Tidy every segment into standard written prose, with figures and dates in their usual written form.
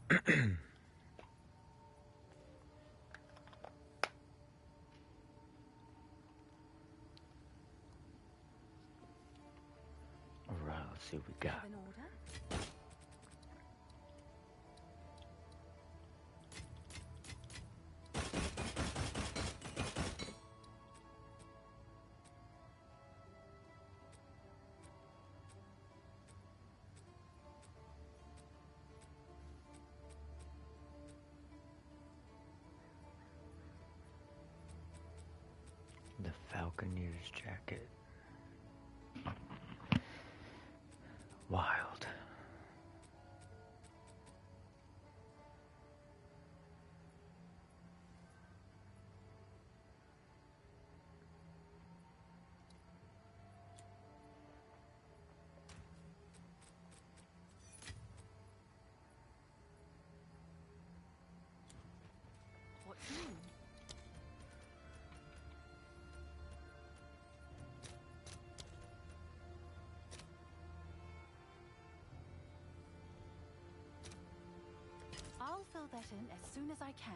Alright, let's see what we got. Have an order? The Falconer's jacket. Wild. What's new? I'll fill that in as soon as I can.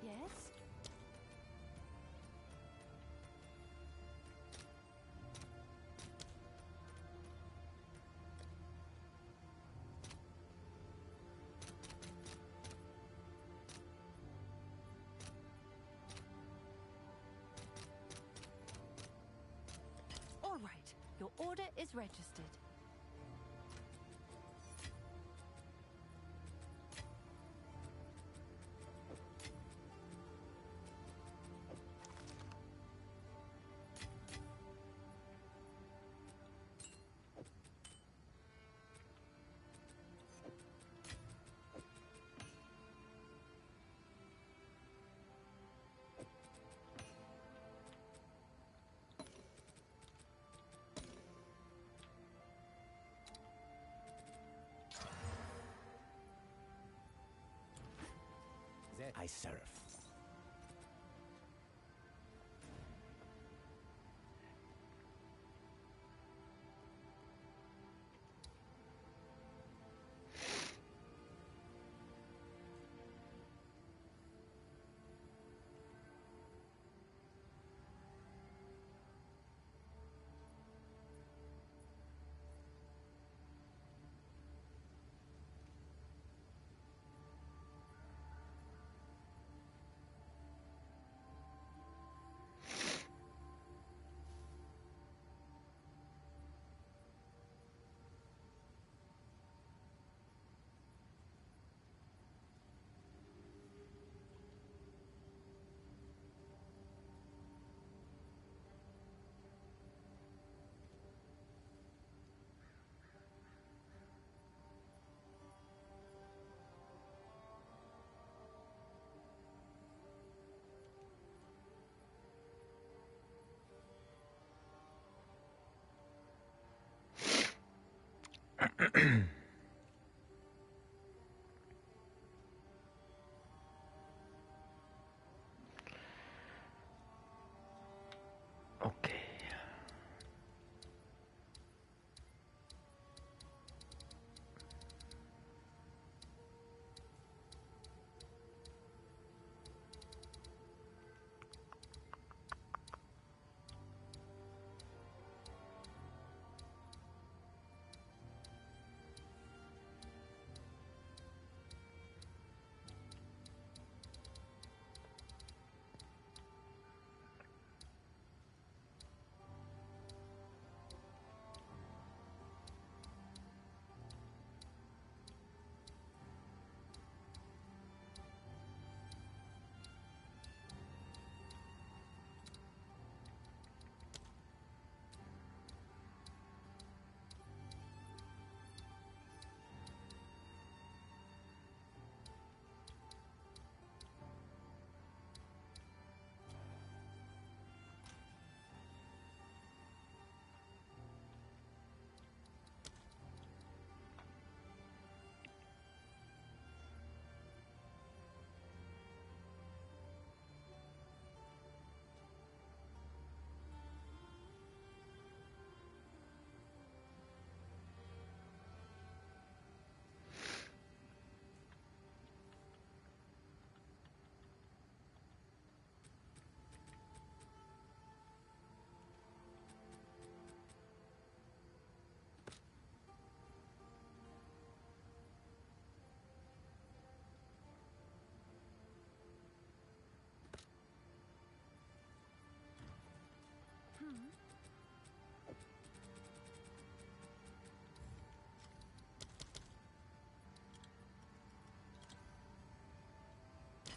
Yes? All right. Your order is registered. That I serve. Okay.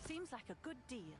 Seems like a good deal.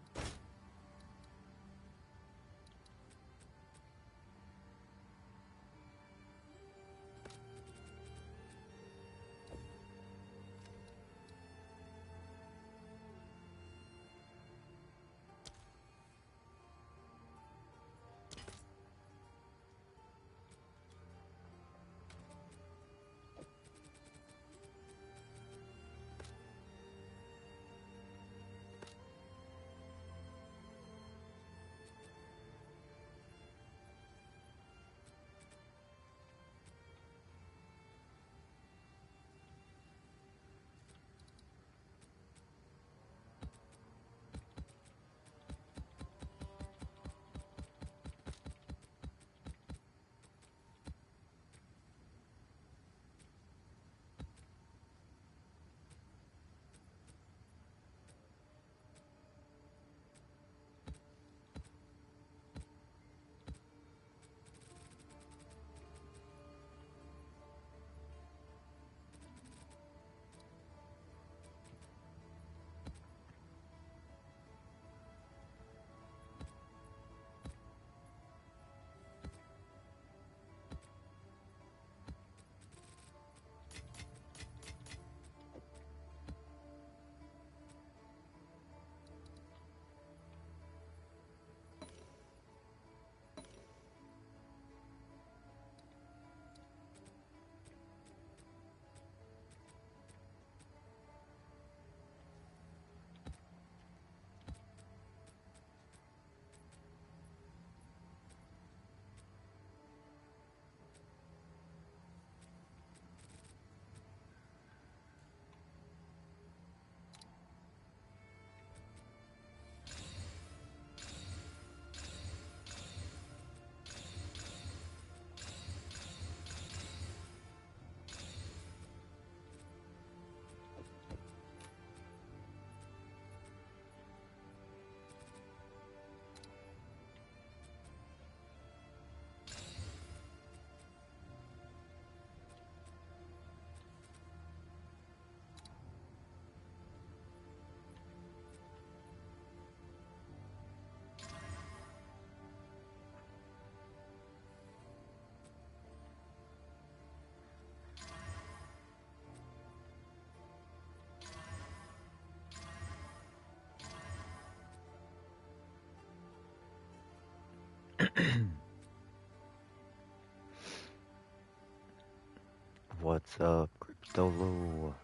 What's up, Cryptolo?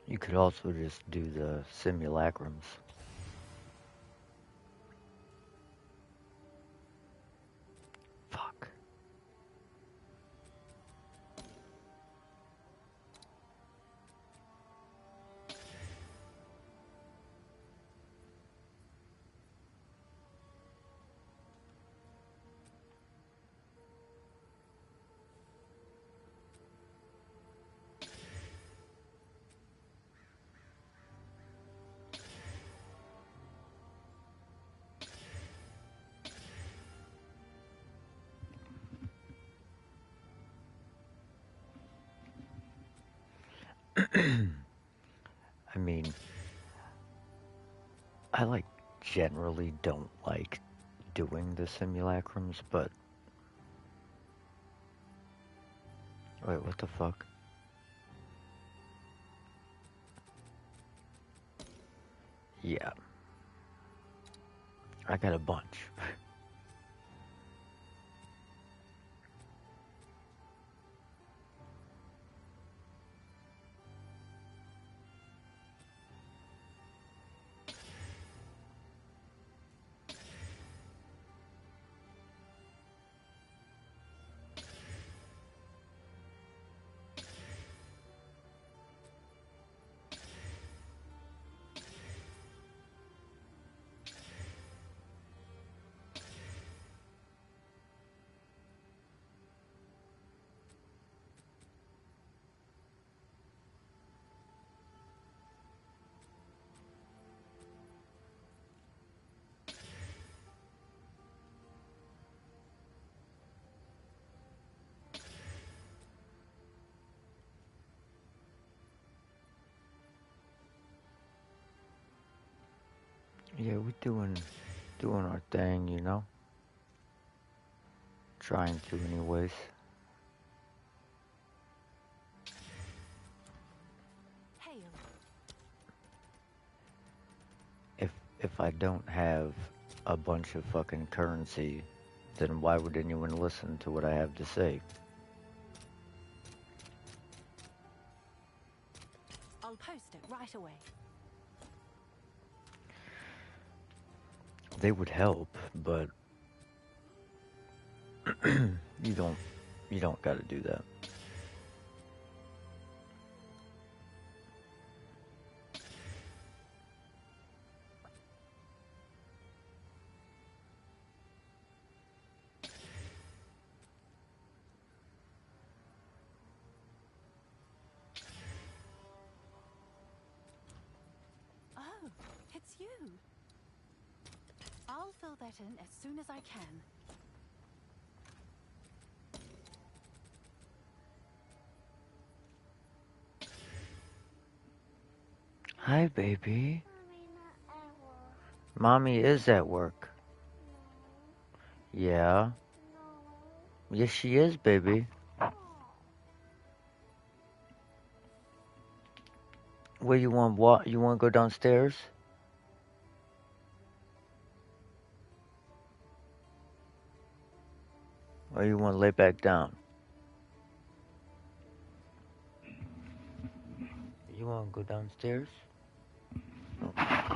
You could also just do the simulacrums. Fuck. I mean, I like generally don't like doing the simulacrums, but wait, what the fuck? Yeah, I got a bunch. Yeah, we doing our thing, you know? Trying to anyways. Hail. If I don't have a bunch of fucking currency, then why would anyone listen to what I have to say? I'll post it right away. They would help, but you don't gotta do that. Oh, it's you. I'll fill that in as soon as I can. Hi, baby. Mommy is at work. Yeah. Yes, she is, baby. Where you want what? You want to go downstairs? Or you want to lay back down? You want to go downstairs? Okay.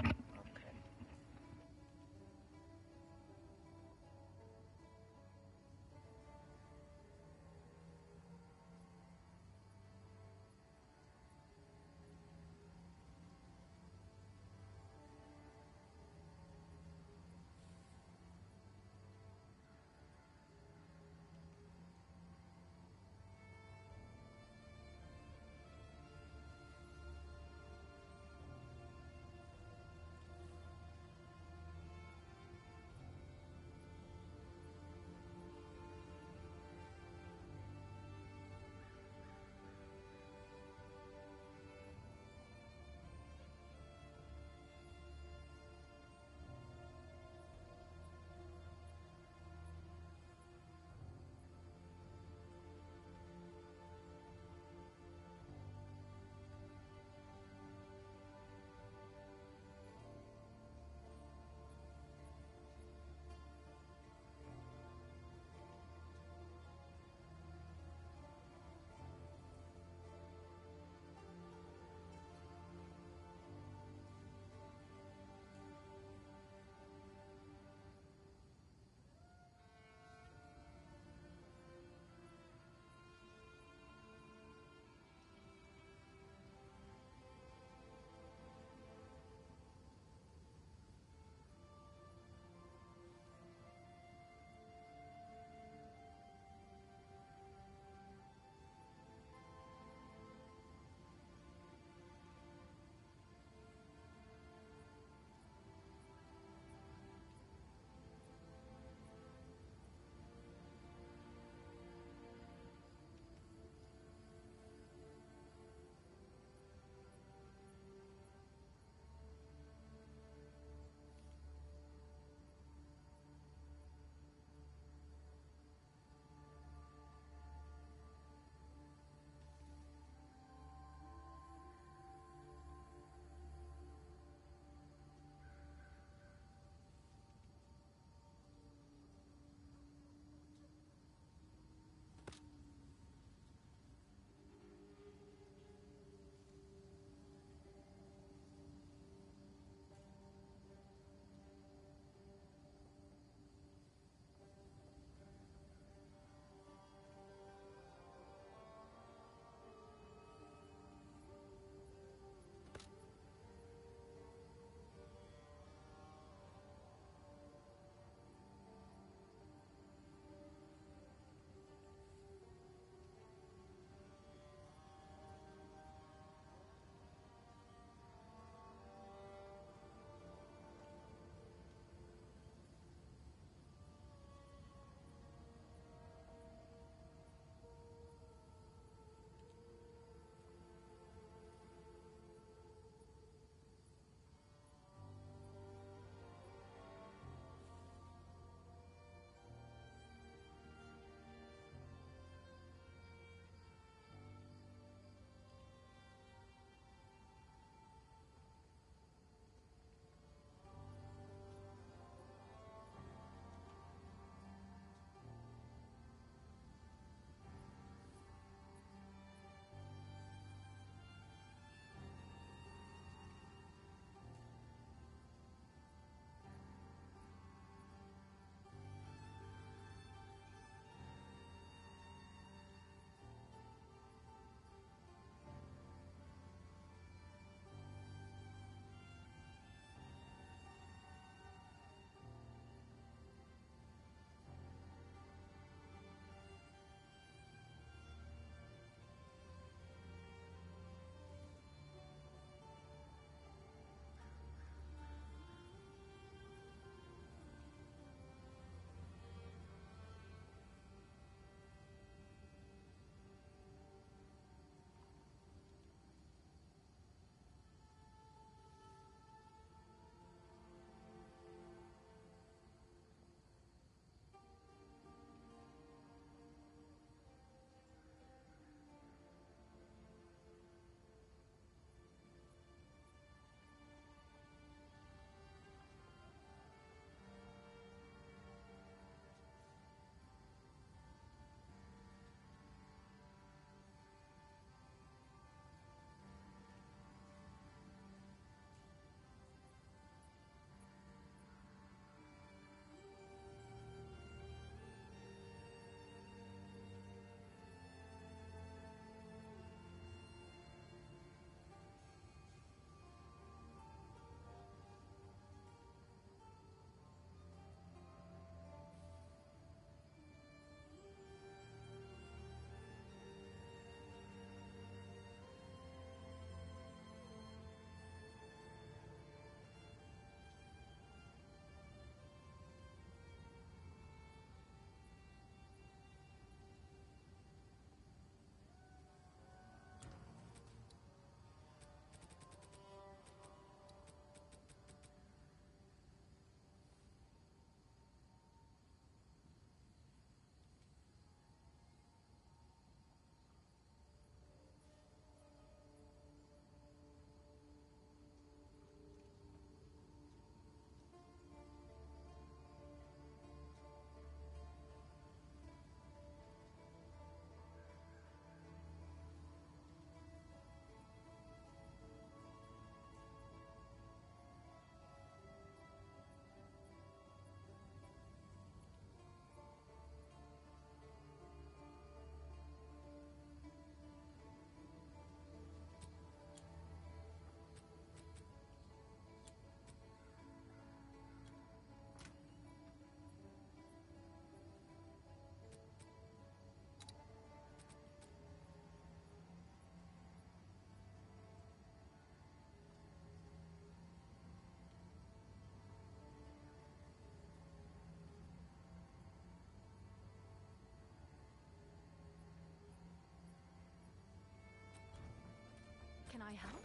can I help?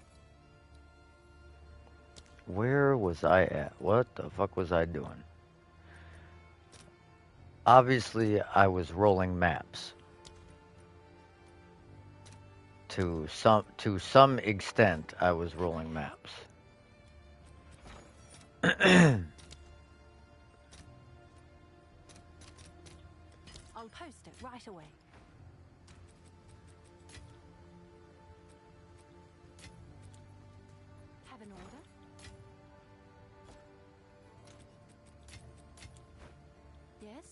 Where was I at? What the fuck was I doing? Obviously, I was rolling maps. To some extent, I was rolling maps. I'll post it right away. Have an order? Yes?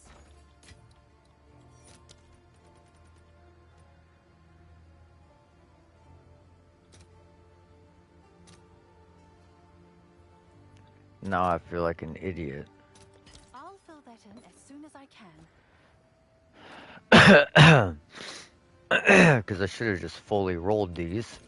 Now I feel like an idiot. I'll fill that in as soon as I can. Because I should have just fully rolled these.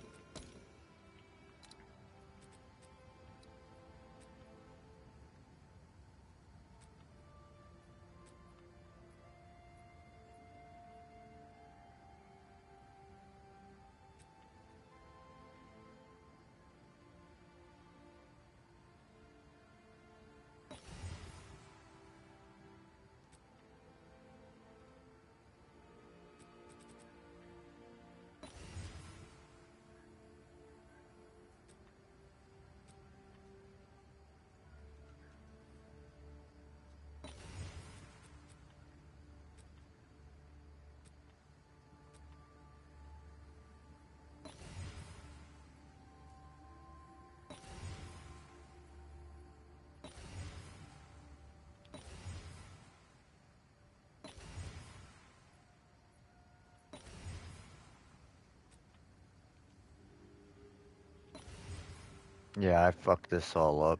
Yeah, I fucked this all up.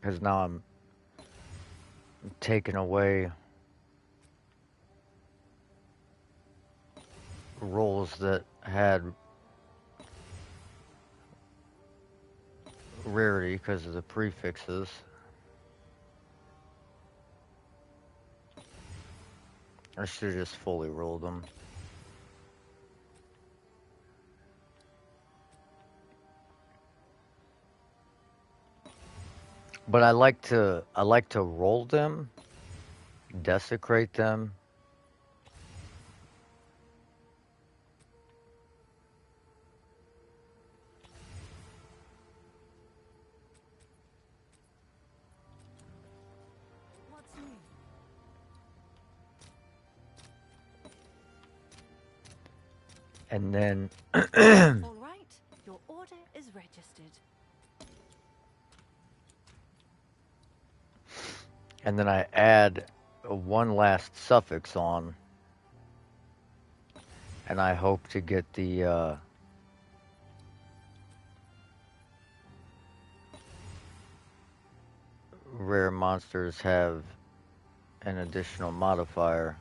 Because now I'm taking away rolls that had rarity because of the prefixes. I should have just fully rolled them. But I like to roll them, desecrate them. What's new? And then All right, your order is registered. and then I add one last suffix on, and I hope to get the rare monsters have an additional modifier.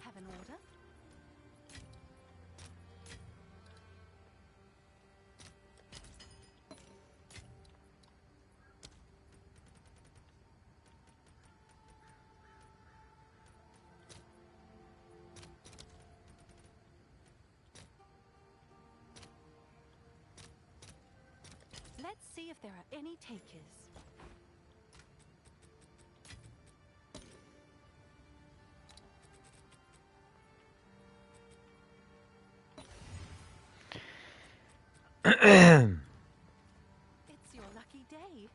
Have an order? Let's see if there are any takers. It's your lucky day.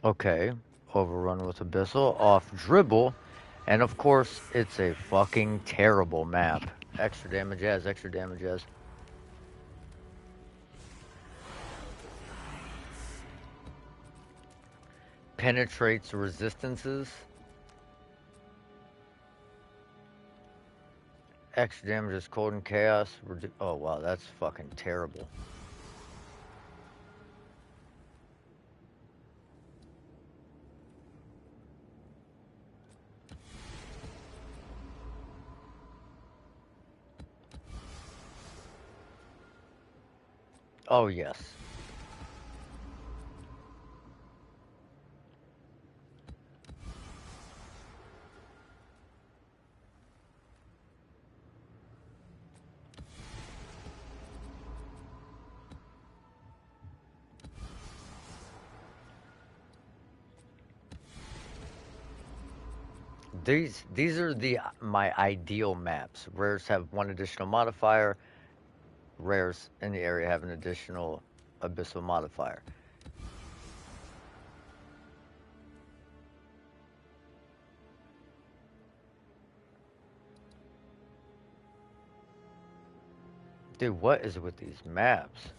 Okay, overrun with Abyssal, off dribble, and of course, it's a fucking terrible map. Extra damage as, extra damage as. Penetrates resistances. Extra damage is cold and chaos. Oh wow, that's fucking terrible. Oh yes. These are the my ideal maps. Rares have one additional modifier. Rares in the area have an additional abyssal modifier. Dude, what is with these maps?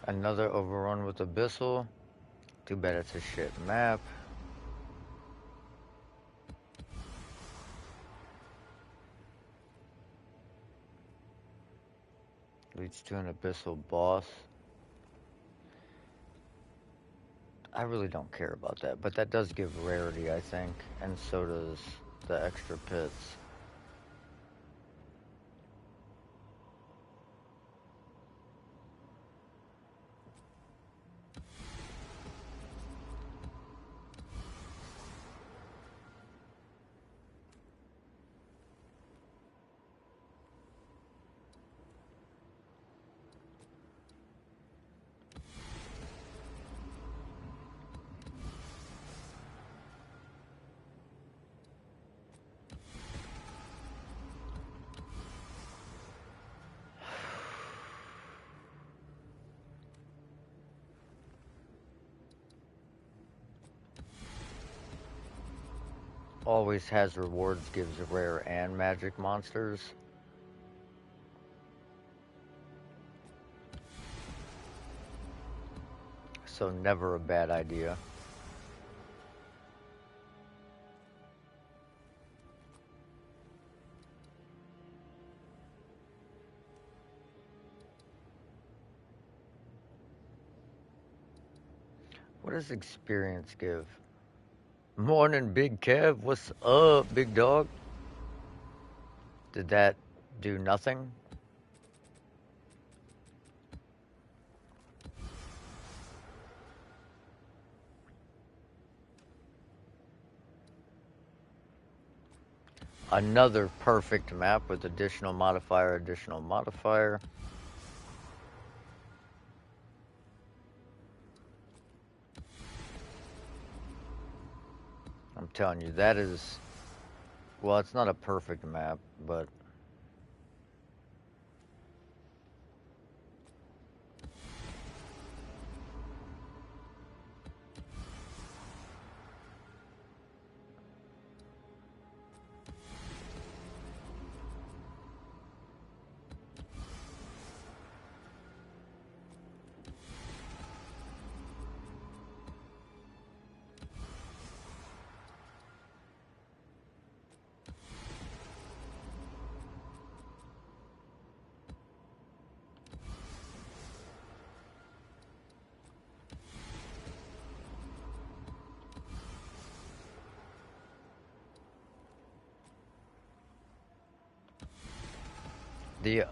Another overrun with abyssal. Too bad it's a shit map. Leads to an abyssal boss. I really don't care about that, but that does give rarity, I think, and so does the extra pits. Always has rewards, gives rare and magic monsters. So never a bad idea. What does experience give? Morning, Big Kev. What's up, big dog? Did that do nothing? Another perfect map with additional modifier, additional modifier. I'm telling you, that is... Well, it's not a perfect map, but... The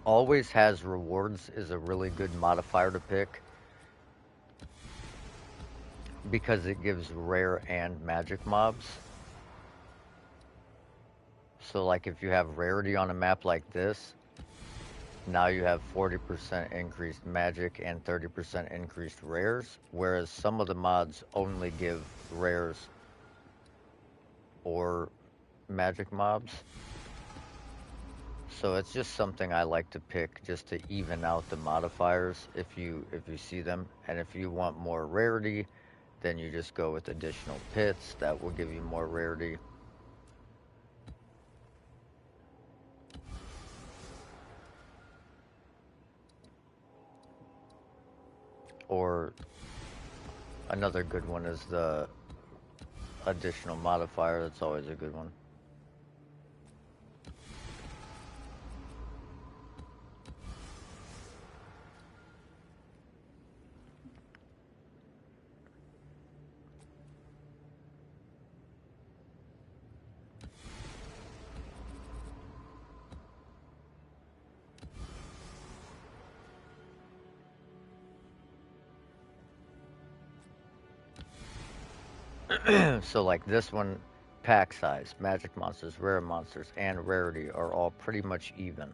always has rewards is a really good modifier to pick because it gives rare and magic mobs. So like if you have rarity on a map like this, now you have 40% increased magic and 30% increased rares, whereas some of the mods only give rares or magic mobs. So it's just something I like to pick just to even out the modifiers if you see them. And if you want more rarity, then you just go with additional pits that will give you more rarity. Or another good one is the additional modifier. That's always a good one. So like this one, pack size, magic monsters, rare monsters, and rarity are all pretty much even.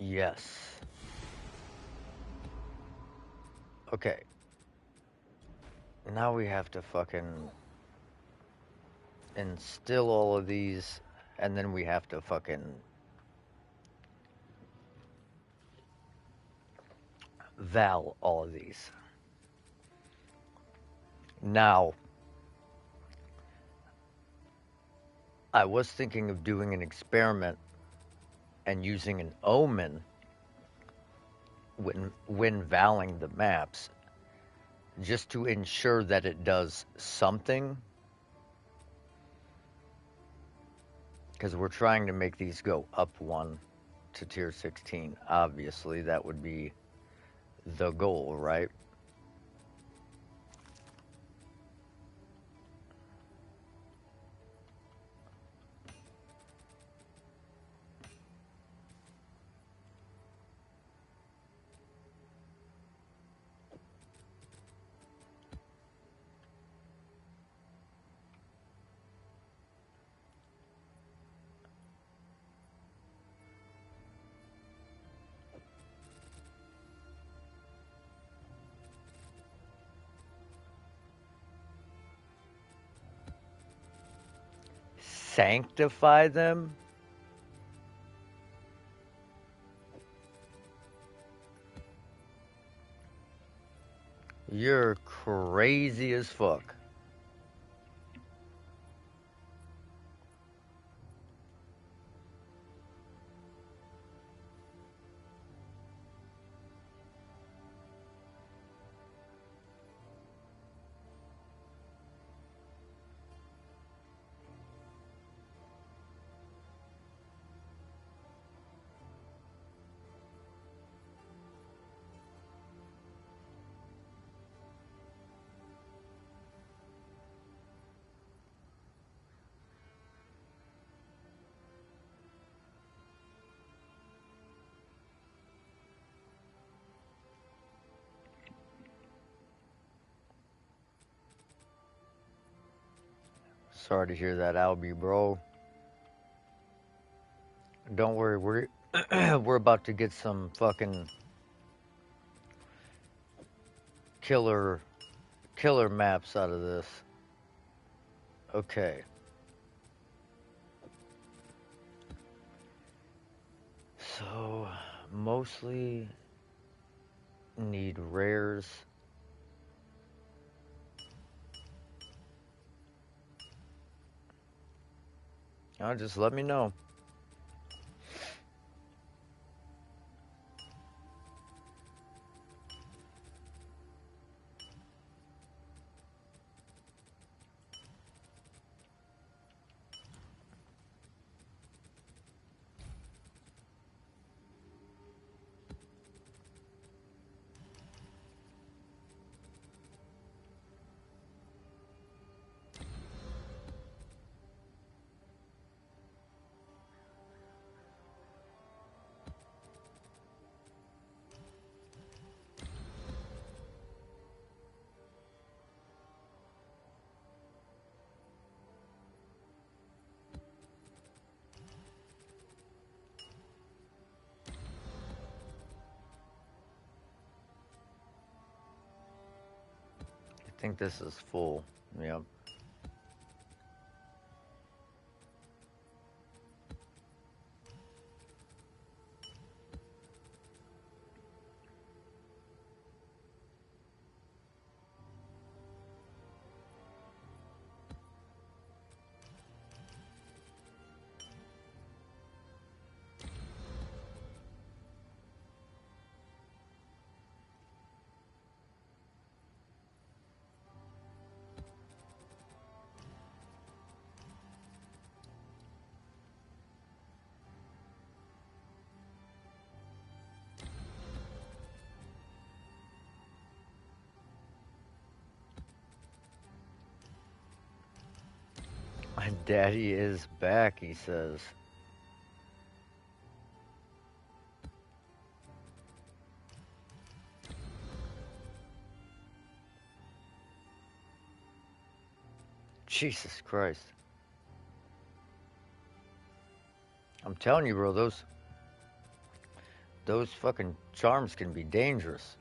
Yes. Okay. Now we have to fucking instill all of these, and then we have to fucking val all of these. Now, I was thinking of doing an experiment and using an omen when valing the maps, just to ensure that it does something, because we're trying to make these go up one to tier 16. Obviously, that would be the goal, right? Sanctify them? You're crazy as fuck. Sorry to hear that, Albie, bro. Don't worry, we're about to get some fucking killer killer maps out of this. Okay. So mostly need rares. Just let me know. think this is full. Yep. My daddy is back, he says. Jesus Christ. I'm telling you, bro, those fucking charms can be dangerous.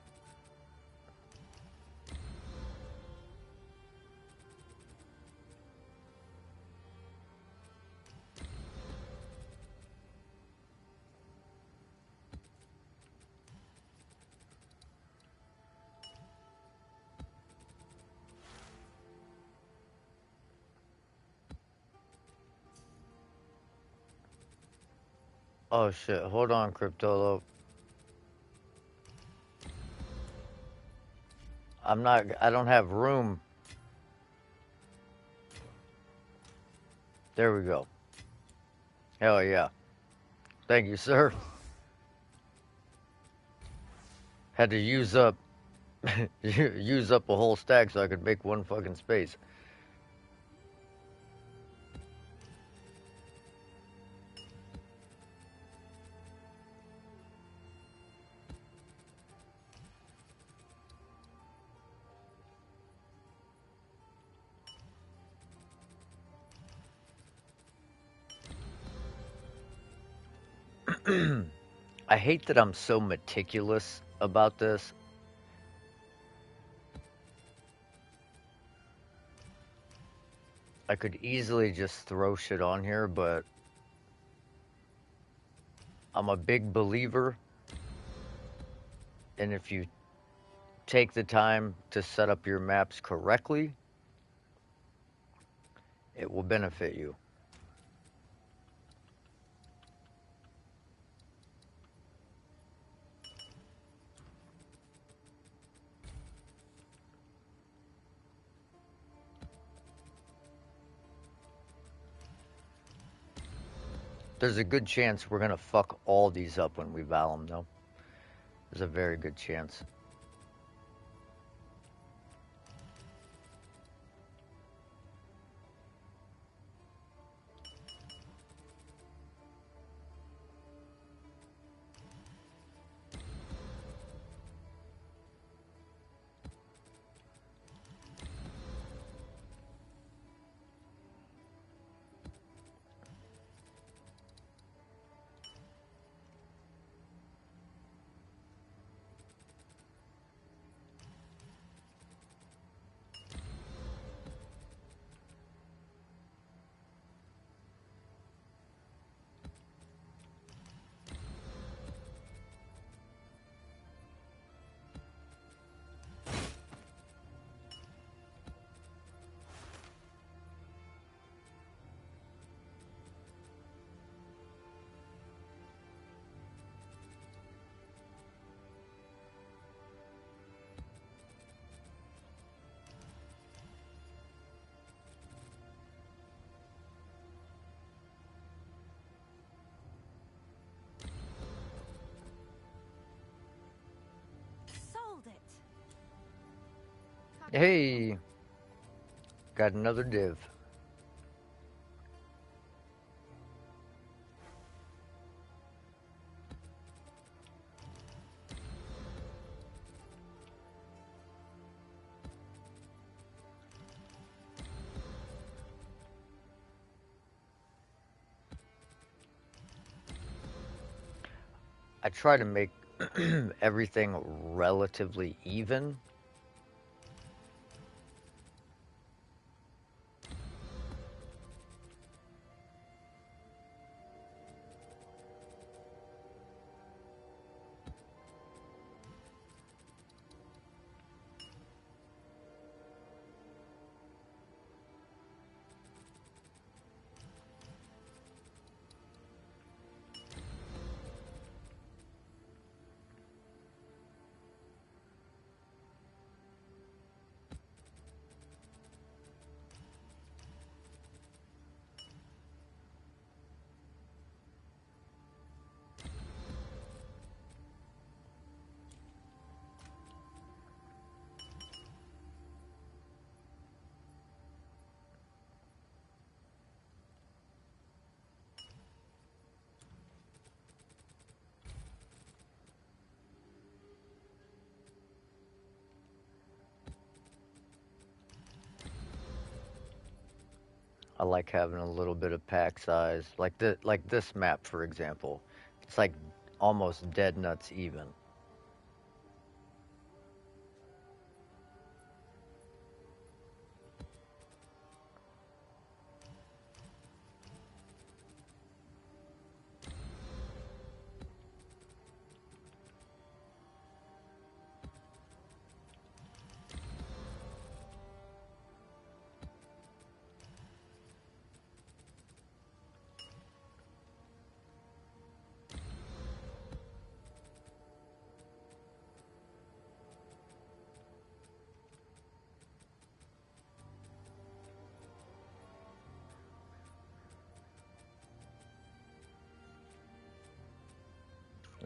Oh shit, hold on, Cryptolo. I don't have room. There we go. Hell yeah. Thank you, sir. Had to use up use up a whole stack so I could make one fucking space. I hate that I'm so meticulous about this. I could easily just throw shit on here, but I'm a big believer in if you take the time to set up your maps correctly, it will benefit you. There's a good chance we're gonna fuck all these up when we vow them, though. There's a very good chance. Sold it. Hey, got another div. I try to make everything relatively even. I like having a little bit of pack size. Like this map, for example. It's like almost dead nuts even.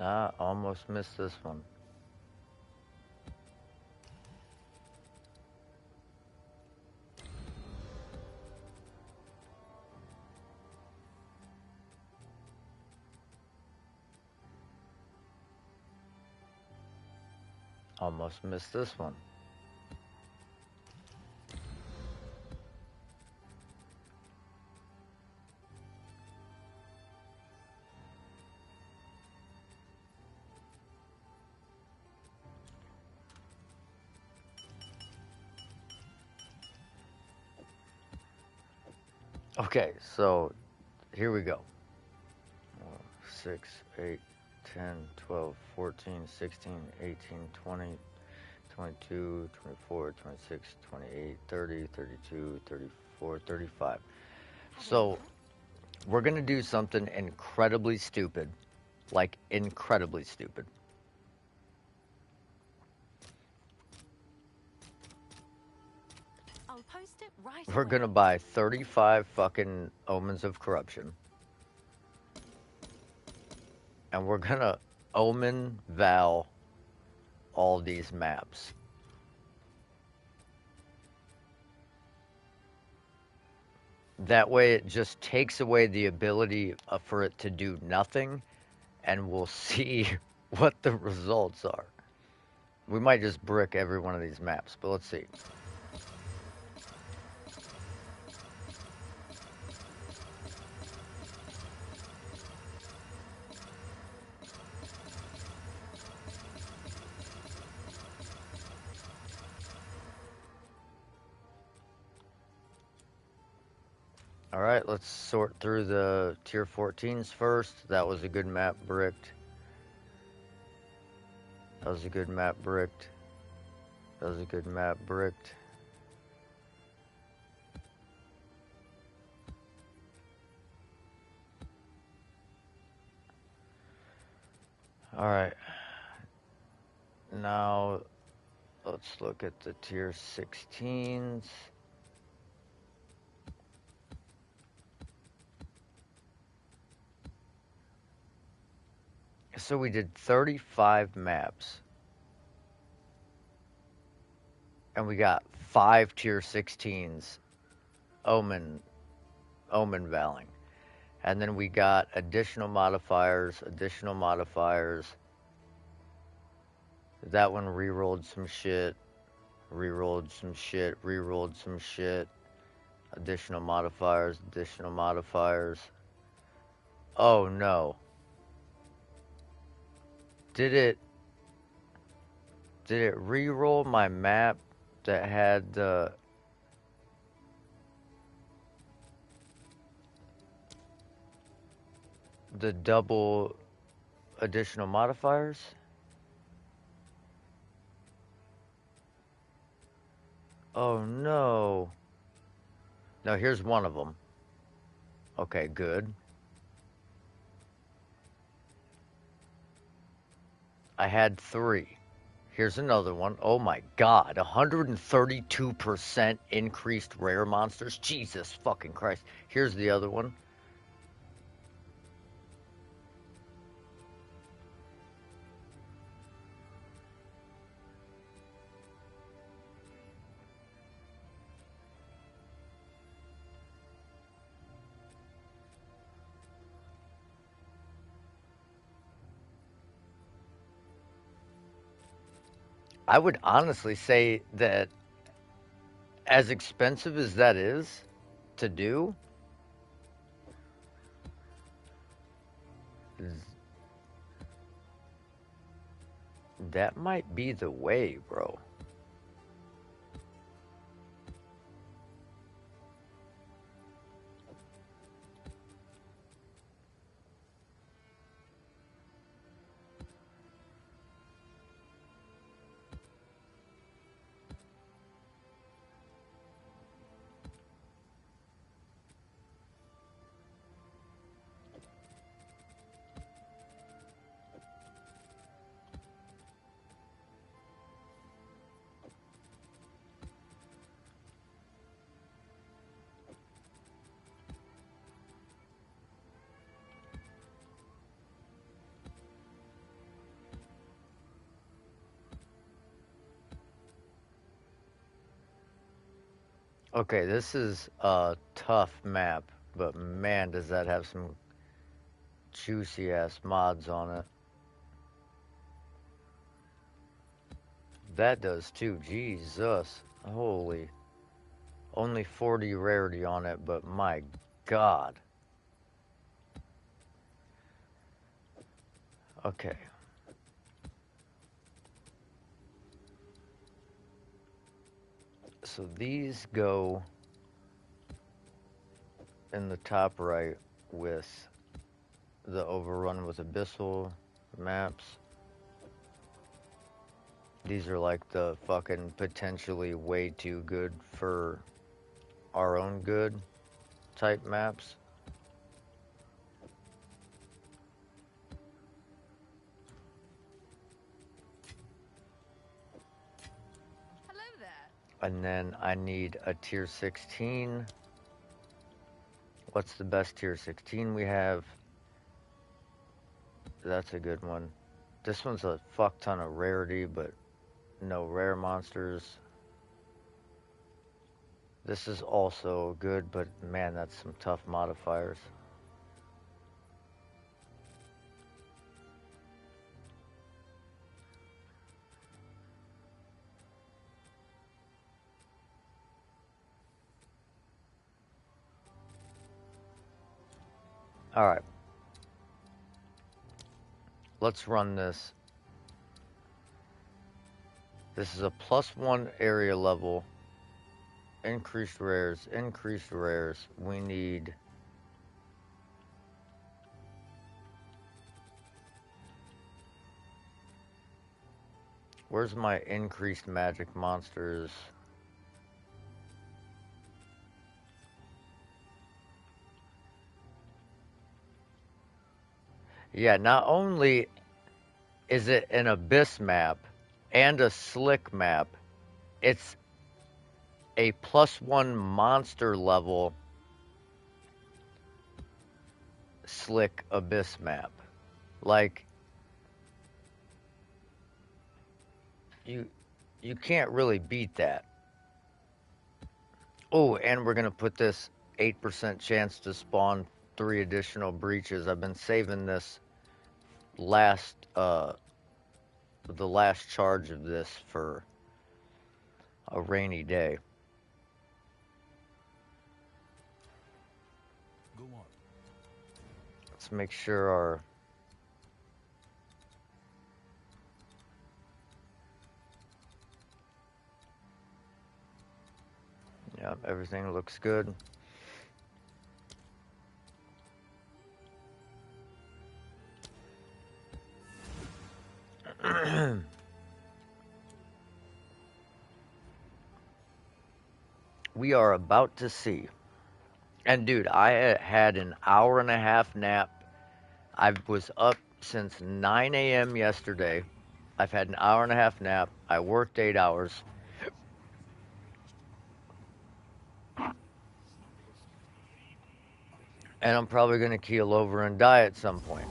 Ah, almost missed this one. Almost missed this one. Okay, so here we go. 6, 8, 10, 12, 14, 16, 18, 20, 22, 24, 26, 28, 30, 32, 34, 35. So we're going to do something incredibly stupid. Like, incredibly stupid. I'll post it right We're away. going to buy 35 fucking Omens of Corruption. And we're going to Omen Val all these maps. That way it just takes away the ability for it to do nothing, and we'll see what the results are. We might just brick every one of these maps, but let's see. All right, let's sort through the tier 14s first. That was a good map bricked. That was a good map bricked. That was a good map bricked. All right. Now, let's look at the tier 16s. So we did 35 maps. And we got 5 tier 16s Omen Valing. And then we got additional modifiers. That one rerolled some shit. Rerolled some shit. Additional modifiers. Oh no. Did it reroll my map that had the double additional modifiers? Oh no. No, here's one of them. Okay, good. I had 3. Here's another one. Oh my god, 132% increased rare monsters. Jesus fucking Christ. Here's the other one. I would honestly say that as expensive as that is to do, that might be the way, bro. Okay, this is a tough map, but man, does that have some juicy ass mods on it. That does too, Jesus. Holy. Only 40 rarity on it, but my god. Okay. So these go in the top right with the overrun with abyssal maps. These are like the fucking potentially way too good for our own good type maps. Hello there. And then I need a tier 16. What's the best tier 16 we have? That's a good one. This one's a fuck ton of rarity, but no rare monsters. This is also good, but man, that's some tough modifiers. Alright. Let's run this. This is a +1 area level. Increased rares, increased rares. We need... Where's my increased magic monsters? Yeah, not only is it an abyss map and a slick map, it's a +1 monster level slick abyss map. Like, you can't really beat that. Oh, and we're gonna put this 8% chance to spawn 3 additional breaches. I've been saving this last the last charge of this for a rainy day. Go on. Let's make sure our yeah, everything looks good. We are about to see. And dude, I had an hour and a half nap. I was up since 9 a.m. yesterday. I've had an hour and a half nap. I worked 8 hours. And I'm probably going to keel over and die at some point.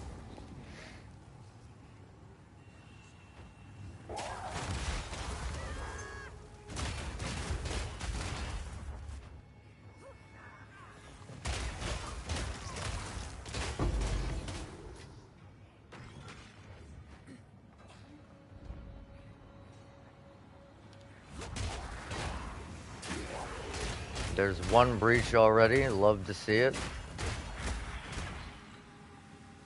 There's one breach already. Love to see it.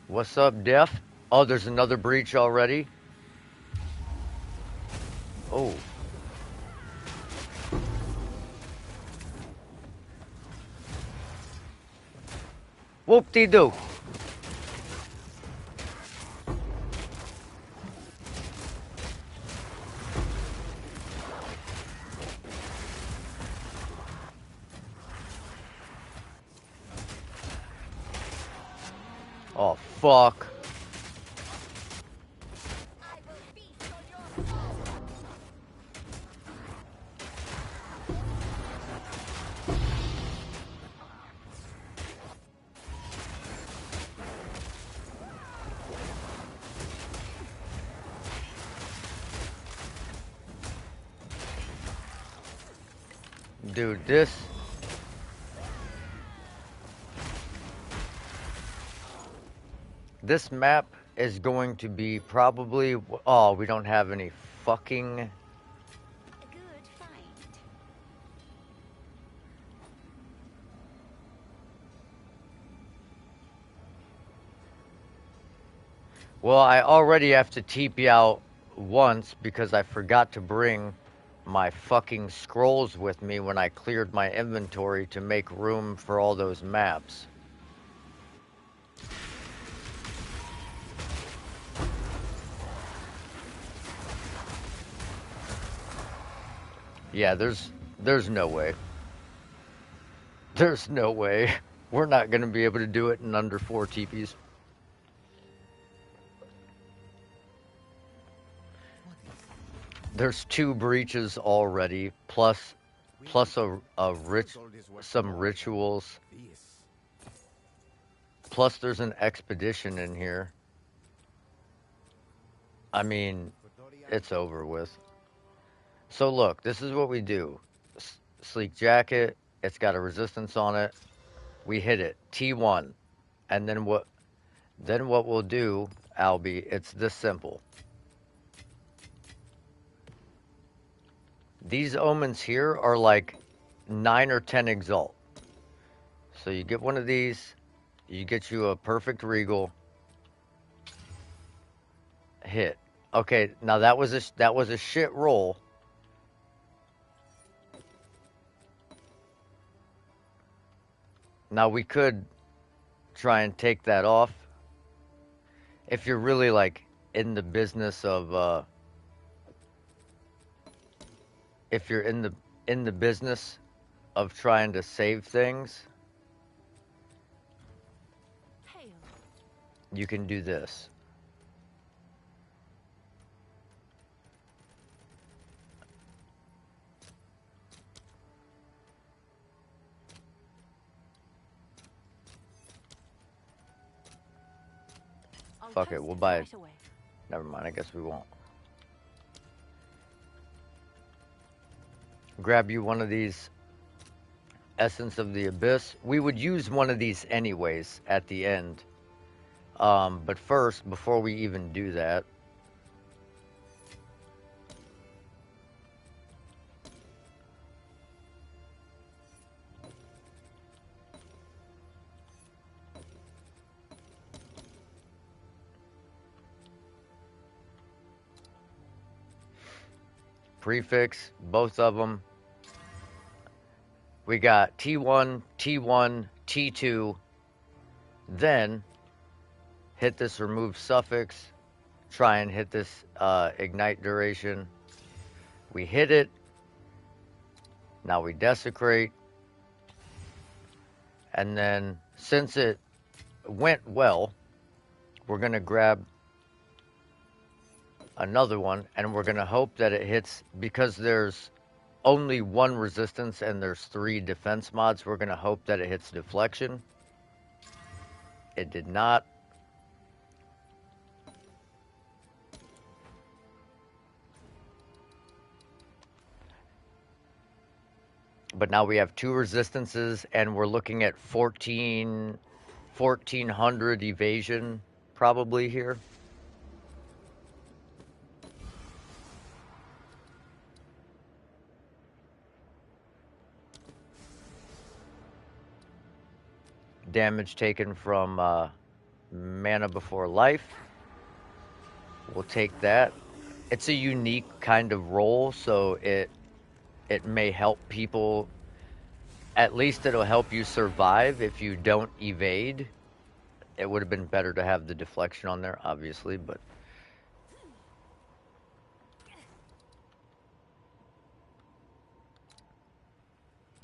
What's up, Def? Oh, there's another breach already. Oh. Whoop-de-doo. Oh, fuck. Dude, this map is going to be probably... Oh, we don't have any fucking... A good find. Well, I already have to TP out once because I forgot to bring my fucking scrolls with me when I cleared my inventory to make room for all those maps. Yeah, there's no way. There's no way. We're not going to be able to do it in under 4 TPs. There's 2 breaches already, plus some rituals. Plus there's an expedition in here. I mean, it's over with. So look, this is what we do. Sleek jacket, it's got a resistance on it. We hit it, T1. And then what we'll do, Albie, it's this simple. These omens here are like 9 or 10 exalt. So you get one of these, you get you a perfect regal, hit. Okay, now that was a shit roll. Now we could try and take that off if you're really like in the business of if you're in the business of trying to save things, Hail. you can do this. I'll Fuck it, post we'll buy it. right away. Never mind, I guess we won't. Grab you one of these Essence of the Abyss. We would use one of these anyways at the end. But first, before we even do that, prefix, both of them. We got T1, T1, T2, then hit this remove suffix, try and hit this ignite duration. We hit it, now we desecrate, and then since it went well, we're going to grab another one, and we're going to hope that it hits, because there's only 1 resistance and there's 3 defense mods, we're going to hope that it hits deflection. It did not. But now we have 2 resistances, and we're looking at 1400 evasion probably here. damage taken from mana before life. We'll take that. It's a unique kind of roll, so it may help people. At least it'll help you survive if you don't evade. It would have been better to have the deflection on there, obviously, but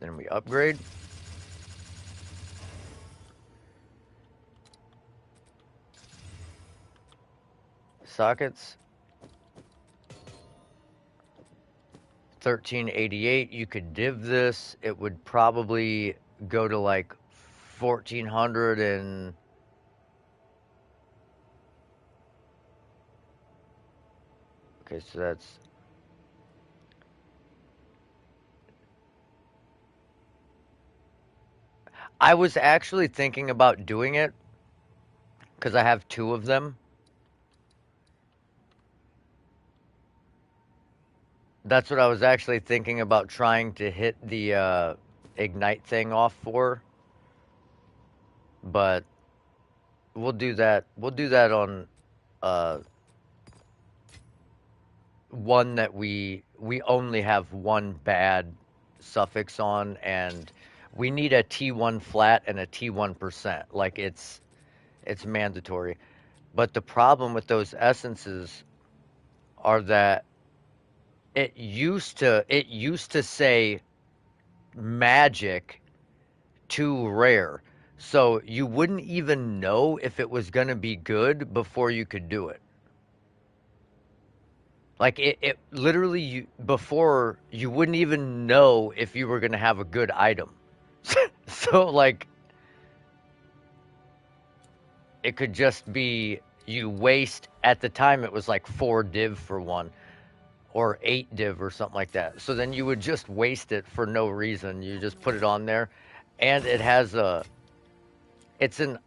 then we upgrade. Sockets. 1388. You could div this. It would probably go to like 1400 and okay, so that's I was actually thinking about doing it because I have two of them. That's what I was actually thinking about trying to hit the ignite thing off for, but we'll do that. We'll do that on uh, one that we only have one bad suffix on, and we need a T1 flat and a T1%. Like it's mandatory. But the problem with those essences are that it used to say magic to rare. So you wouldn't even know if it was going to be good before you could do it. Like it literally before you wouldn't even know if you were going to have a good item. So like it could just be you waste at the time it was like 4 div for one or 8 div or something like that. So then you would just waste it for no reason. You just put it on there and it has it's an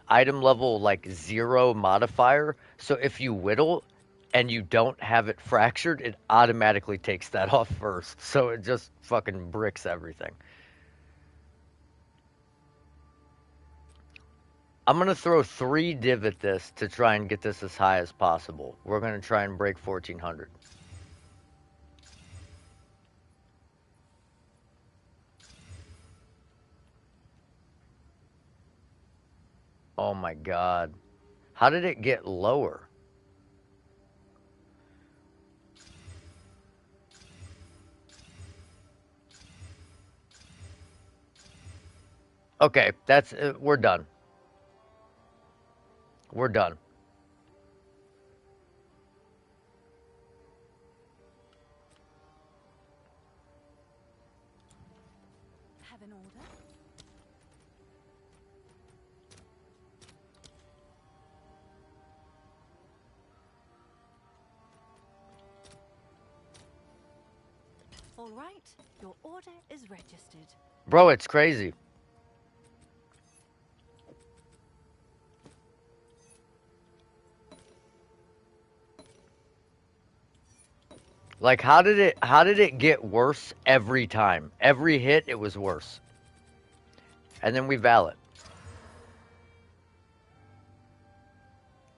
item level like 0 modifier. So if you whittle and you don't have it fractured, it automatically takes that off first. So it just fucking bricks everything. I'm going to throw 3 div at this to try and get this as high as possible. We're going to try and break 1400. Oh my god. How did it get lower? Okay, that's we're done. We're done. Have an order? All right, your order is registered. Bro, it's crazy. Like how did it get worse every time? Every hit it was worse. And then we valid.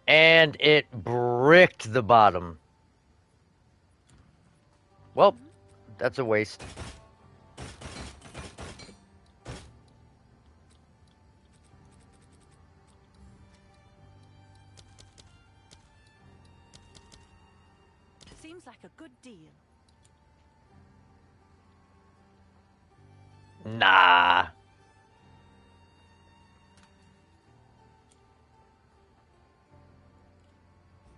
And it bricked the bottom. Well, that's a waste. Seems like a good deal. Nah.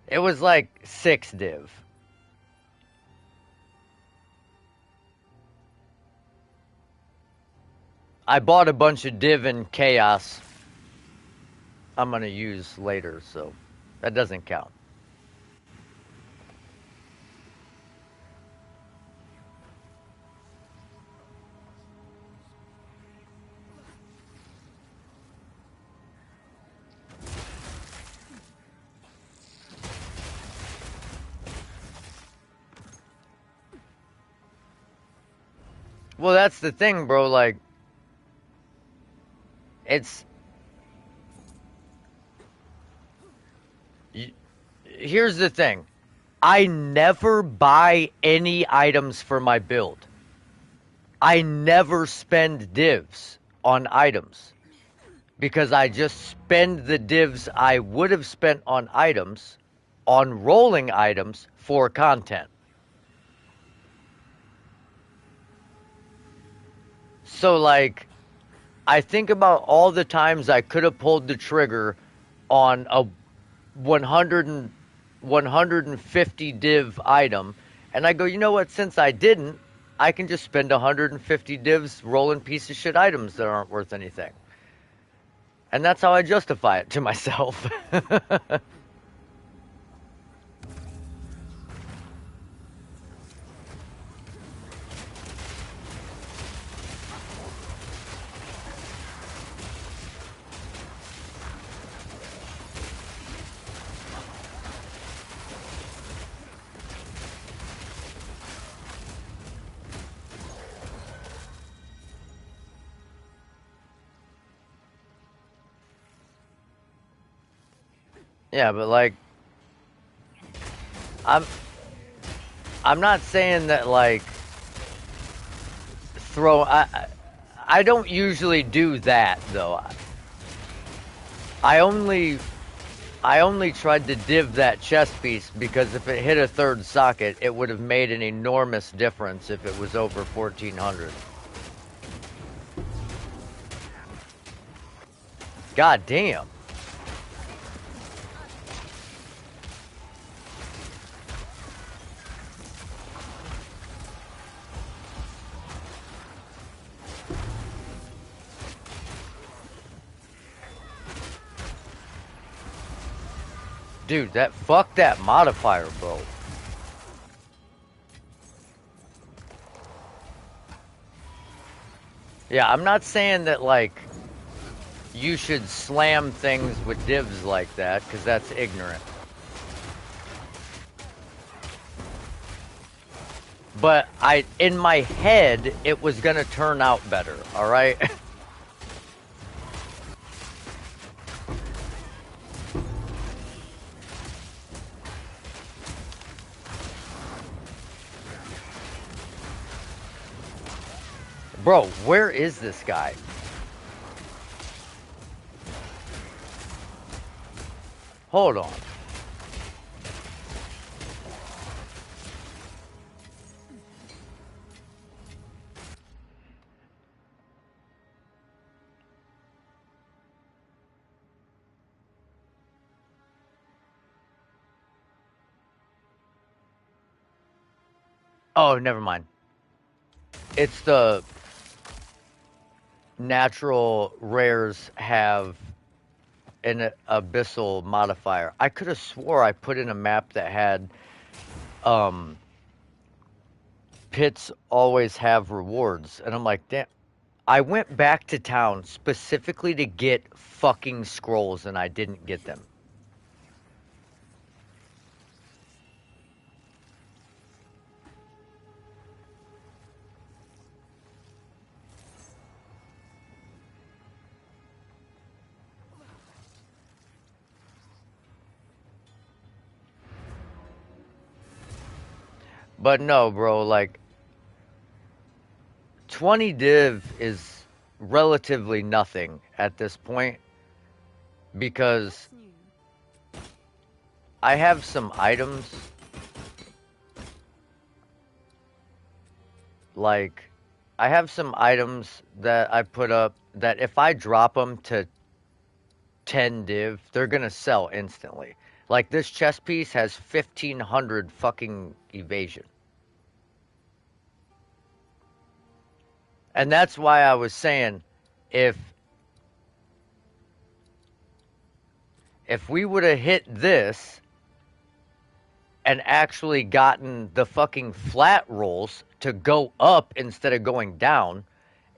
It was like 6 div. I bought a bunch of div and chaos I'm gonna use later, so that doesn't count. Well, that's the thing, bro. Like, it's here's the thing. I never buy any items for my build. I never spend divs on items because I just spend the divs I would have spent on items on rolling items for content. So like I think about all the times I could have pulled the trigger on a 100 and 150 div item, and I go, you know what? Since I didn't, I can just spend 150 divs rolling piece of shit items that aren't worth anything. And that's how I justify it to myself. Yeah, but like I'm I'm not saying that like throw I don't usually do that though. I only I only tried to div that chest piece because if it hit a third socket, it would have made an enormous difference if it was over 1400. God damn. Dude, fuck that modifier, bro. Yeah, I'm not saying that like you should slam things with divs like that because that's ignorant. But in my head, it was gonna turn out better. All right. Bro, where is this guy? Hold on. Oh, never mind. It's the natural rares have an abyssal modifier. I could have swore I put in a map that had um pits always have rewards, and I'm like, damn. I went back to town specifically to get fucking scrolls, and I didn't get them. But no, bro, like 20 div is relatively nothing at this point because What's new? I have some items like I have some items that I put up that if I drop them to 10 div, they're gonna sell instantly. Like this chest piece has 1500 fucking evasion. And that's why I was saying if we would have hit this and actually gotten the fucking flat rolls to go up instead of going down,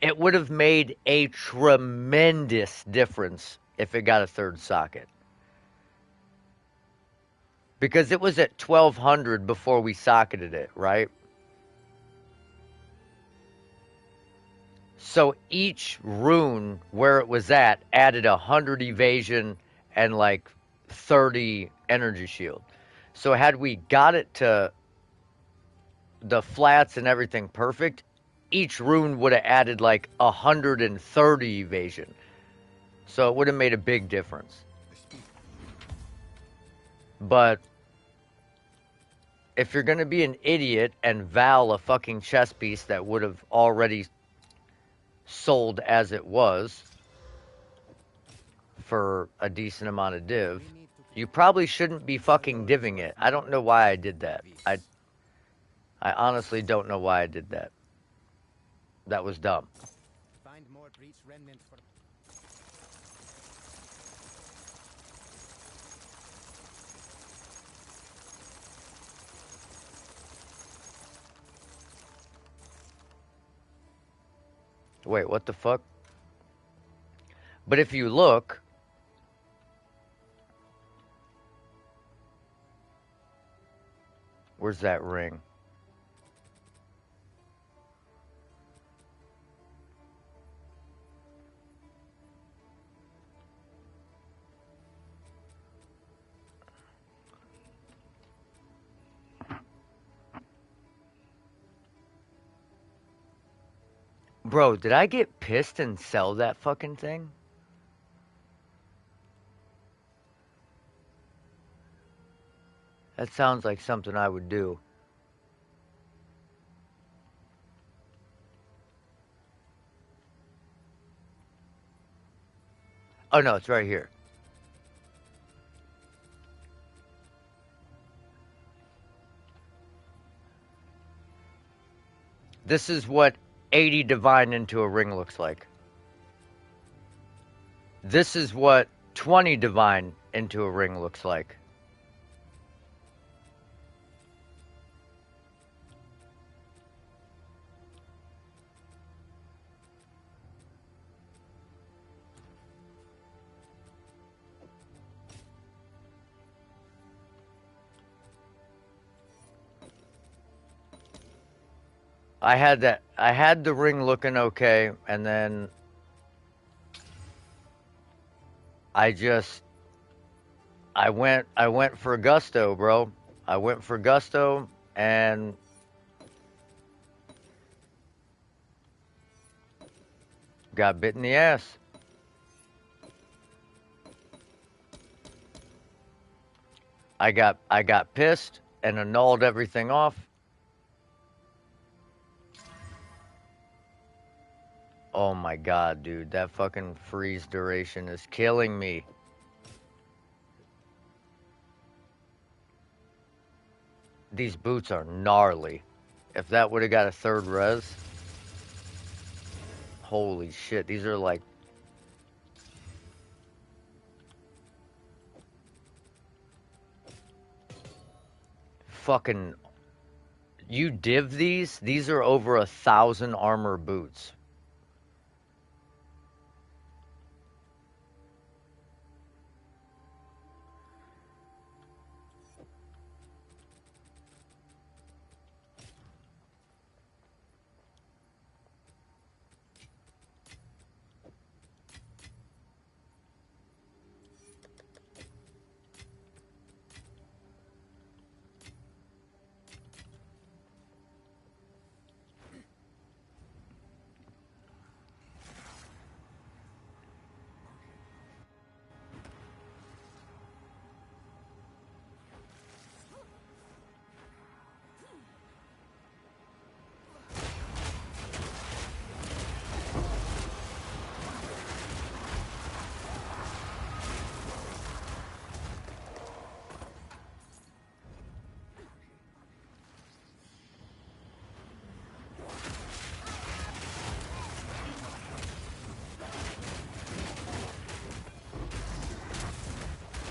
it would have made a tremendous difference if it got a third socket. Because it was at 1200 before we socketed it, right? So each rune where it was at added 100 evasion and like 30 energy shield. So had we got it to the flats and everything perfect, each rune would have added like 130 evasion. So it would have made a big difference. But if you're going to be an idiot and Val a fucking chess piece that would have already sold as it was for a decent amount of div, you probably shouldn't be fucking divving it. I don't know why I did that. I honestly don't know why I did that. That was dumb. Find more breach remnants for Wait, what the fuck? But if you look, where's that ring? Bro, did I get pissed and sell that fucking thing? That sounds like something I would do. Oh no, it's right here. This is what 80 divine into a ring looks like. This is what 20 divine into a ring looks like. I had the ring looking okay, and then I went for gusto, bro. I went for gusto and got bit in the ass. I got pissed and annulled everything off. Oh my god, dude, that fucking freeze duration is killing me. These boots are gnarly. If that would have got a third res, holy shit, these are like fucking. You div these are over 1,000 armor boots.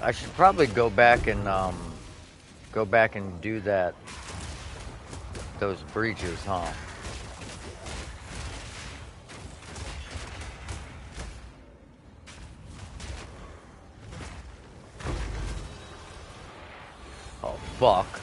I should probably go back and do that. Those breaches, huh? Oh fuck.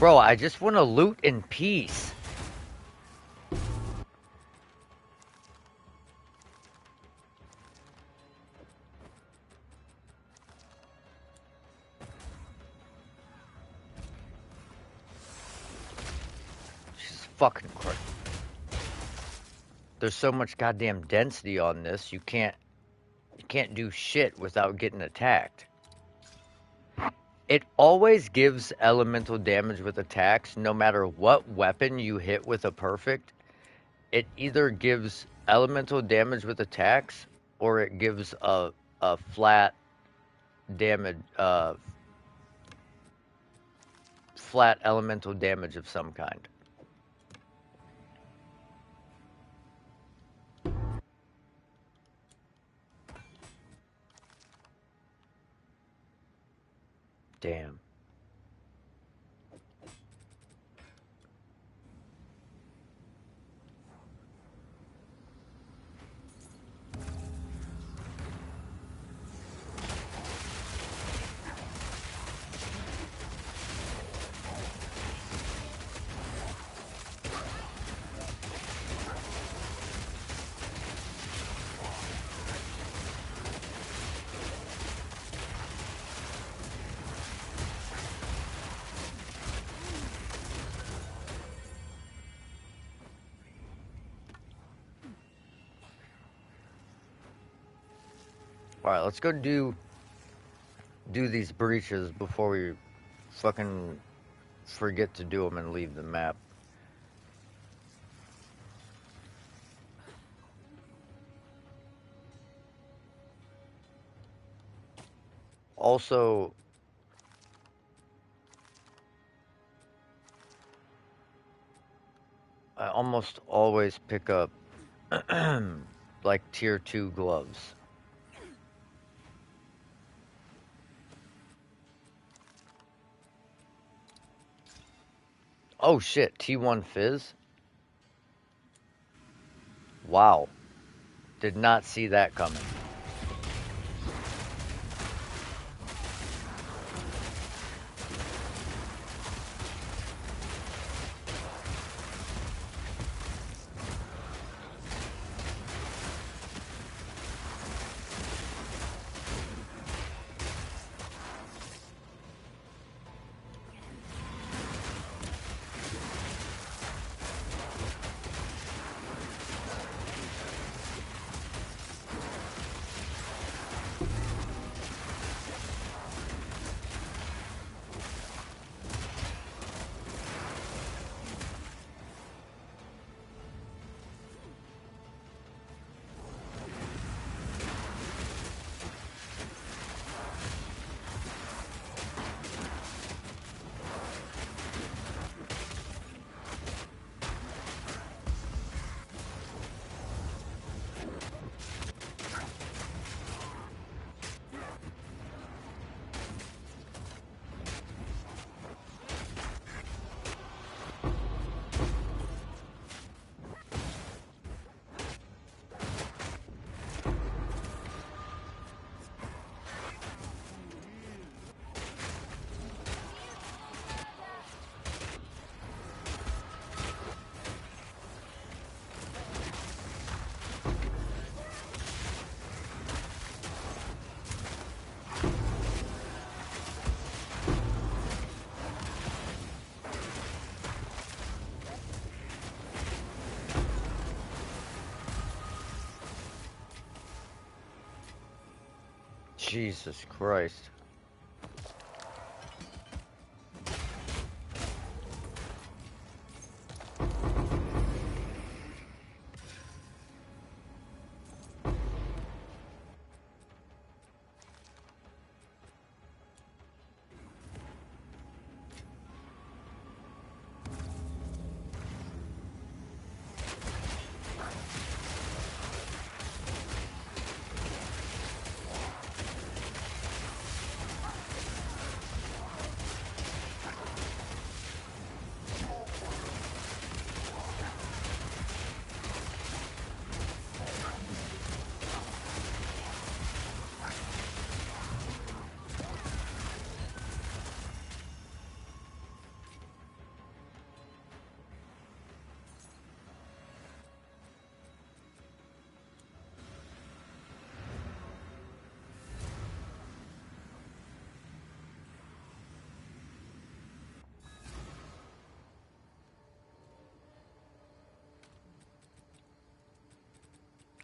Bro, I just want to loot in peace. Jesus fucking Christ. There's so much goddamn density on this, you can't do shit without getting attacked. It always gives elemental damage with attacks, no matter what weapon you hit with a perfect. It either gives elemental damage with attacks, or it gives a flat damage, flat elemental damage of some kind. Damn. Alright, let's go do these breaches before we fucking forget to do them and leave the map. Also, I almost always pick up like tier 2 gloves. Oh shit, T1 Fizz? Wow. Did not see that coming. Jesus Christ.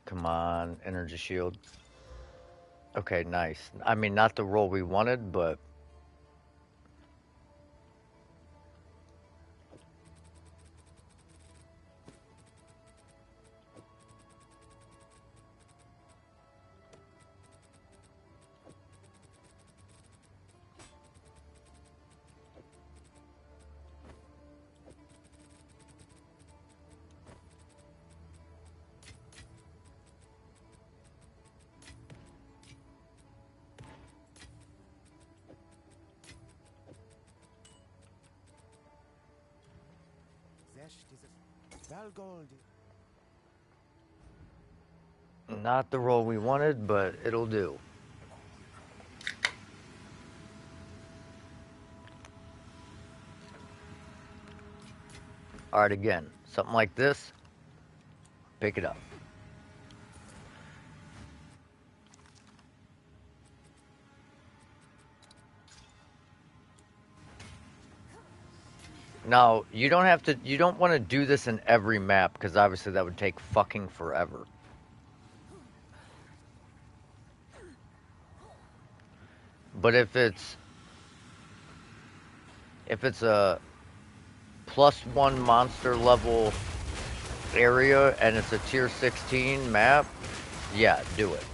Come on, energy shield. Okay, nice. I mean, not the roll we wanted, but Zest is a Valgold. not the roll we wanted, but it'll do. All right, again, something like this, pick it up. Now, you don't want to do this in every map, because obviously that would take fucking forever. But if it's a +1 monster level area and it's a tier 16 map, yeah, do it.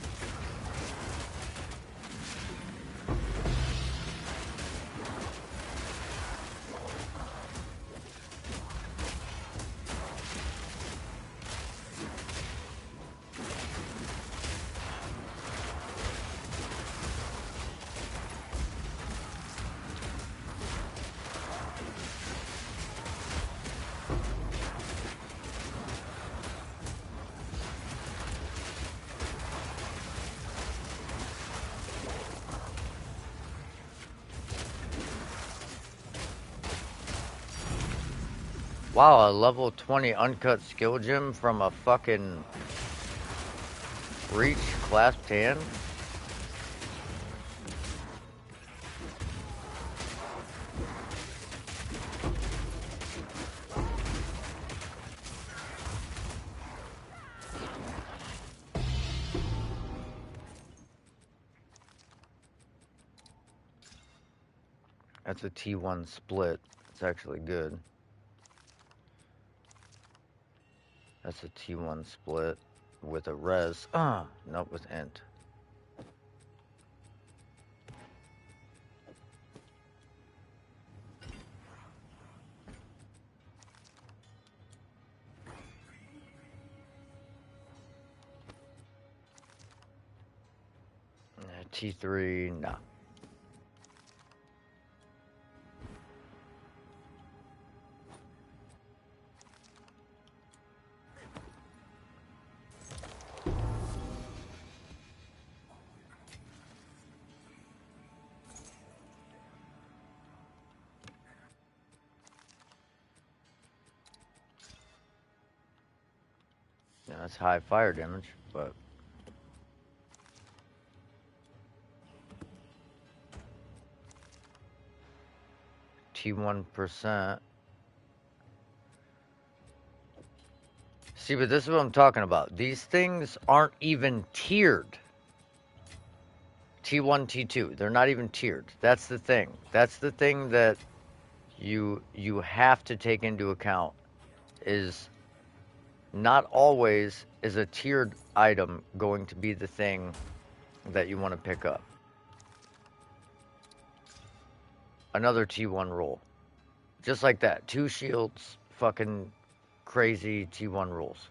Wow, a level 20 uncut skill gem from a fucking Reach clasped hand? That's a T1 split. It's actually good. That's a T1 split with a res. Nope, with int. T3, nah. Yeah, that's high fire damage, but T1%. See, but this is what I'm talking about. These things aren't even tiered. T1, T2. They're not even tiered. That's the thing. That's the thing that you have to take into account is not always is a tiered item going to be the thing that you want to pick up. Another T1 roll. Just like that. 2 shields, fucking crazy T1 rolls.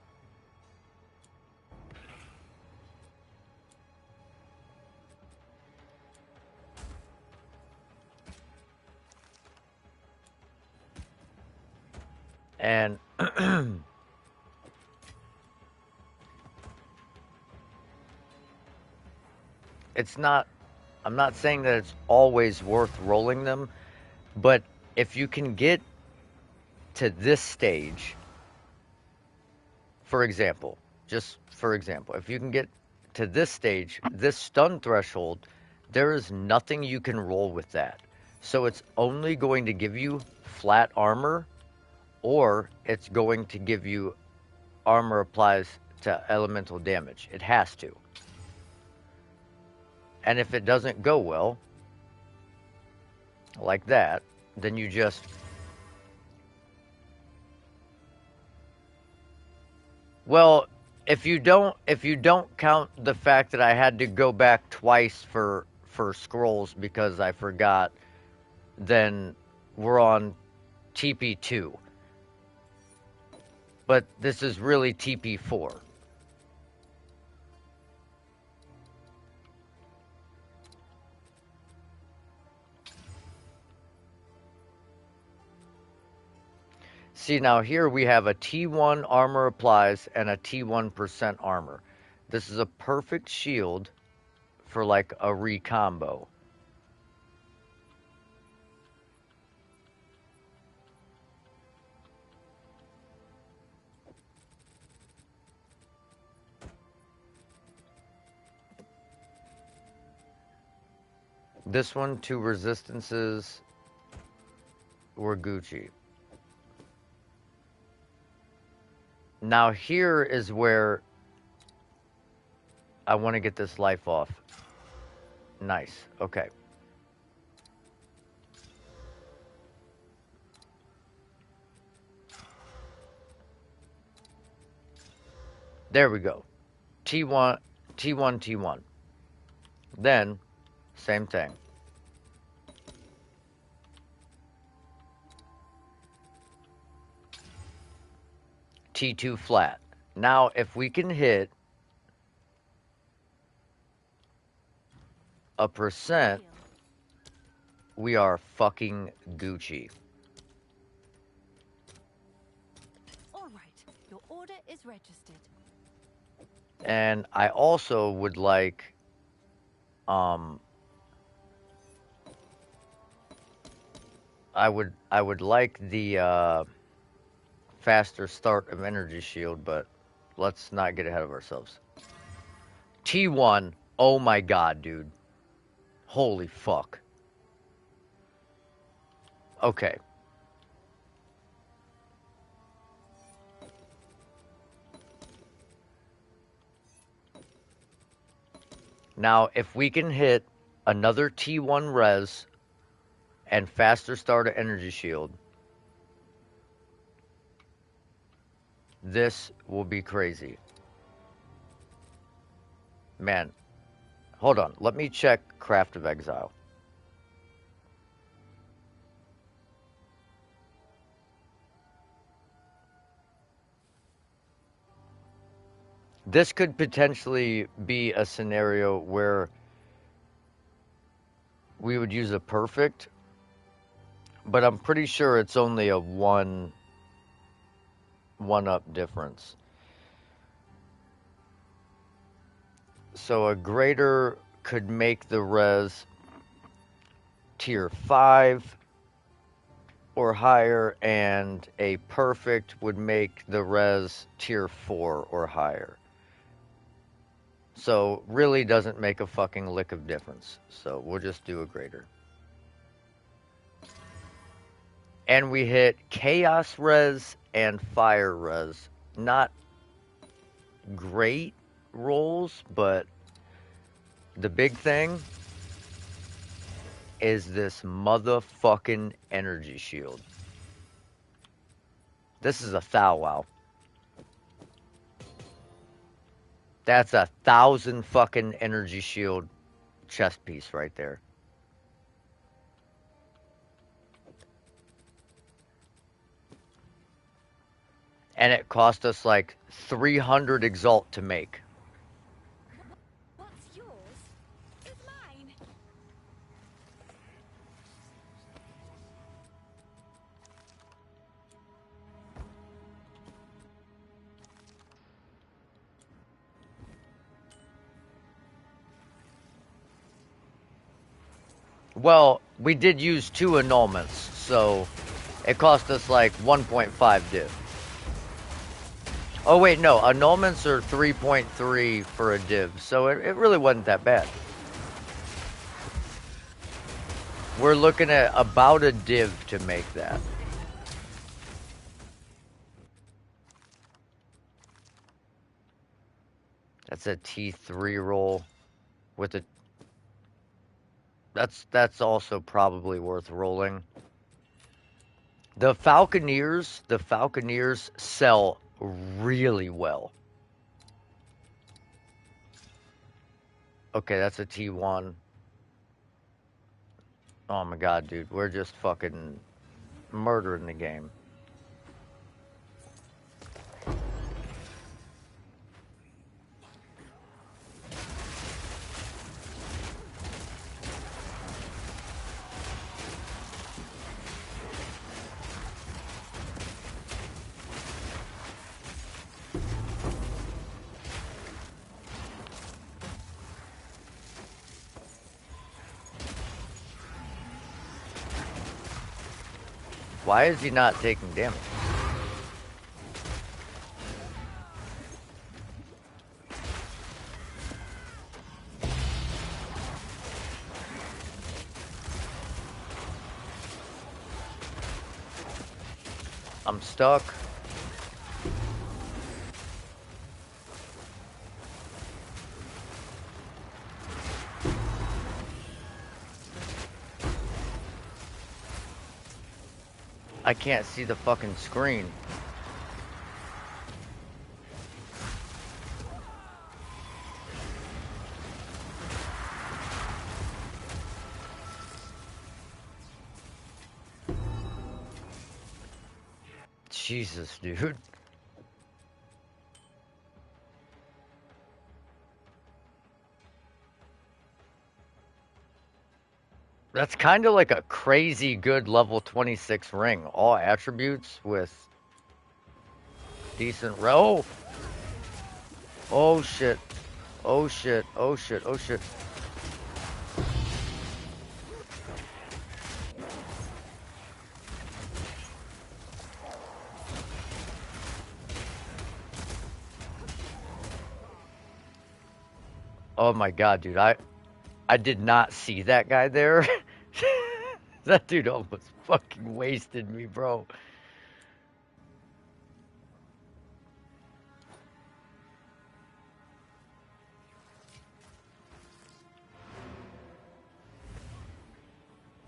And it's not, I'm not saying that it's always worth rolling them, but if you can get to this stage, for example, just for example, if you can get to this stage, this stun threshold, there is nothing you can roll with that. So it's only going to give you flat armor, or it's going to give you armor applies to elemental damage. It has to. And if it doesn't go well, like that, then you just... Well, if you don't count the fact that I had to go back twice for scrolls because I forgot, then we're on TP2. But this is really TP4. See, now here we have a T1 armor applies and a T1% armor. This is a perfect shield for like a recombo. This one, 2 resistances, we're Gucci. Now here is where I want to get this life off. Nice. Okay. There we go. T1, T1, T1. Then, same thing. T2 flat. Now, if we can hit a percent, we are fucking Gucci. All right, your order is registered. And I also would like, I would like the faster start of energy shield, but let's not get ahead of ourselves. T1, oh my god, dude. Holy fuck. Okay. Now, if we can hit another T1 res and faster start of energy shield, this will be crazy. Man, hold on. Let me check Craft of Exile. This could potentially be a scenario where we would use a perfect, but I'm pretty sure it's only a one up difference. So a greater could make the res tier 5 or higher, and a perfect would make the res tier 4 or higher. So really doesn't make a fucking lick of difference. So we'll just do a greater. And we hit chaos res and fire res. Not great rolls, but the big thing is this motherfucking energy shield. This is a thou wow. That's 1,000 fucking energy shield chest piece right there. And it cost us like 300 exalt to make. What's yours is mine. Well, we did use 2 annulments, so it cost us like 1.5 div. Oh wait, no, annulments are 3.3 for a div, so it really wasn't that bad. We're looking at about a div to make that. It's a T3 roll with a. That's also probably worth rolling. The Falconeers sell really well. Okay, that's a T1. Oh my god, dude, we're just fucking murdering the game. Why is he not taking damage? I'm stuck. I can't see the fucking screen. Jesus, dude. That's kind of like a crazy good level 26 ring. All attributes with decent row. Oh shit. Oh shit. Oh shit. Oh shit. Oh my god, dude. I did not see that guy there. That dude almost fucking wasted me, bro.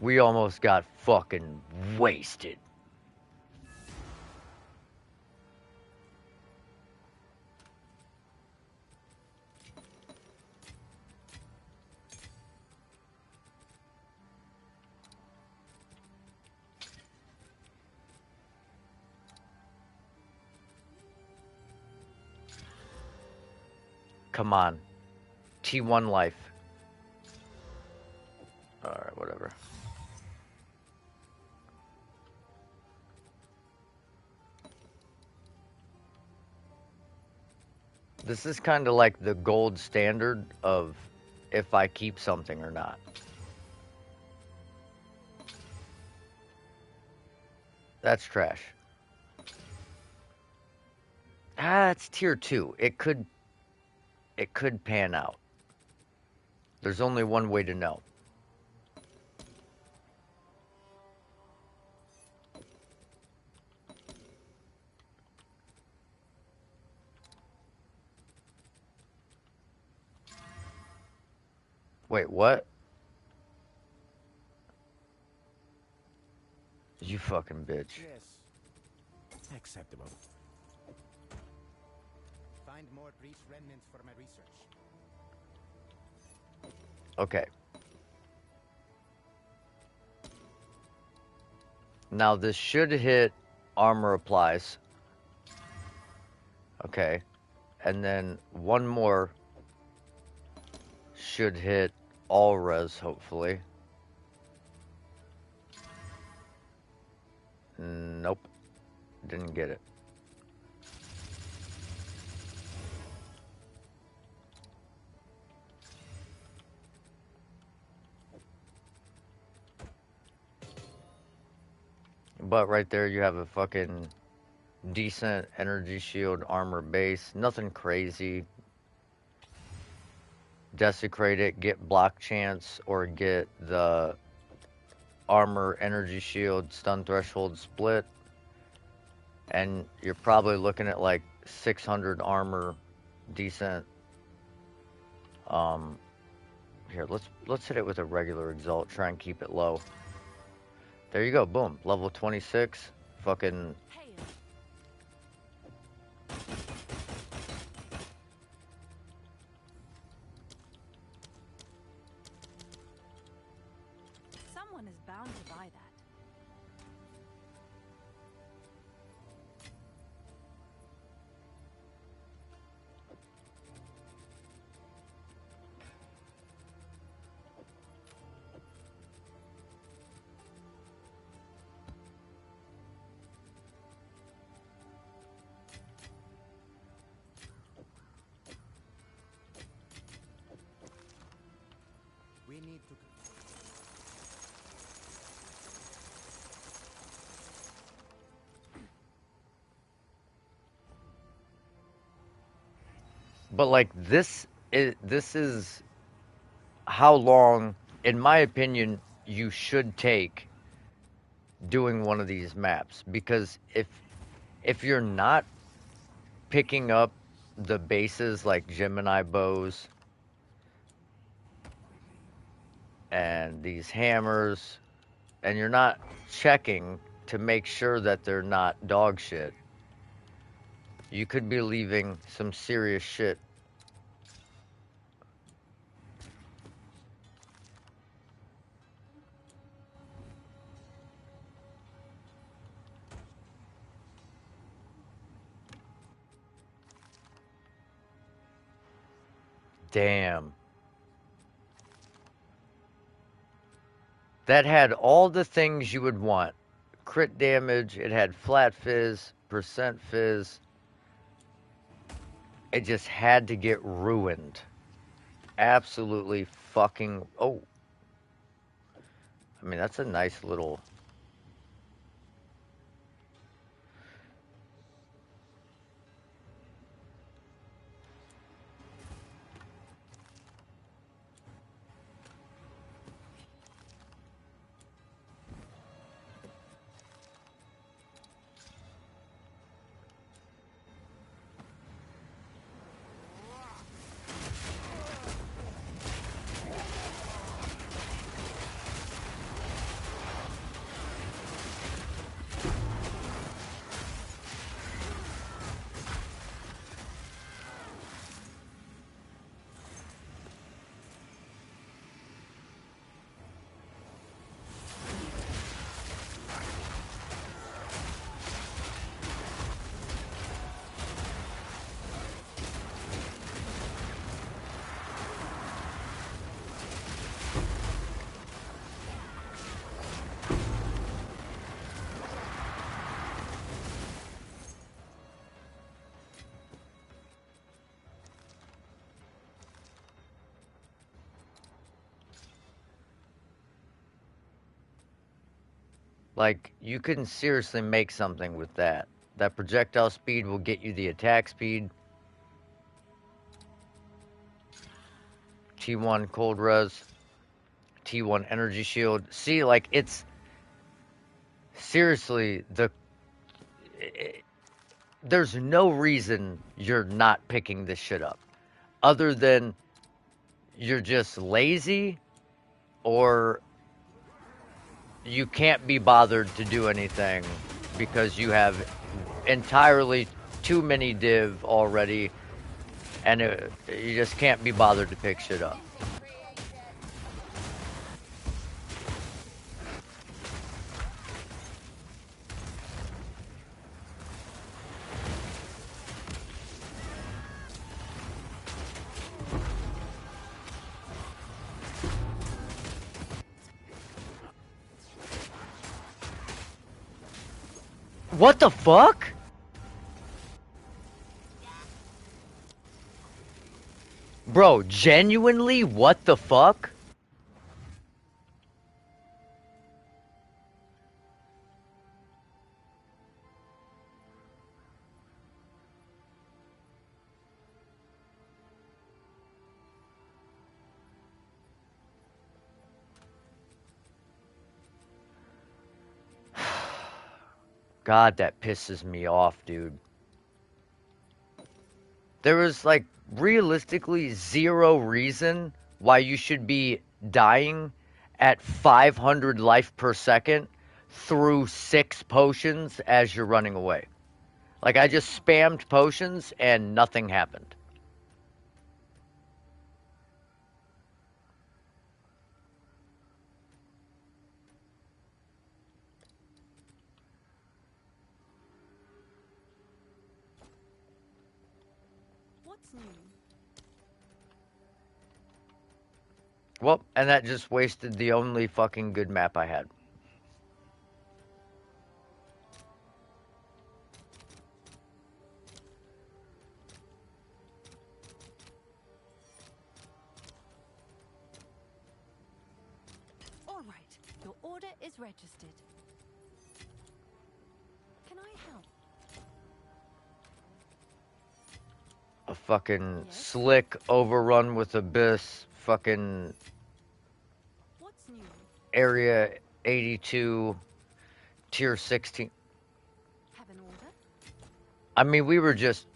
We almost got fucking wasted. Come on. T1 life. Alright, whatever. This is kind of like the gold standard of if I keep something or not. That's trash. Ah, it's tier 2. It could pan out. There's only one way to know. Wait, what? You fucking bitch. Yes. Acceptable. Find more breach remnants for my research. Okay. Now this should hit armor applies. Okay. And then one more should hit all res, hopefully. Nope. Didn't get it. But right there you have a fucking decent energy shield armor base. Nothing crazy. Desecrate it, get block chance, or get the armor energy shield stun threshold split. And you're probably looking at like 600 armor, decent Um, Here, let's hit it with a regular exalt. Try and keep it low. There you go. Boom. Level 26. Fucking. Hail. Someone is bound to buy that. We need to. But like this is how long, in my opinion, you should take doing one of these maps, because if you're not picking up the bases like Gemini bows and these hammers, and you're not checking to make sure that they're not dog shit, you could be leaving some serious shit. Damn. That had all the things you would want. Crit damage, it had flat fizz, percent fizz. It just had to get ruined. Absolutely fucking. Oh. I mean, that's a nice little. Like, you can seriously make something with that. That projectile speed will get you the attack speed. T1 cold res. T1 energy shield. See, like, it's. Seriously, there's no reason you're not picking this shit up. Other than you're just lazy, or you can't be bothered to do anything because you have entirely too many div already, and you just can't be bothered to pick shit up. What the fuck? Bro, genuinely, what the fuck? God, that pisses me off, dude. There is like realistically zero reason why you should be dying at 500 life per second through 6 potions as you're running away. Like I just spammed potions and nothing happened. What's new? Well, and that just wasted the only fucking good map I had. All right, your order is registered. Can I help? A fucking Yes? slick overrun with abyss, fucking What's new? area 82, tier 16. Have an order? I mean, we were just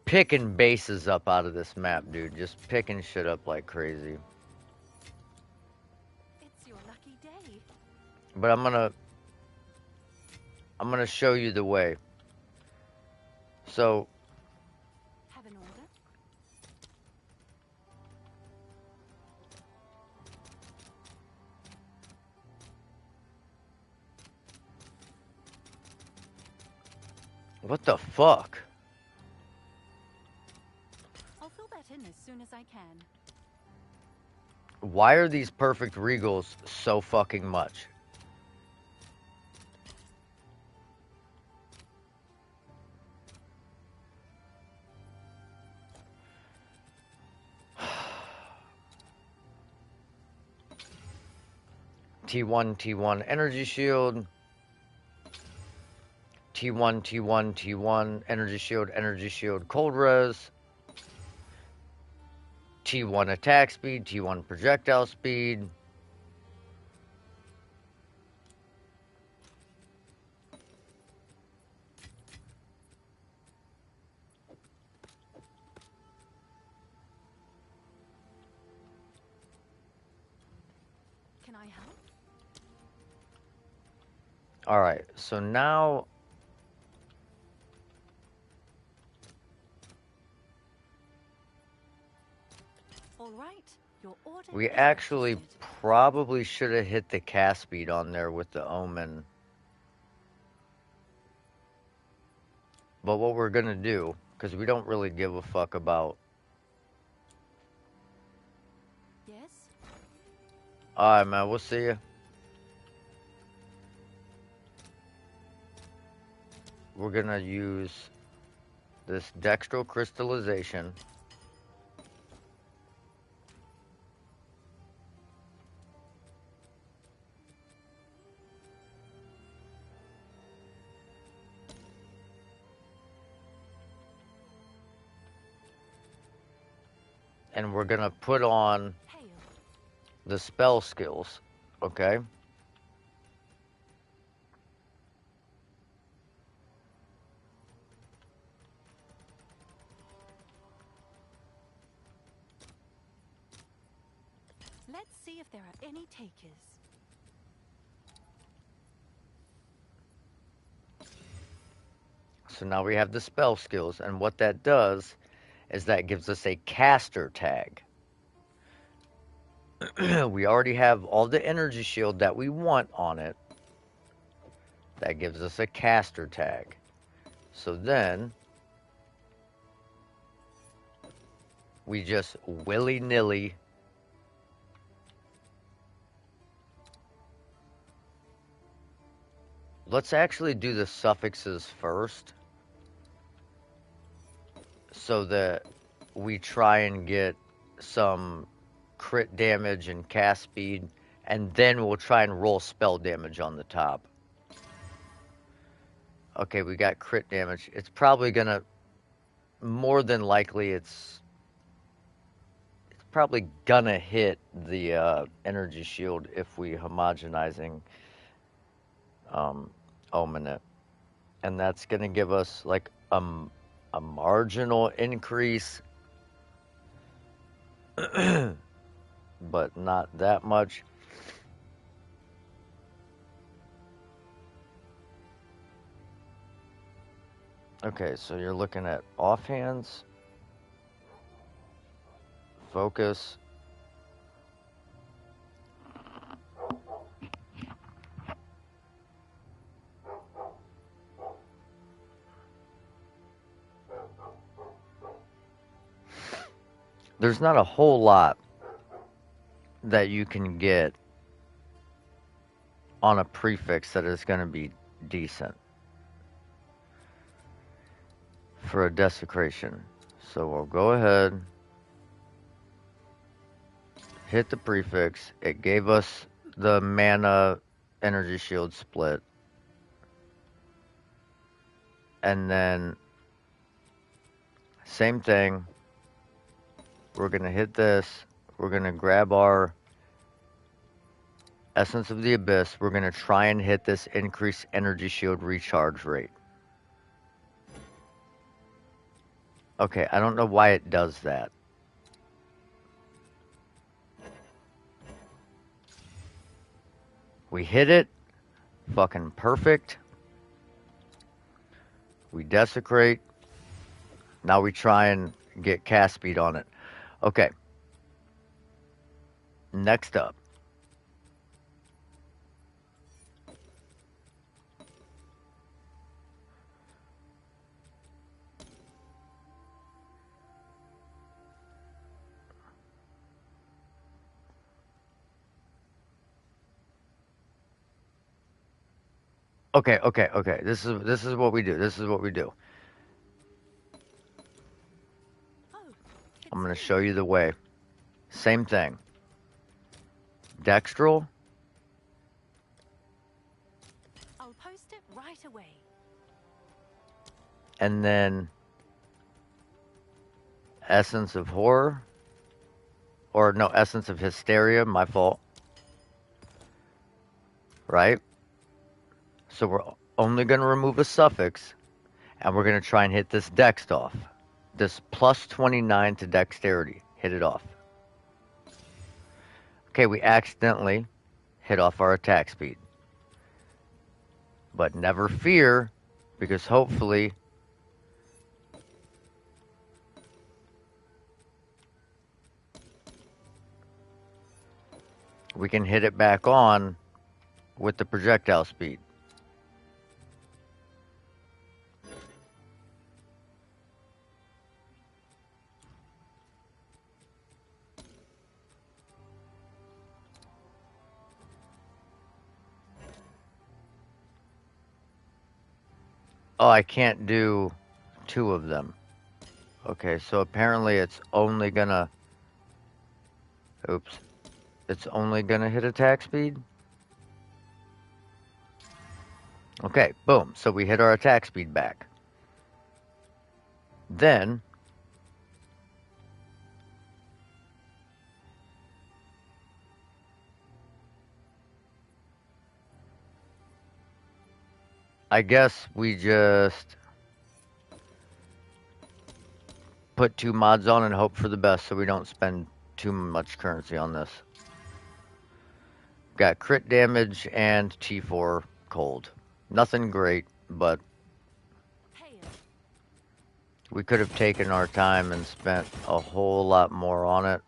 picking bases up out of this map, dude. Just picking shit up like crazy. It's your lucky day. But I'm gonna show you the way. So, Have an order? what the fuck? I'll fill that in as soon as I can. Why are these perfect regals so fucking much? T1, T1 energy shield. T1, T1, T1 energy shield, cold res. T1 attack speed, T1 projectile speed. Can I help? Alright, so now All right, your order we is actually registered. probably should have hit the cast speed on there with the omen. But what we're gonna do, because we don't really give a fuck about. Yes? Alright, man, we'll see you. We're gonna use this dextro crystallization. And we're gonna put on Hail. the spell skills, okay? Let's see if there are any takers. So now we have the spell skills, and what that does is that gives us a caster tag. We already have all the energy shield that we want on it. That gives us a caster tag. So then we just willy-nilly let's actually do the suffixes first so that we try and get some crit damage and cast speed, and then we'll try and roll spell damage on the top. Okay, we got crit damage. It's probably gonna, more than likely, it's probably gonna hit the energy shield if we homogenizing omen it. And that's gonna give us like a marginal increase, but not that much. Okay, so you're looking at offhands, focus. There's not a whole lot that you can get on a prefix that is going to be decent for a desecration. So we'll go ahead, hit the prefix. It gave us the mana energy shield split. And then same thing. We're going to hit this. We're going to grab our Essence of the Abyss. We're going to try and hit this increased energy shield recharge rate. Okay, I don't know why it does that. We hit it. Fucking perfect. We desecrate. Now we try and get cast speed on it. Okay. Next up. Okay. This is what we do. This is what we do. Oh, I'm going to it's show you the way. Same thing. Dextral. I'll post it right away. And then Essence of Horror. Or no, Essence of Hysteria. My fault. Right? So we're only going to remove a suffix. And we're going to try and hit this dext off. This plus 29 to dexterity. Hit it off. Okay, we accidentally hit off our attack speed. But never fear, because hopefully we can hit it back on with the projectile speed. Oh, I can't do two of them. Okay, so apparently it's only gonna... Oops. It's only gonna hit attack speed? Okay, boom. So we hit our attack speed back. Then... I guess we just... put two mods on and hope for the best so we don't spend too much currency on this. Got crit damage and T4 cold. Nothing great, but Hail. we could have taken our time and spent a whole lot more on it.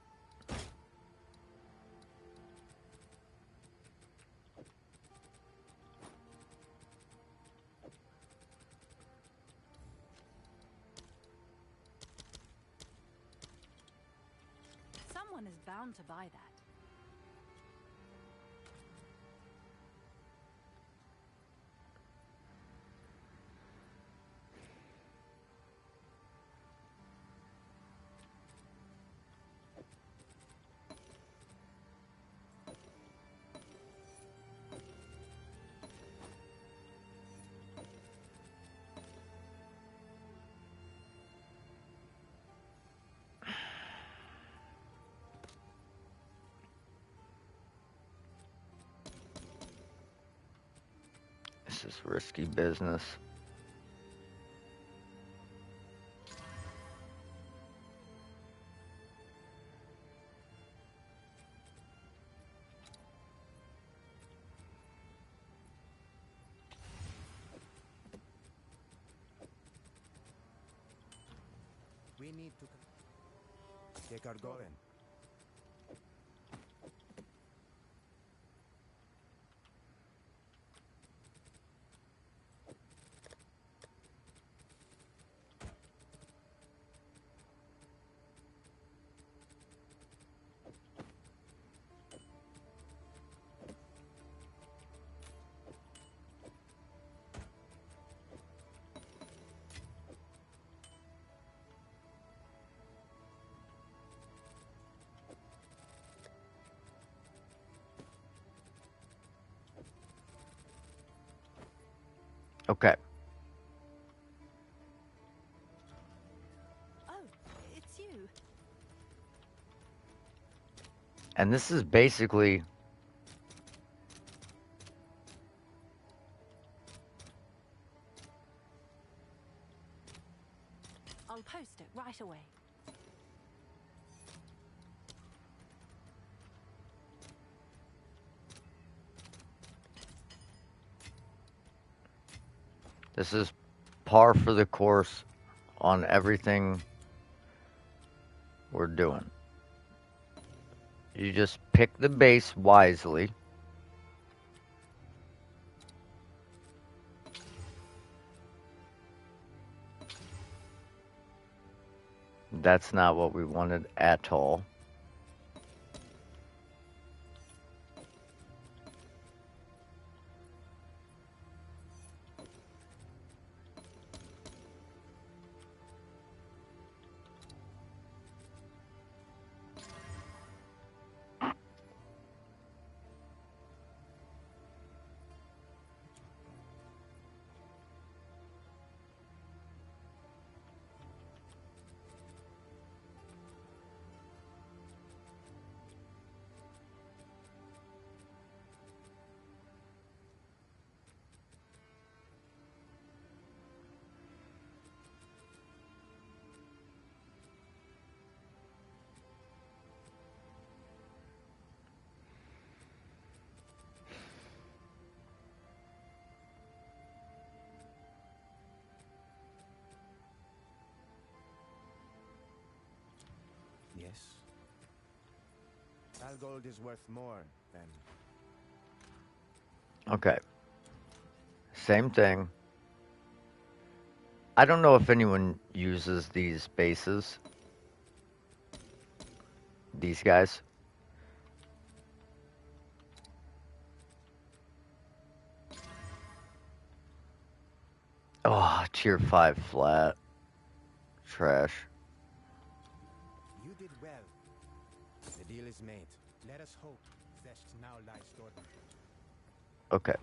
Someone is bound to buy that. This is risky business. We need to get our going. Okay. Oh, it's you. And this is basically I'll post it right away. this is par for the course on everything we're doing. You just pick the base wisely. That's not what we wanted at all. Yes. Algold is worth more than... Okay. Same thing. I don't know if anyone uses these bases. These guys. Oh, tier 5 flat. Trash. You did well. The deal is made. Let us hope Zest now lies dormant. Okay.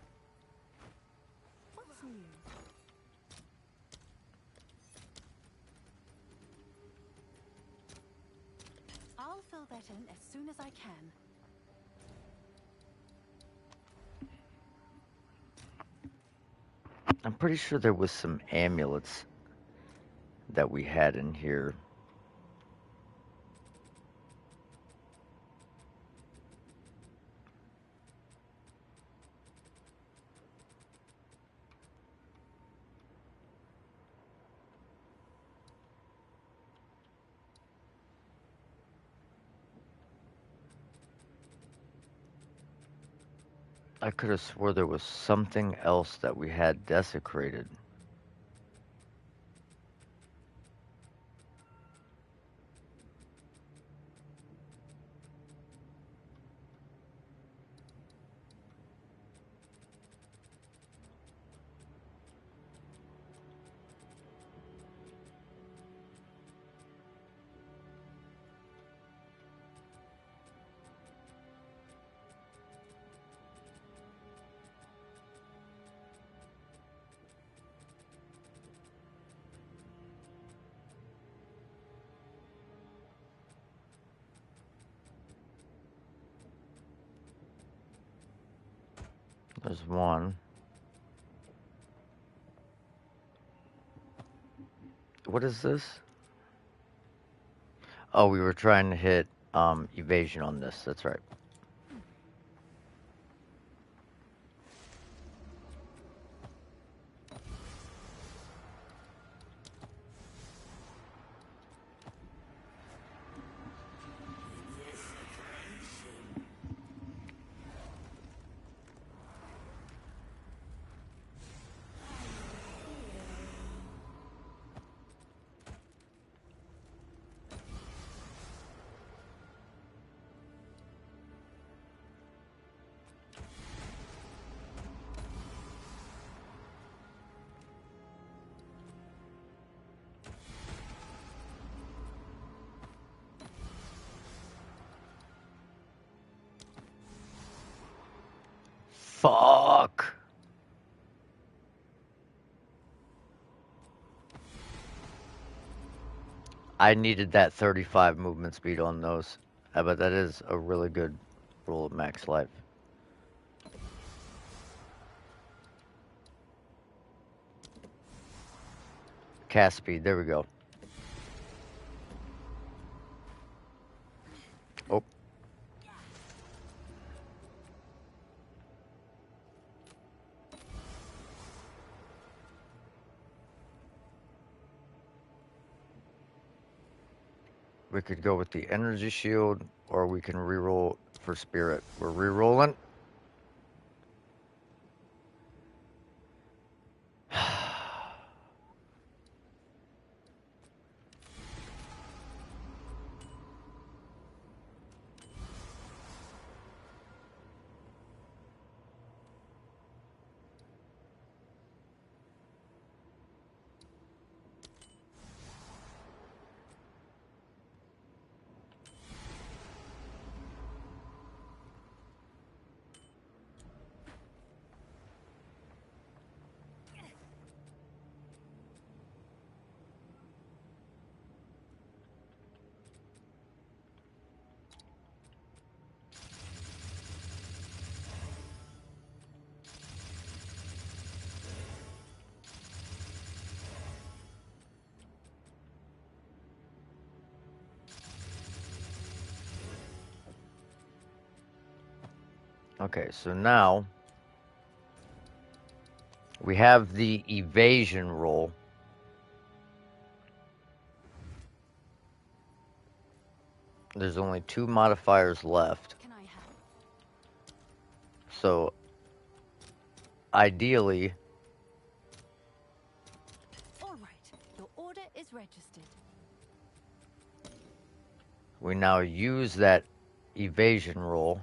What's new? I'll fill that in as soon as I can. I'm pretty sure there was some amulets that we had in here. I could have swore there was something else that we had desecrated. There's one. What is this? Oh, we were trying to hit evasion on this. That's right. Fuck. I needed that 35 movement speed on those. But that is a really good roll of max life. Cast speed, there we go. Oh. We could go with the energy shield, or we can reroll for spirit. We're rerolling. Okay, so now we have the evasion roll. There's only 2 modifiers left. Can I help? So ideally, All right. Your order is registered. we now use that evasion roll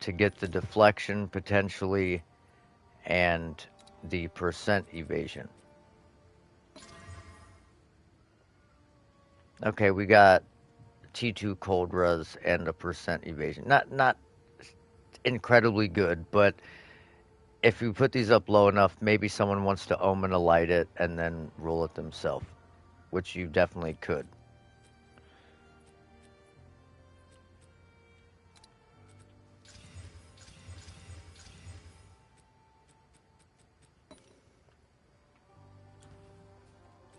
to get the deflection potentially and the percent evasion. Okay, we got T2 cold res and a percent evasion. Not incredibly good, but if you put these up low enough, maybe someone wants to omen alight it and then roll it themselves, which you definitely could.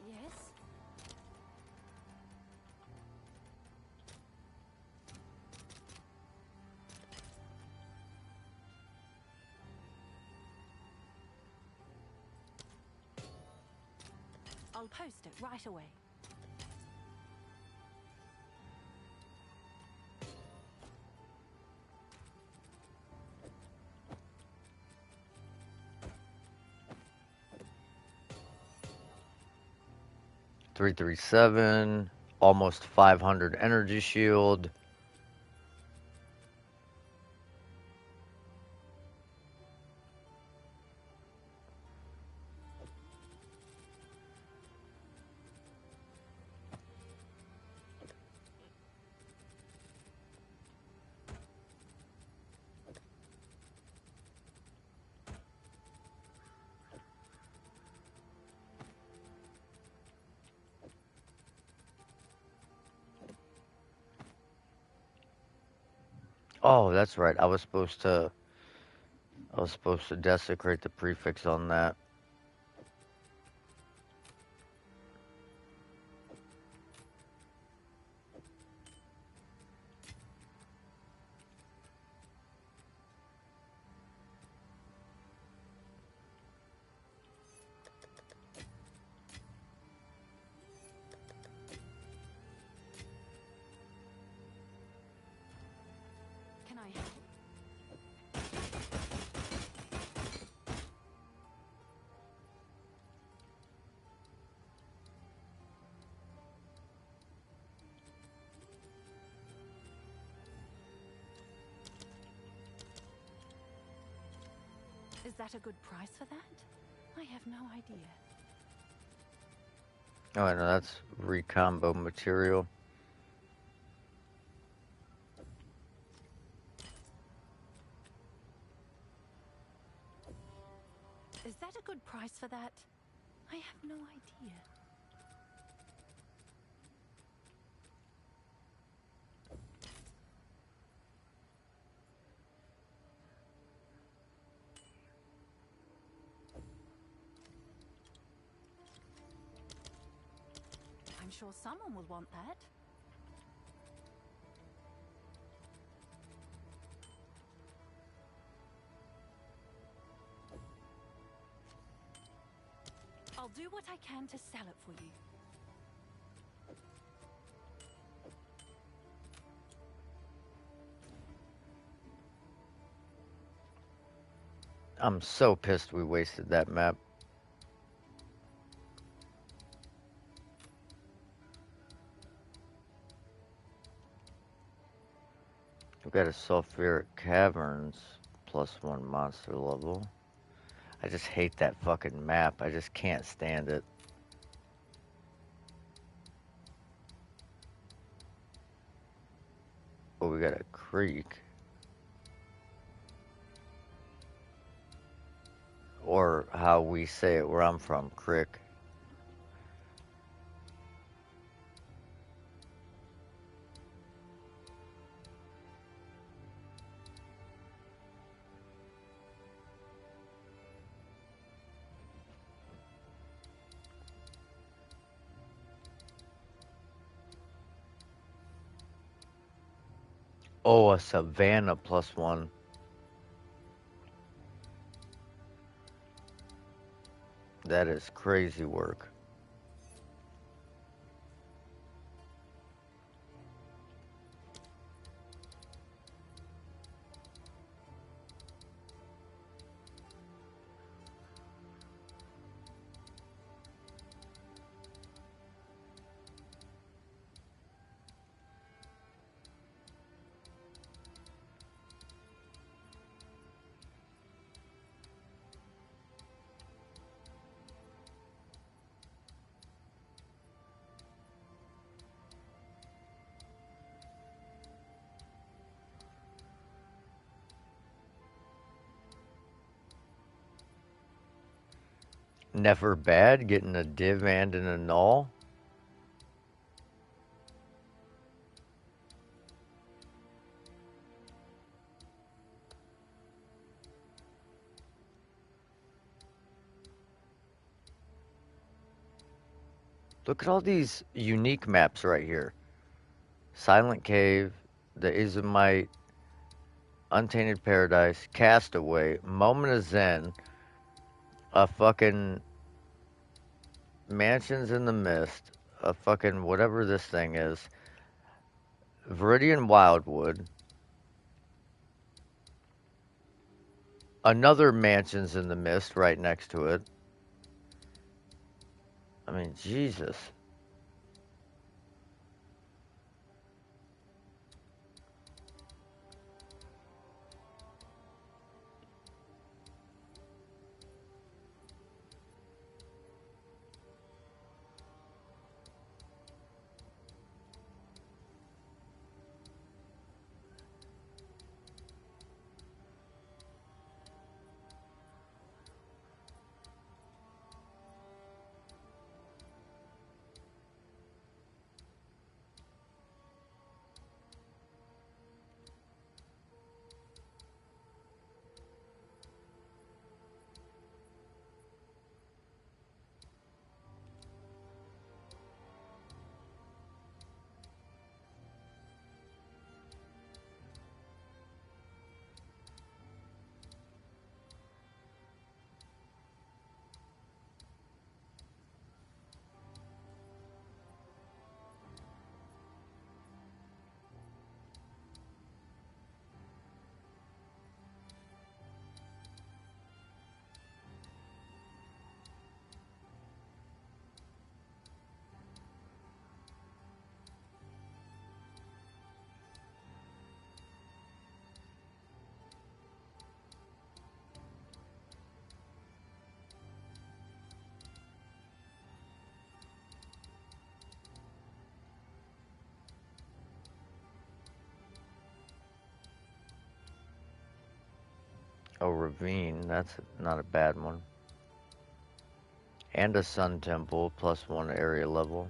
Yes? I'll post it right away. Three, 337, almost 500 energy shield. Oh, that's right. I was supposed to desecrate the prefix on that. Can I help? Is that a good price for that? I have no idea. Oh, I know that's recombo material. Is that a good price for that? I have no idea. I'm sure someone will want that. I'll do what I can to sell it for you. I'm so pissed we wasted that map. We got a sulfuric caverns +1 monster level. I just hate that fucking map. I just can't stand it. Oh, we got a creek. Or how we say it where I'm from, crick. Oh, a savannah +1. That is crazy work. Never bad getting a div and an annul. Look at all these unique maps right here. Silent Cave, the Izumite, Untainted Paradise, Castaway, Moment of Zen, a fucking Mansions in the Mist, a fucking whatever this thing is, Viridian Wildwood, another Mansions in the Mist right next to it. I mean, Jesus. Oh, Ravine, that's not a bad one. And a sun temple, +1 area level.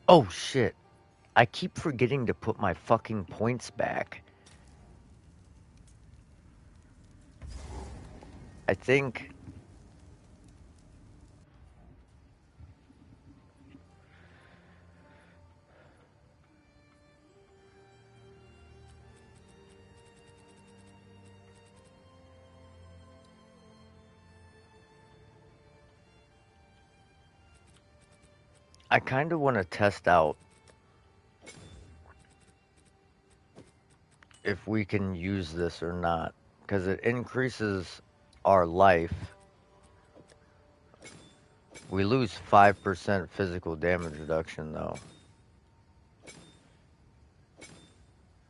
Oh shit. I keep forgetting to put my fucking points back. I think I kind of want to test out if we can use this or not, because it increases our life. We lose 5% physical damage reduction though.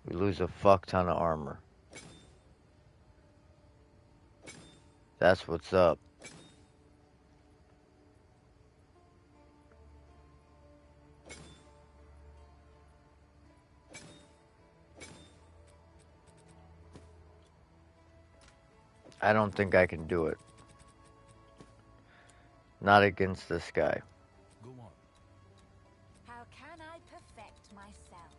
We lose a fuck ton of armor. That's what's up. I don't think I can do it. Not against this guy. Go on. How can I perfect myself?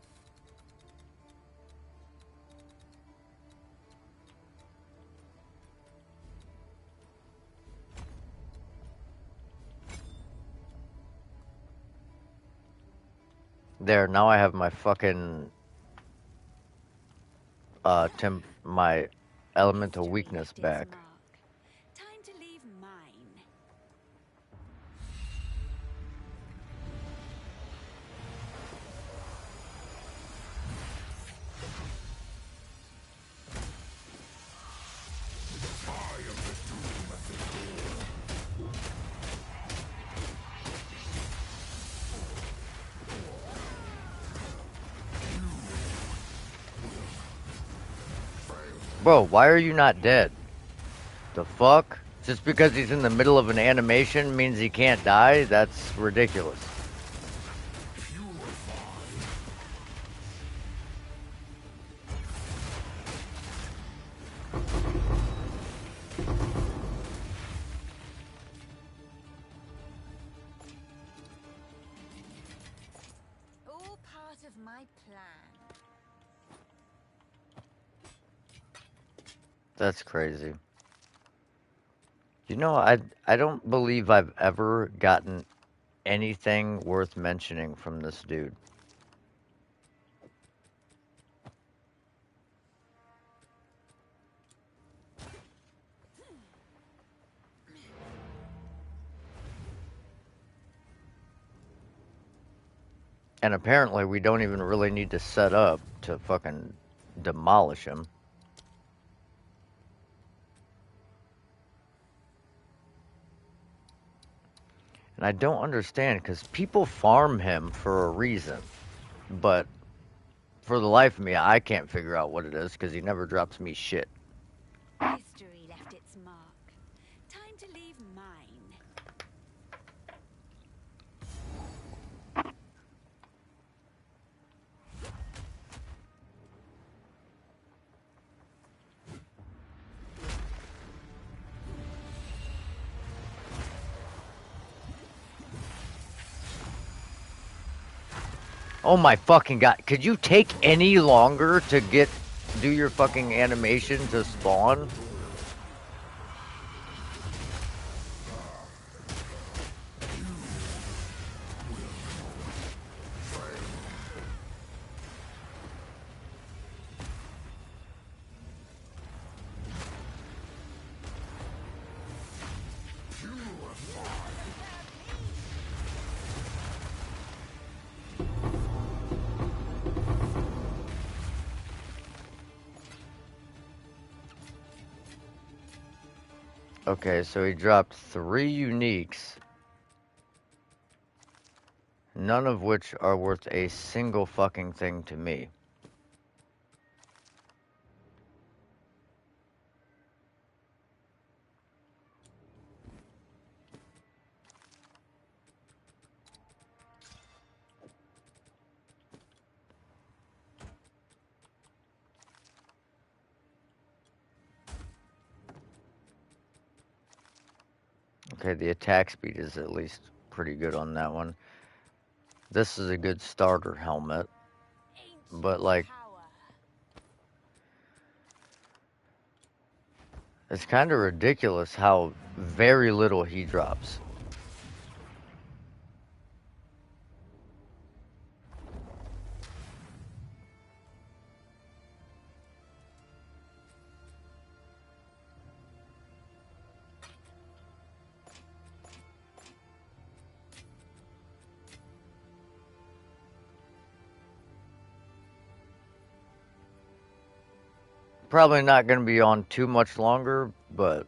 There, now I have my fucking my elemental weakness History left its back. mark. Time to leave mine. Bro, why are you not dead? The fuck? Just because he's in the middle of an animation means he can't die? That's ridiculous. All part of my plan. That's crazy. You know, I don't believe I've ever gotten anything worth mentioning from this dude. And apparently we don't even really need to set up to fucking demolish him. And I don't understand, because people farm him for a reason. But for the life of me, I can't figure out what it is, because he never drops me shit. History left its mark. Time to leave mine. Oh my fucking god. Could you take any longer to do your fucking animation to spawn? Okay, so he dropped 3 uniques, none of which are worth a single fucking thing to me. Okay, the attack speed is at least pretty good on that one. This is a good starter helmet, but like, it's kind of ridiculous how very little he drops. Probably not going to be on too much longer, but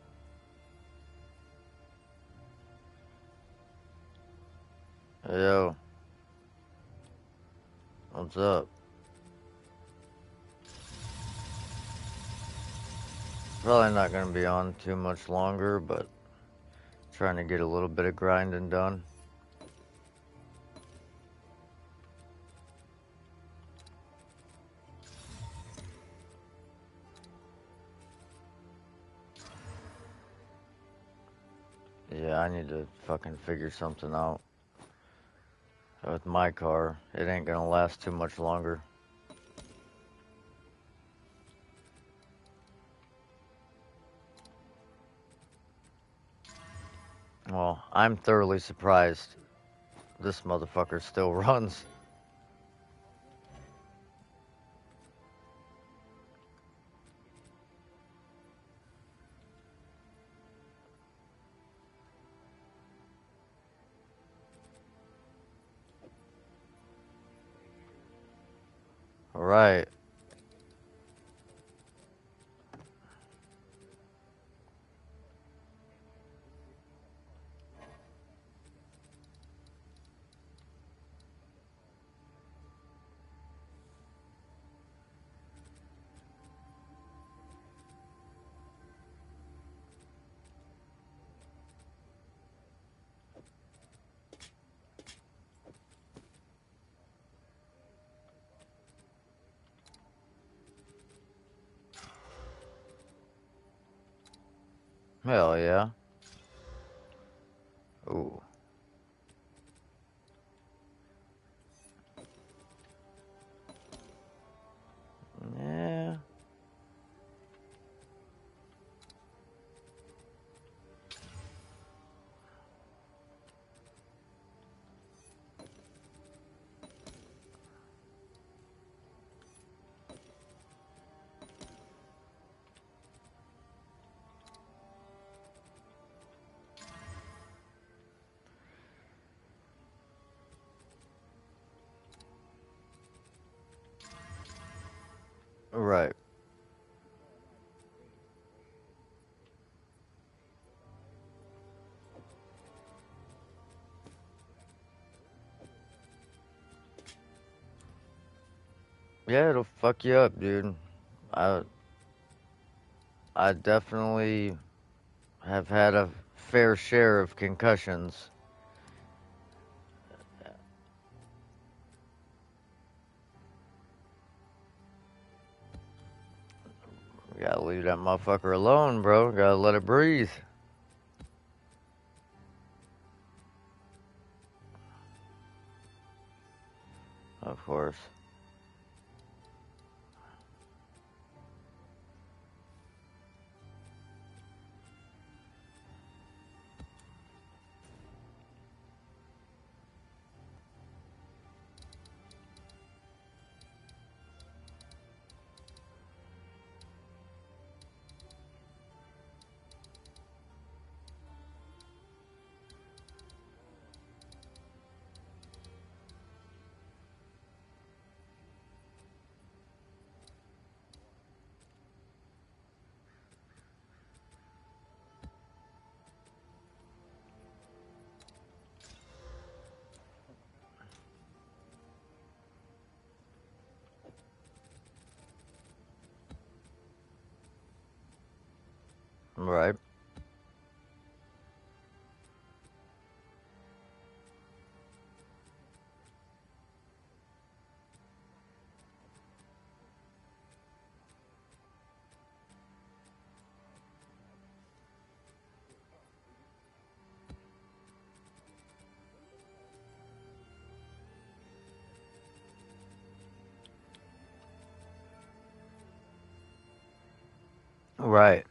yo, what's up? Probably not going to be on too much longer, but trying to get a little bit of grinding done. Yeah, I need to fucking figure something out with my car. It ain't gonna last too much longer. Well, I'm thoroughly surprised this motherfucker still runs. Right. Hell yeah. Ooh. Yeah. Right. Yeah, it'll fuck you up, dude. I I definitely have had a fair share of concussions. You gotta leave that motherfucker alone, bro. Gotta let it breathe. Of course. Right.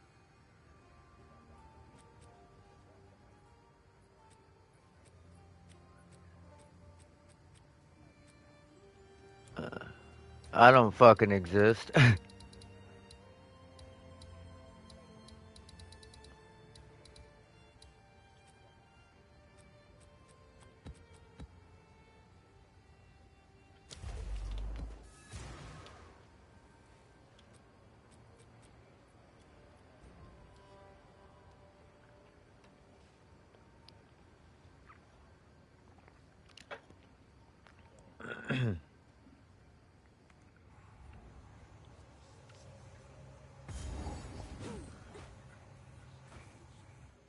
I don't fucking exist.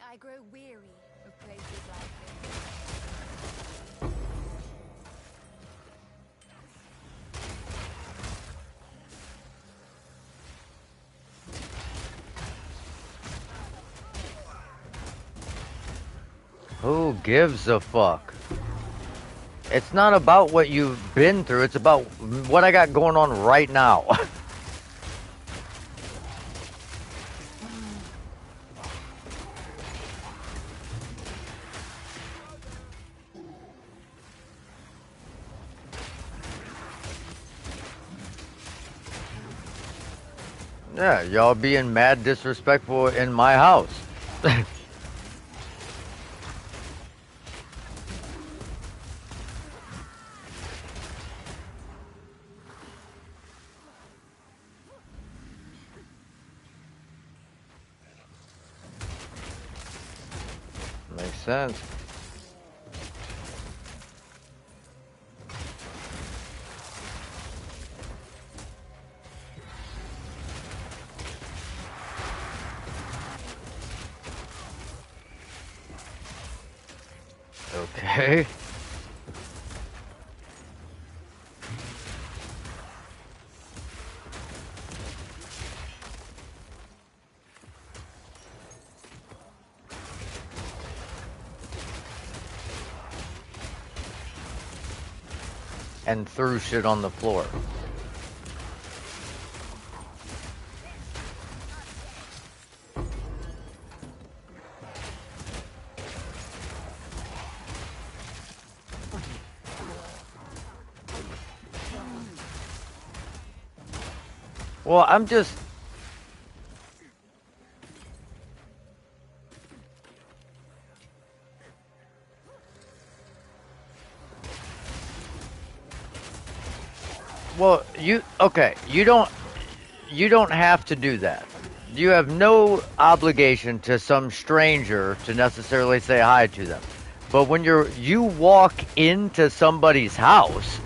I grow weary of places like this. Who gives a fuck? It's not about what you've been through. It's about what I got going on right now. Yeah, y'all being mad disrespectful in my house. Makes sense. Okay. And threw shit on the floor. Well, I'm just. Well, okay? You don't have to do that. You have no obligation to some stranger to necessarily say hi to them. But when you walk into somebody's house,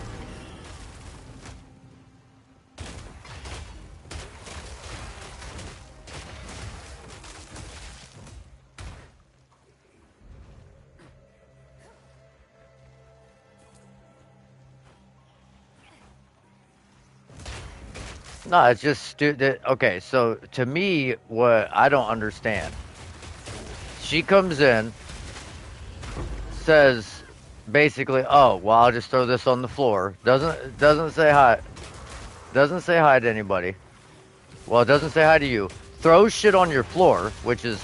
no, it's just okay, so to me, what I don't understand, she comes in, says basically, "Oh, well, I'll just throw this on the floor." Doesn't say hi. Doesn't say hi to anybody. Well, it doesn't say hi to you. Throws shit on your floor, which is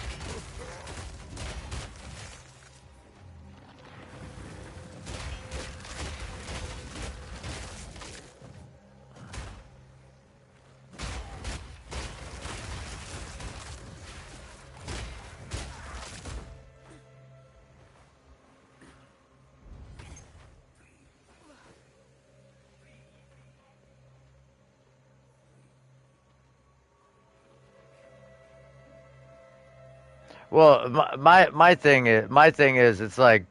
well, my thing is it's like,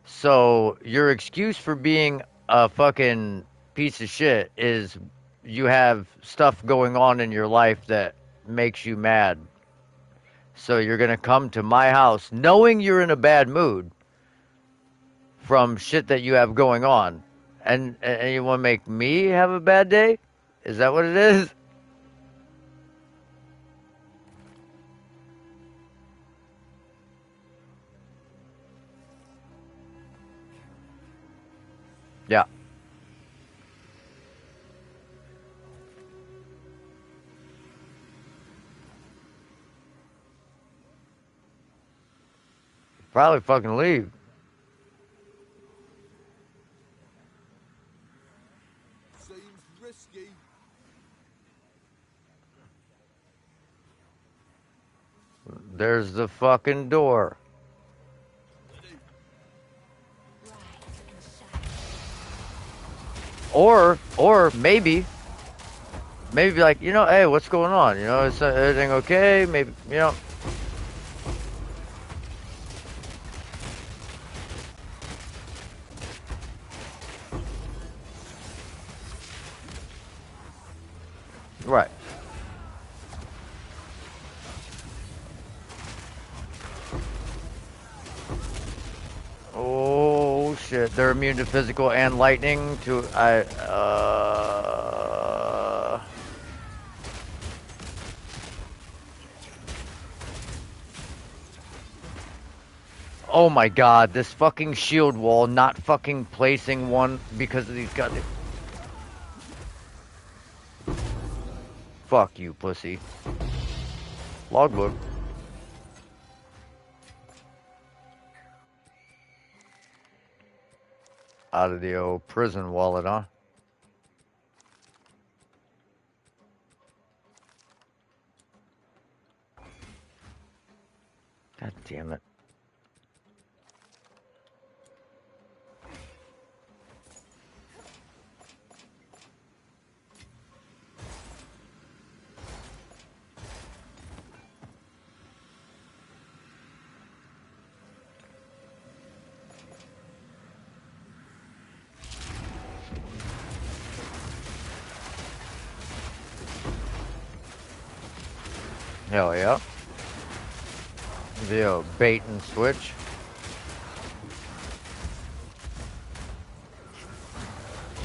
so your excuse for being a fucking piece of shit is you have stuff going on in your life that makes you mad. So you're gonna come to my house knowing you're in a bad mood from shit that you have going on, and you want to make me have a bad day? Is that what it is? Yeah. Probably fucking leave. Seems risky. There's the fucking door. Or maybe be like, you know, hey, what's going on? You know, is everything okay? Maybe, you know. Right. Oh shit! They're immune to physical and lightning. Oh my god! This fucking shield wall not fucking placing one because of these goddamn. Fuck you, pussy. Logbook. Out of the old prison wallet, huh? God damn it. Hell yeah. The old bait and switch.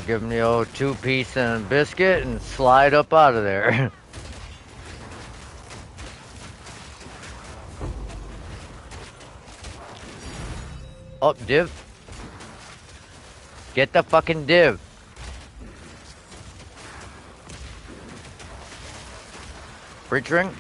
Give him the old 2-piece and a biscuit and slide up out of there. Up, div. Get the fucking div. Breach ring.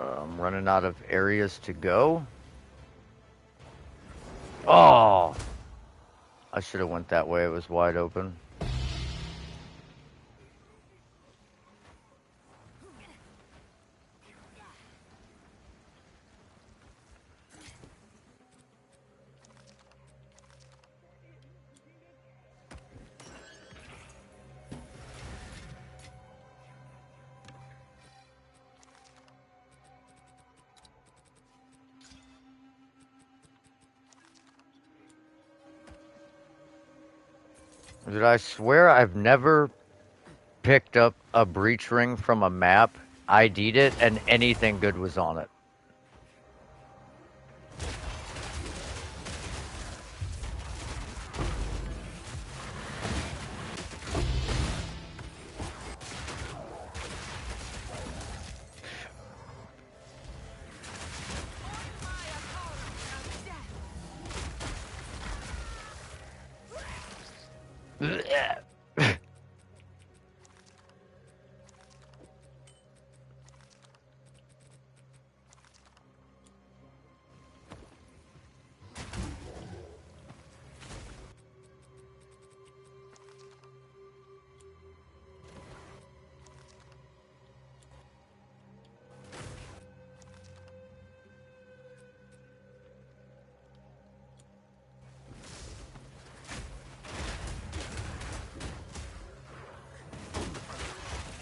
I'm running out of areas to go. Oh! I should have went that way. It was wide open. Did I swear I've never picked up a breach ring from a map, ID'd it, and anything good was on it?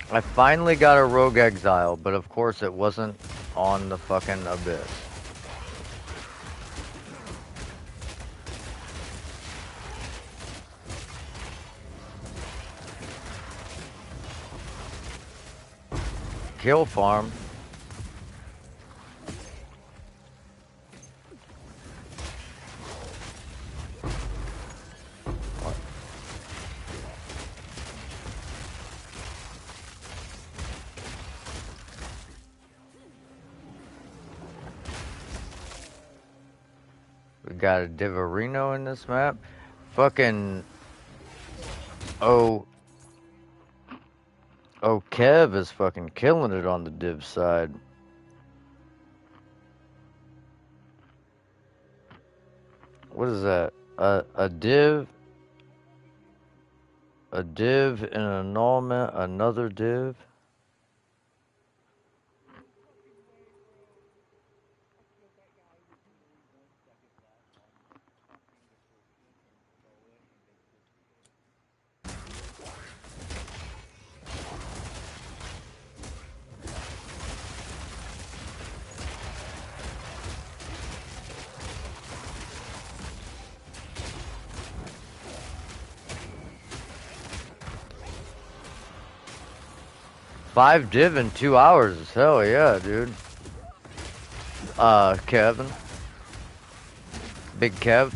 I finally got a rogue exile, but of course it wasn't on the fucking abyss. Kill farm. We got a Divarino in this map. Fucking oh Kev is fucking killing it on the div side. What is that? A div, an annulment, another div. Five div in 2 hours. Hell yeah, dude. Kevin. Big Kev.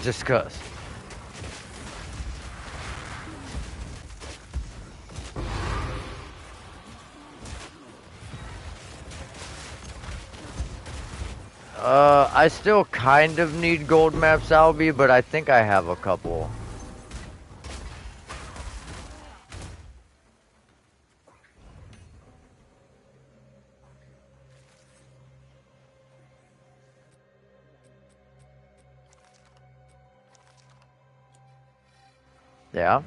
Discuss. I still kind of need gold maps, Albie, but I think I have a couple. Yeah?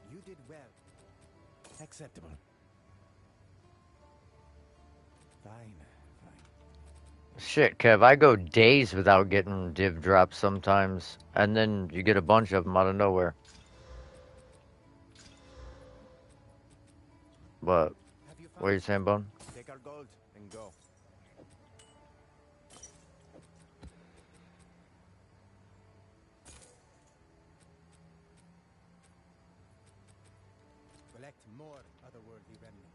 You did well. Acceptable. Fine. Shit, Kev, I go days without getting div drops sometimes, and then you get a bunch of them out of nowhere. But, Have you what are you found? saying, Bone? Take our gold and go. Collect more otherworldly remnants.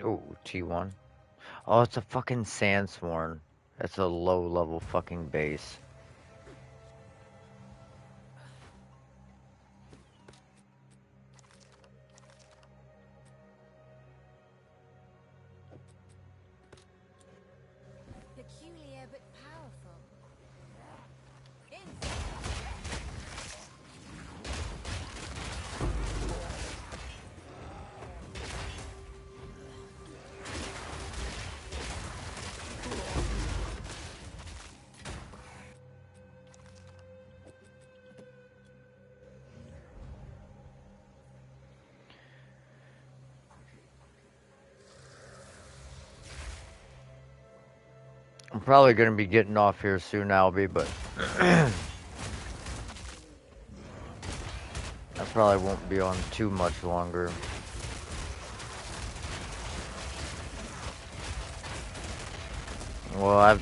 Oh, T1. Oh, it's a fucking Sandsworn. That's a low-level fucking base. Peculiar but powerful. I'm probably gonna be getting off here soon, Albie, but I probably won't be on too much longer. Well,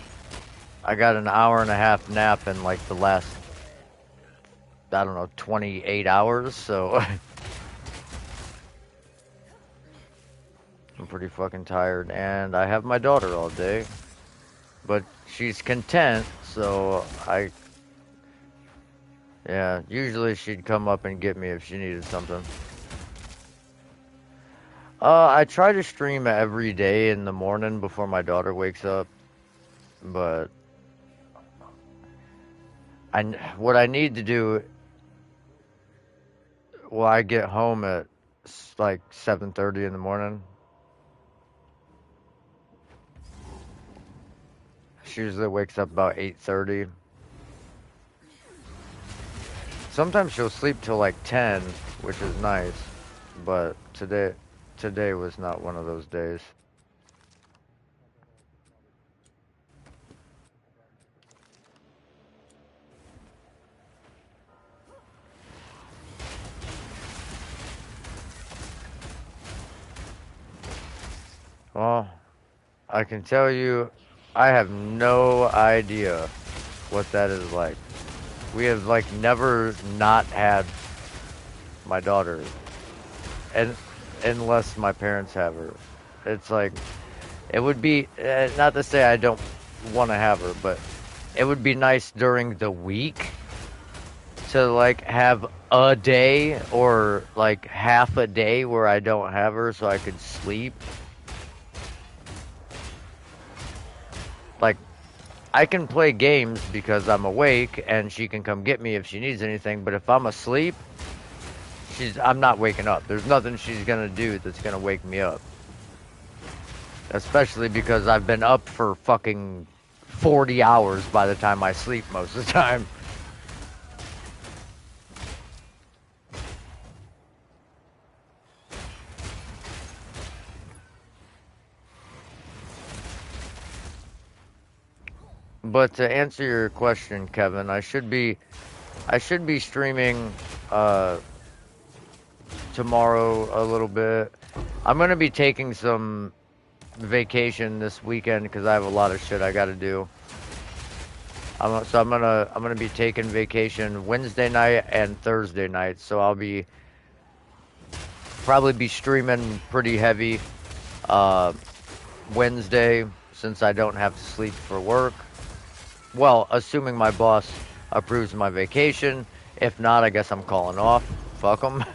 I got an hour and a half nap in like the last, I don't know, 28 hours, so I'm pretty fucking tired, and I have my daughter all day, but she's content, so yeah, usually she'd come up and get me if she needed something. I try to stream every day in the morning before my daughter wakes up, but what I need to do Well, I get home at like 7:30 in the morning. She usually wakes up about 8:30. Sometimes she'll sleep till like 10, which is nice. But today was not one of those days. Well, I can tell you, I have no idea what that is like. We have like never not had my daughter, and unless my parents have her, it's like it would be not to say I don't want to have her, but it would be nice during the week to like have a day or like half a day where I don't have her so I could sleep. Like I can play games because I'm awake and she can come get me if she needs anything, but if I'm asleep, I'm not waking up. There's nothing she's gonna do that's gonna wake me up. Especially because I've been up for fucking 40 hours by the time I sleep most of the time. But to answer your question, Kevin, I should be streaming tomorrow a little bit. I'm gonna be taking some vacation this weekend because I have a lot of shit I gotta do. I'm gonna be taking vacation Wednesday night and Thursday night, so I'll be probably be streaming pretty heavy uh, Wednesday since I don't have to sleep for work. Well, assuming my boss approves my vacation. If not, I guess I'm calling off. Fuck them.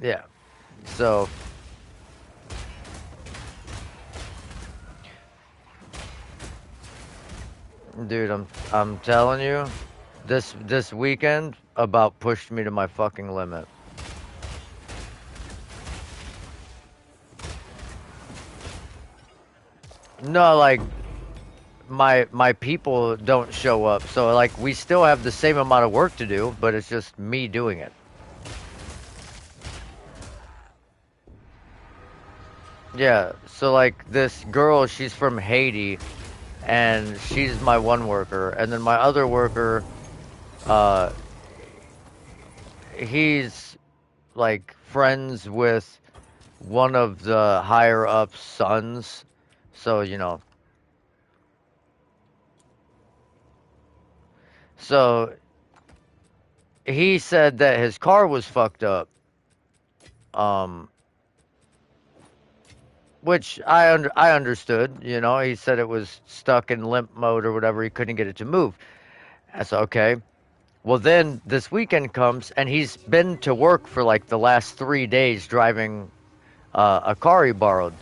Yeah. So, dude, I'm telling you, this weekend about pushed me to my fucking limit. No, like my people don't show up, so like we still have the same amount of work to do, but it's just me doing it. Yeah, so like this girl, she's from Haiti, and she's my one worker, and then my other worker, uh, he's like friends with one of the higher up sons, so so he said that his car was fucked up, um, which I understood. He said it was stuck in limp mode or whatever. He couldn't get it to move. I said, okay. Well, then this weekend comes, and he's been to work for like the last 3 days driving a car he borrowed.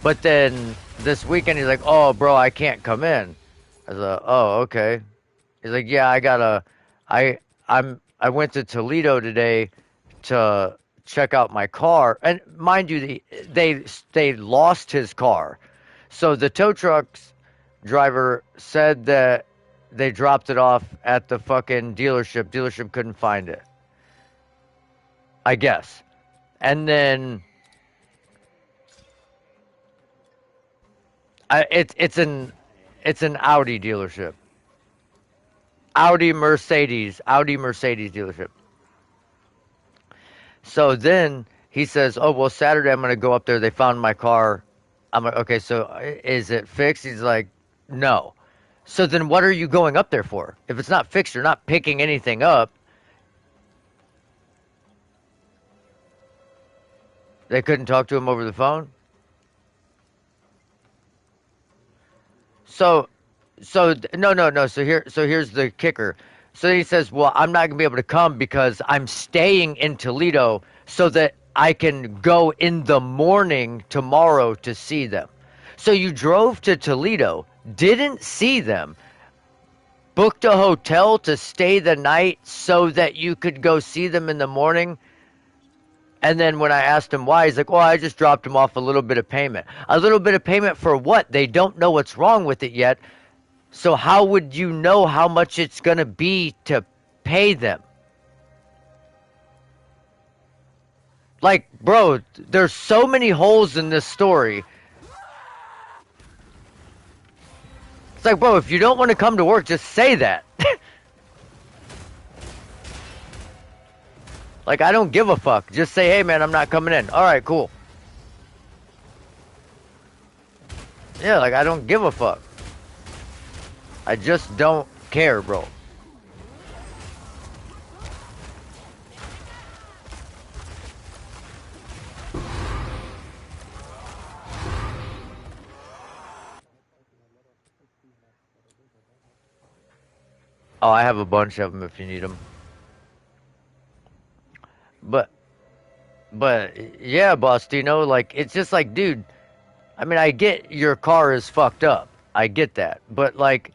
But then this weekend, he's like, "Oh, bro, I can't come in." I was like, "Oh, okay." He's like, "Yeah, I went to Toledo today to check out my car, and mind you, they lost his car, so the tow truck's driver said that they dropped it off at the fucking dealership. Dealership couldn't find it, I guess, and then it's an Audi dealership, Audi Mercedes dealership. So then he says, "Oh well, Saturday I'm gonna go up there. They found my car." I'm like, "Okay, so is it fixed?" He's like, "No." So then what are you going up there for? If it's not fixed, you're not picking anything up. They couldn't talk to him over the phone. So no, no, no. So here's the kicker. So he says, "Well, I'm not gonna be able to come because I'm staying in Toledo so that I can go in the morning tomorrow to see them." So you drove to Toledo, didn't see them, booked a hotel to stay the night so that you could go see them in the morning. And then when I asked him why, he's like, well, I just dropped him off a little bit of payment. A little bit of payment for what? They don't know what's wrong with it yet. So how would you know how much it's going to be to pay them? Like, bro, there's so many holes in this story. It's like, bro, if you don't want to come to work, just say that. Like, I don't give a fuck. Just say, hey, man, I'm not coming in. All right, cool. Yeah, like, I don't give a fuck. I just don't care, bro. Oh, I have a bunch of them if you need them. But, yeah, Bostino, like, it's just like, dude, I mean, I get your car is fucked up. I get that. But, like,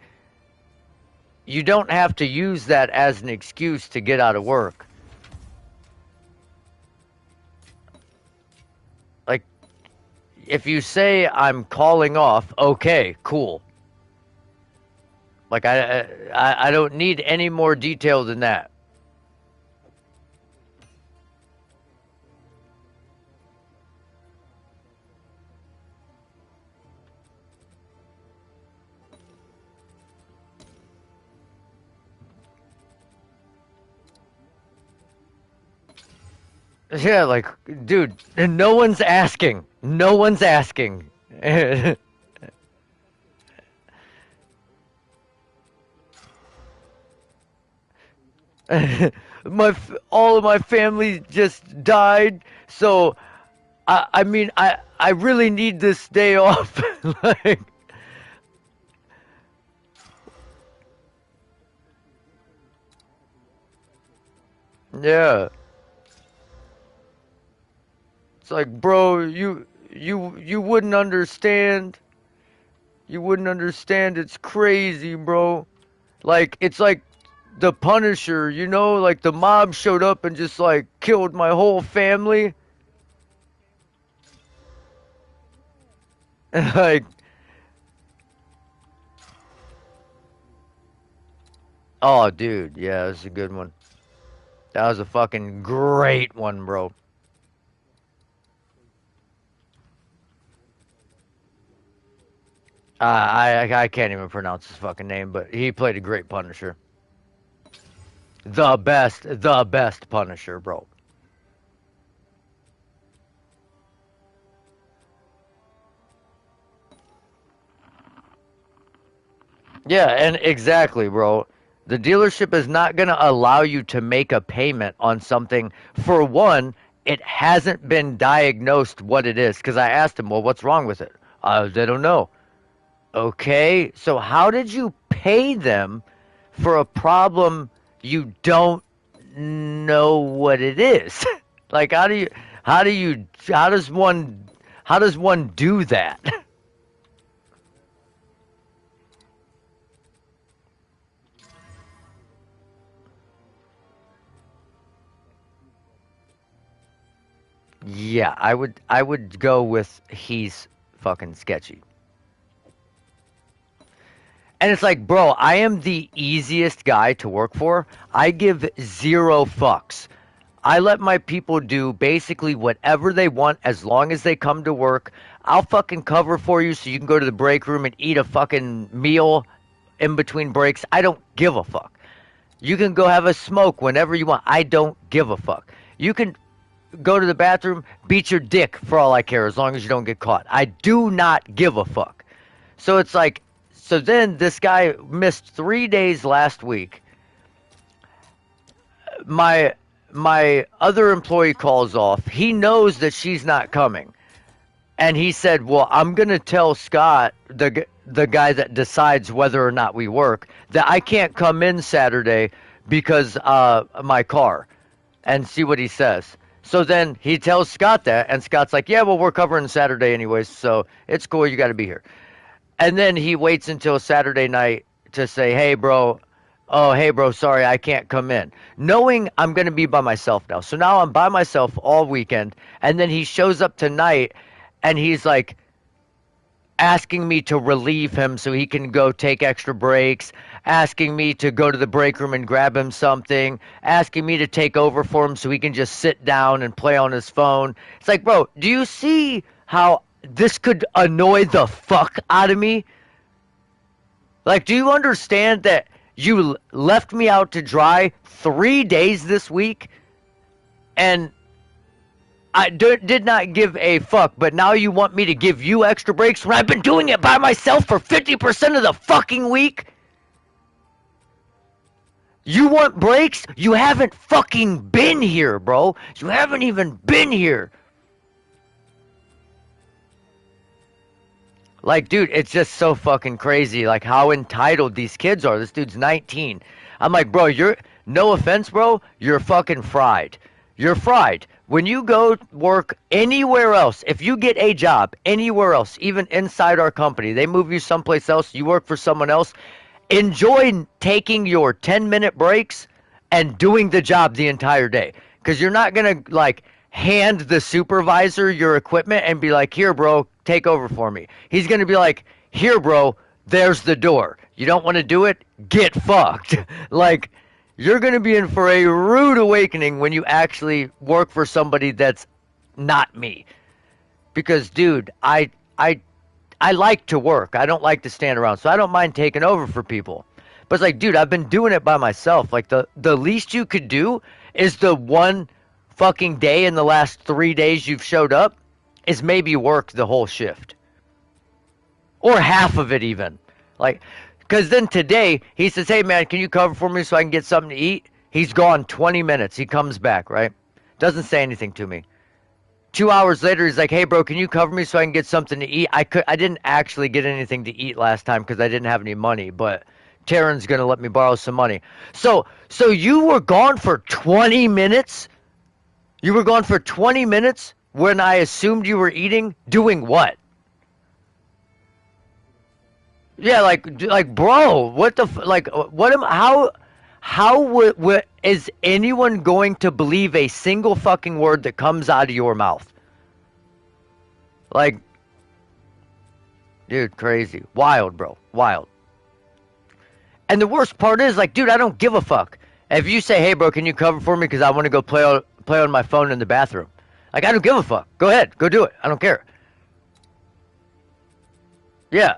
you don't have to use that as an excuse to get out of work. Like, if you say I'm calling off, okay, cool. Like, I don't need any more detail than that. Yeah, like, dude, no one's asking. No one's asking. All of my family just died, so I mean, I really need this day off. Like, yeah. It's like, bro, you wouldn't understand. You wouldn't understand. It's crazy, bro. Like, it's like the Punisher, you know, like the mob showed up and just like killed my whole family. Like, oh, dude, yeah, that's a good one. That was a fucking great one, bro. I can't even pronounce his fucking name, but he played a great Punisher. The best Punisher, bro. Yeah, and exactly, bro. The dealership is not going to allow you to make a payment on something. For one, it hasn't been diagnosed what it is. Because I asked him, well, what's wrong with it? They don't know. Okay, so how did you pay them for a problem you don't know what it is? Like, how does one do that? Yeah, I would go with he's fucking sketchy. And it's like, bro, I am the easiest guy to work for. I give zero fucks. I let my people do basically whatever they want as long as they come to work. I'll fucking cover for you so you can go to the break room and eat a fucking meal in between breaks. I don't give a fuck. You can go have a smoke whenever you want. I don't give a fuck. You can go to the bathroom, beat your dick for all I care as long as you don't get caught. I do not give a fuck. So it's like, so then this guy missed 3 days last week. My my other employee calls off. He knows that she's not coming. And he said, "Well, I'm going to tell Scott, the guy that decides whether or not we work, that I can't come in Saturday because my car." And see what he says. So then he tells Scott that, and Scott's like, "Yeah, well, we're covering Saturday anyways, so it's cool. You got to be here." And then he waits until Saturday night to say, "Hey, bro, oh, hey, bro, sorry, I can't come in. Knowing I'm going to be by myself now. So now I'm by myself all weekend. And then he shows up tonight and he's like asking me to relieve him so he can go take extra breaks, asking me to go to the break room and grab him something, asking me to take over for him so he can just sit down and play on his phone. It's like, bro, do you see how this could annoy the fuck out of me? Like, do you understand that you left me out to dry 3 days this week and did not give a fuck, but now you want me to give you extra breaks when I've been doing it by myself for 50% of the fucking week? You want breaks? You haven't fucking been here, bro. You haven't even been here. Like, dude, it's just so fucking crazy, like, how entitled these kids are. This dude's 19. I'm like, bro, you're, no offense, bro, you're fucking fried. You're fried. When you go work anywhere else, if you get a job anywhere else, even inside our company, they move you someplace else, you work for someone else, enjoy taking your 10-minute breaks and doing the job the entire day. Because you're not going to, like, hand the supervisor your equipment and be like, here, bro, take over for me. He's going to be like, here, bro, there's the door. You don't want to do it? Get fucked. Like, you're going to be in for a rude awakening when you actually work for somebody that's not me. Because, dude, I like to work. I don't like to stand around, so I don't mind taking over for people. But it's like, dude, I've been doing it by myself. Like, the least you could do is the one fucking day in the last 3 days you've showed up is maybe work the whole shift. Or half of it even. Like, because then today, he says, hey, man, can you cover for me so I can get something to eat? He's gone 20 minutes. He comes back, right? Doesn't say anything to me. 2 hours later, he's like, "Hey, bro, can you cover me so I can get something to eat?" I didn't actually get anything to eat last time because I didn't have any money, but Taryn's gonna let me borrow some money. So you were gone for 20 minutes. You were gone for 20 minutes when I assumed you were eating. Doing what? Yeah, like, bro, what the like? What am how? Is anyone going to believe a single fucking word that comes out of your mouth? Like, dude, crazy. Wild, bro. Wild. And the worst part is, like, dude, I don't give a fuck. If you say, hey, bro, can you cover for me because I want to go play on my phone in the bathroom. Like, I don't give a fuck. Go ahead. Go do it. I don't care. Yeah.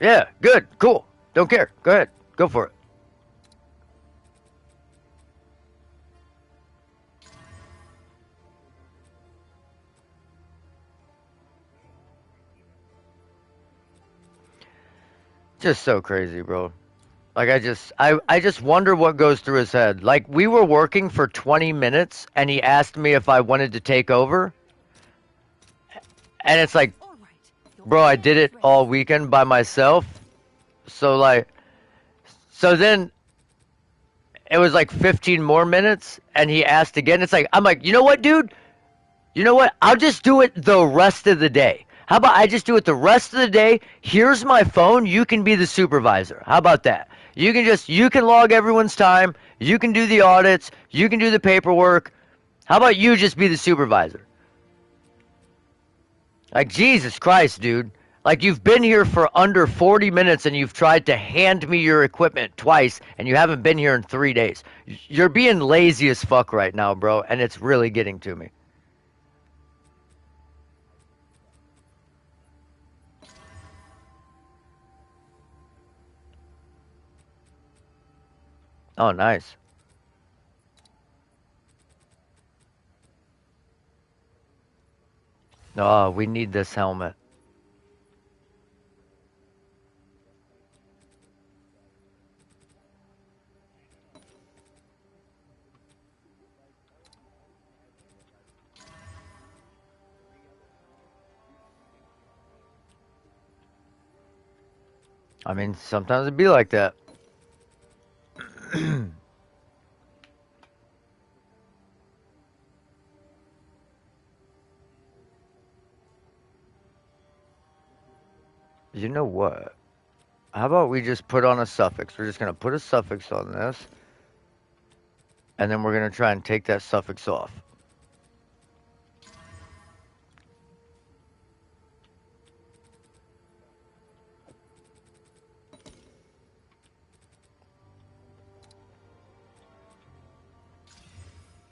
Yeah. Good. Cool. Don't care. Go ahead. Go for it. Just so crazy, bro. Like, I just wonder what goes through his head. Like, we were working for 20 minutes and he asked me if I wanted to take over. And it's like, All right. Your bro, I order did is it all registered. weekend by myself. So, like, so then it was like 15 more minutes and he asked again. It's like, I'm like, you know what, dude? You know what? I'll just do it the rest of the day. How about I just do it the rest of the day? Here's my phone. You can be the supervisor. How about that? You can log everyone's time. You can do the audits. You can do the paperwork. How about you just be the supervisor? Like, Jesus Christ, dude. Like, you've been here for under 40 minutes and you've tried to hand me your equipment twice and you haven't been here in 3 days. You're being lazy as fuck right now, bro, and it's really getting to me. Oh, nice. Oh, we need this helmet. I mean, sometimes it'd be like that. You know what? How about we just put on a suffix? We're just going to put a suffix on this, and then we're going to try and take that suffix off.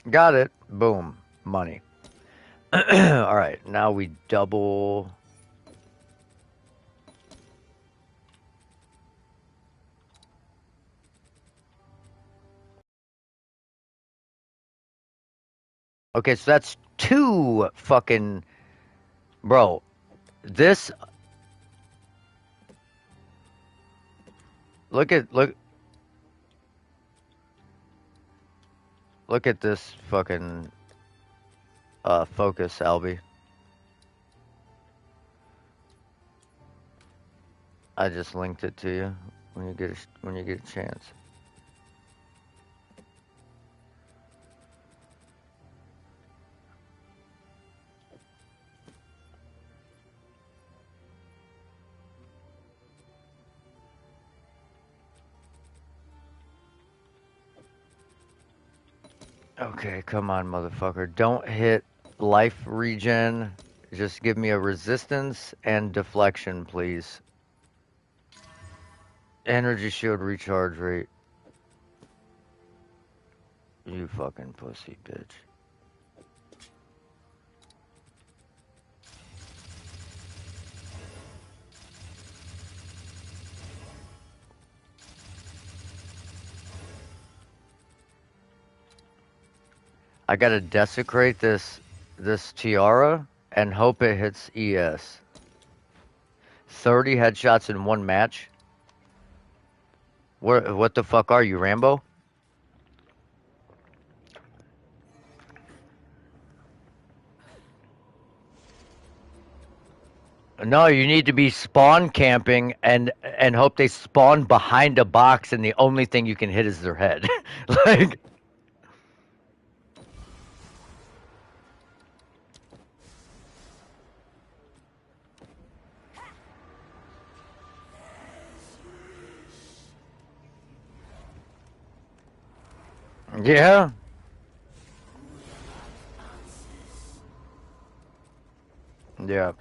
Got it. Boom. Money. All right. Now we double. Okay, so that's 2 fucking. Bro, this. Look at. Look at this fucking. Focus, Albie. I just linked it to you when you get a chance. Okay, come on, motherfucker. Don't hit life regen. Just give me a resistance and deflection, please. Energy shield recharge rate. You fucking pussy bitch. I gotta desecrate this tiara and hope it hits ES. 30 headshots in 1 match? What the fuck are you, Rambo? No, you need to be spawn camping and hope they spawn behind a box and the only thing you can hit is their head. Like, yeah. Yeah.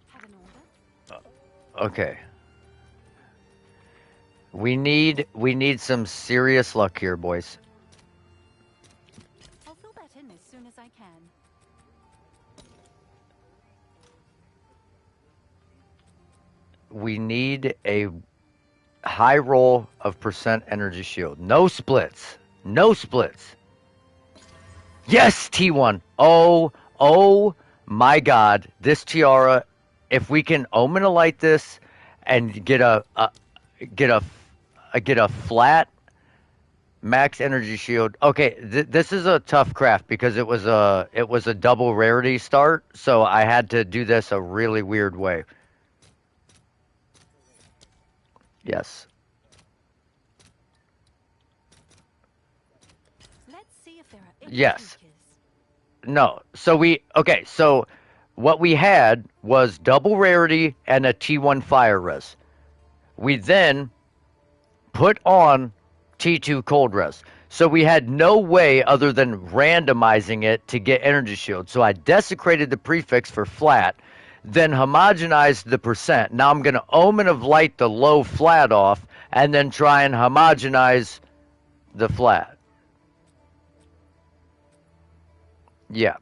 Have an order? Okay. We need some serious luck here, boys. I'll fill that in as soon as I can. We need a high roll of percent energy shield. No splits. No splits. Yes, T1. Oh my god. This tiara, if we can omen a light this and get a flat max energy shield. Okay, this is a tough craft because it was a double rarity start, so I had to do this a really weird way. Yes. Let's see if there are any Yes. takers. No. So what we had was double rarity and a T1 fire res. We then put on T2 cold res. So we had no way other than randomizing it to get energy shield. So I desecrated the prefix for flat, then homogenized the percent. Now I'm going to omen of light the low flat off and then try and homogenize the flat. Yeah.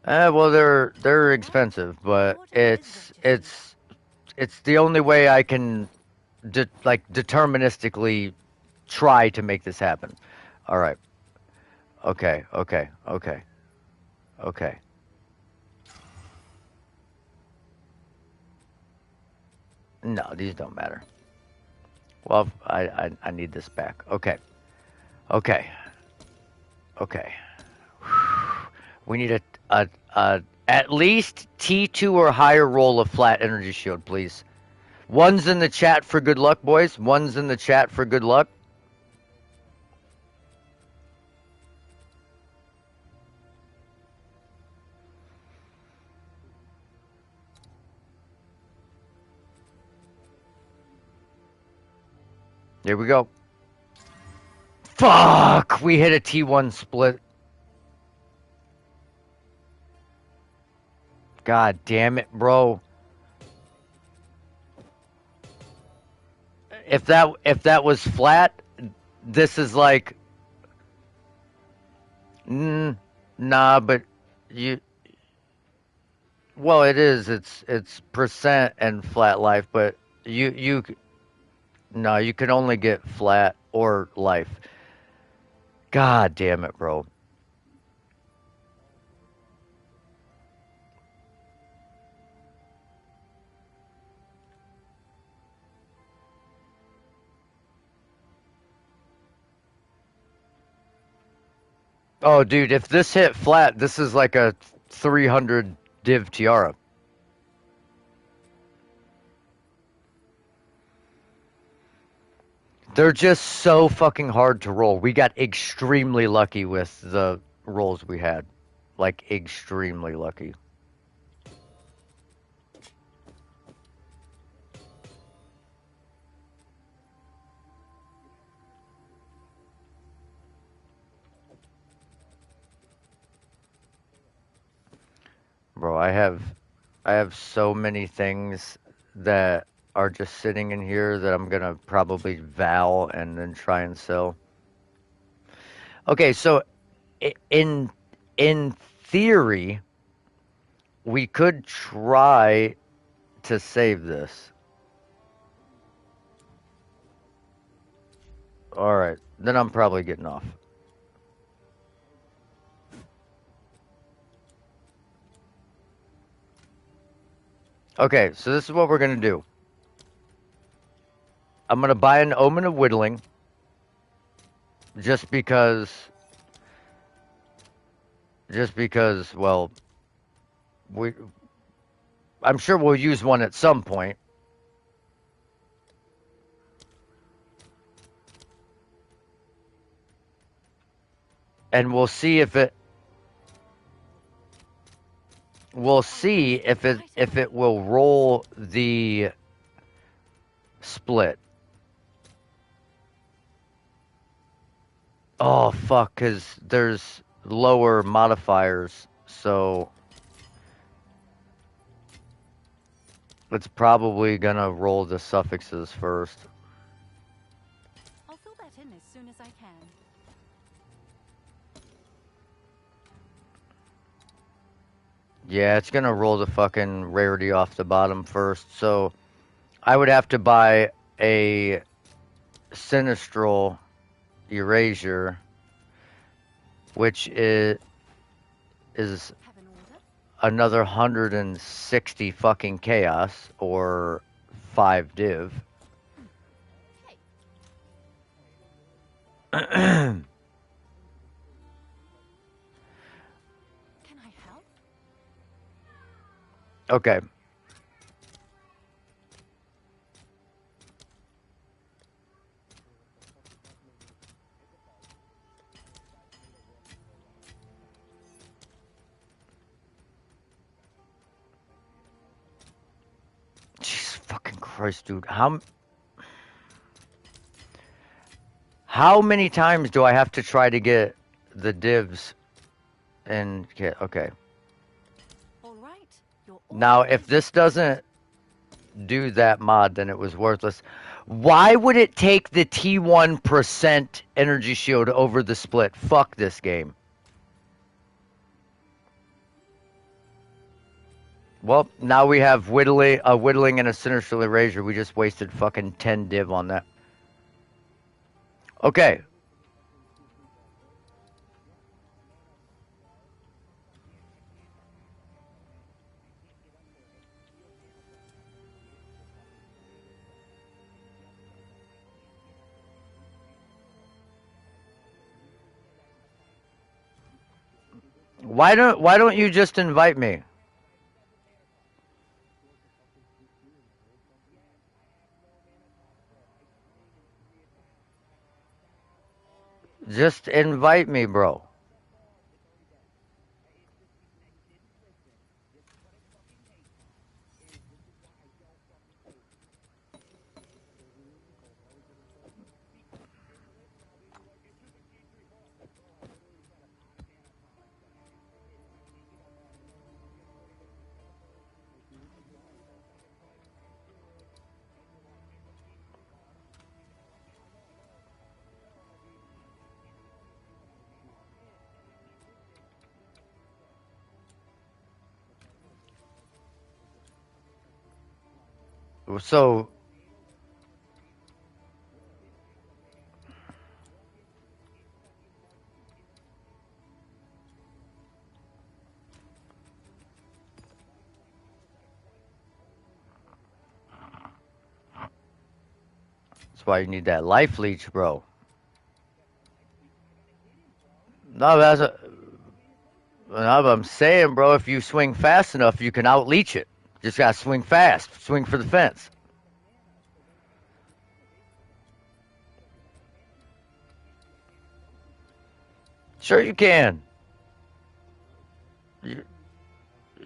Well, they're expensive, but it's the only way I can deterministically try to make this happen. All right. Okay. Okay. Okay. Okay. No, these don't matter. Well, I need this back. Okay. Okay. Okay. We need a at least T2 or higher roll of flat energy shield, please. One's in the chat for good luck, boys. One's in the chat for good luck. Here we go. Fuck! We hit a T1 split. God damn it, bro. If that was flat, this is like nah, but you well it is. It's percent and flat life, but you no, you can only get flat or life. God damn it, bro. Oh, dude, if this hit flat, this is like a 300 div tiara. They're just so fucking hard to roll. We got extremely lucky with the rolls we had. Like, extremely lucky. Bro, I have so many things that are just sitting in here that I'm gonna probably vow and then try and sell. Okay, so in theory, we could try to save this. All right, then I'm probably getting off. Okay, so this is what we're gonna do. I'm gonna buy an Omen of Whittling, just because, well, we, I'm sure we'll use one at some point. And we'll see if it will roll the split. Oh fuck, cuz there's lower modifiers, so it's probably gonna roll the suffixes first. I'll fill that in as soon as I can. Yeah, it's gonna roll the fucking rarity off the bottom first, so I would have to buy a Sinistral Erasure, which is Have an order? another 160 fucking chaos, or 5 div. Okay. Can I help? Okay. Jesus fucking Christ, dude. How many times do I have to try to get the divs and get okay. All right. Your Now order if is this doesn't do that mod, then it was worthless. Why would it take the T1% energy shield over the split? Fuck this game. Well, now we have a whittling and a sinister erasure. We just wasted fucking 10 div on that. Okay. Why don't you just invite me? Just invite me, bro. So that's why you need that life leech, bro. No, no, but I'm saying, bro, if you swing fast enough, you can out leech it. Just gotta swing fast, swing for the fence. Sure, you can. You,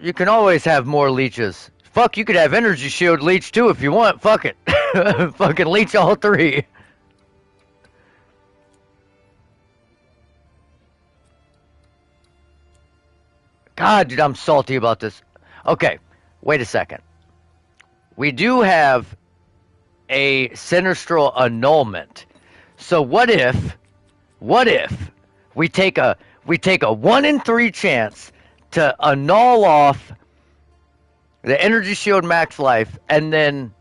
you can always have more leeches. Fuck, you could have energy shield leech too if you want. Fuck it. Fucking leech all three. God, dude, I'm salty about this. Okay, wait a second. We do have a sinistral annulment. So what if we take a 1 in 3 chance to annul off the energy shield max life, and then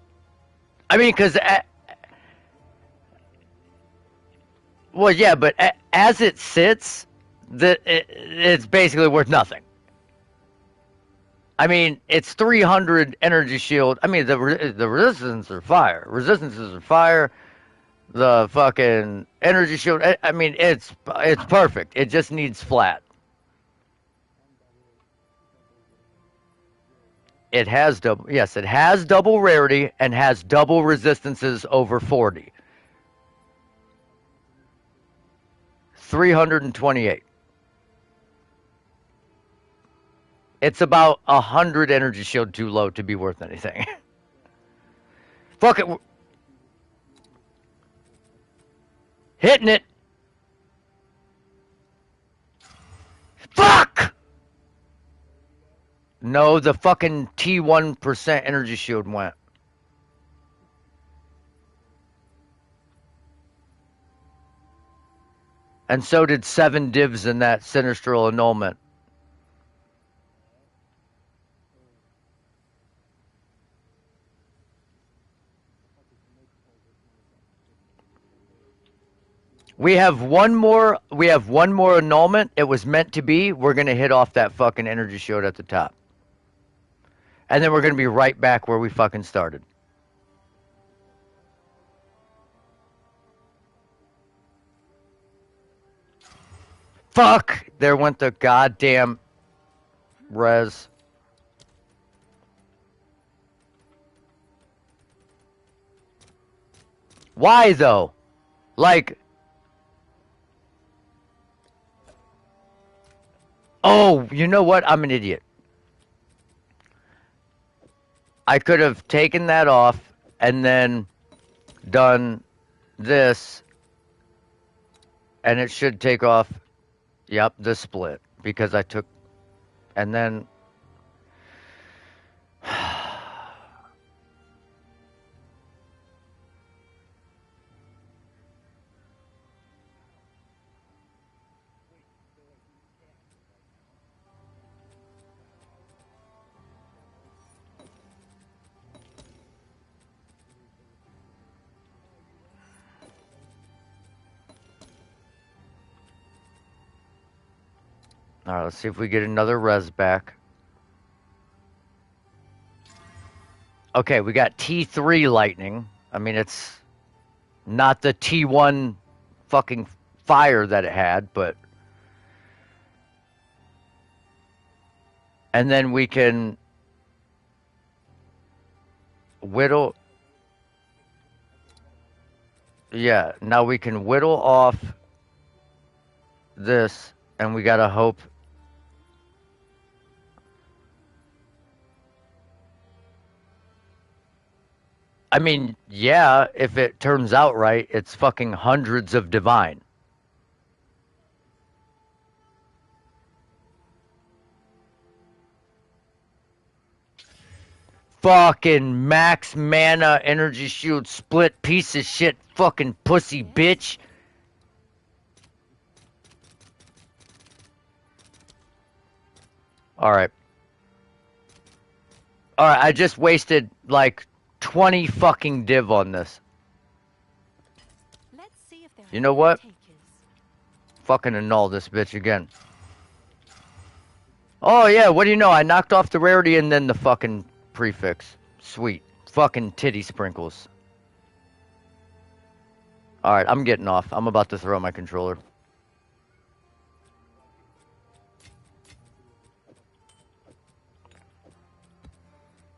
I mean, because well, yeah, but as it sits, it's basically worth nothing. I mean, it's 300 energy shield. I mean, the resistance are fire. Resistances are fire. The fucking energy shield. I mean, it's perfect. It just needs flat. It has double. Yes, it has double rarity and has double resistances over 40. 328. It's about 100 energy shield too low to be worth anything. Fuck it. Hitting it. Fuck! No, the fucking T1% energy shield went. And so did 7 divs in that sinistral annulment. We have one more annulment. It was meant to be. We're gonna hit off that fucking energy shield at the top. And then we're gonna be right back where we fucking started. Fuck! There went the goddamn res. Why though? Like, oh, you know what? I'm an idiot. I could have taken that off and then done this, and it should take off. Yep, the split because I took, and then. All right, let's see if we get another res back. Okay, we got T3 lightning. I mean, it's not the T1 fucking fire that it had, but. And then we can whittle. Yeah, now we can whittle off this, and we gotta hope. I mean, yeah, if it turns out right, it's fucking hundreds of divine. Fucking max mana energy shield split piece of shit fucking pussy bitch. Alright. Alright, I just wasted like 20 fucking div on this. Let's see if there You are know any what? takers. Fucking annul this bitch again. Oh yeah, what do you know? I knocked off the rarity and then the fucking prefix. Sweet. Fucking titty sprinkles. Alright, I'm getting off. I'm about to throw my controller.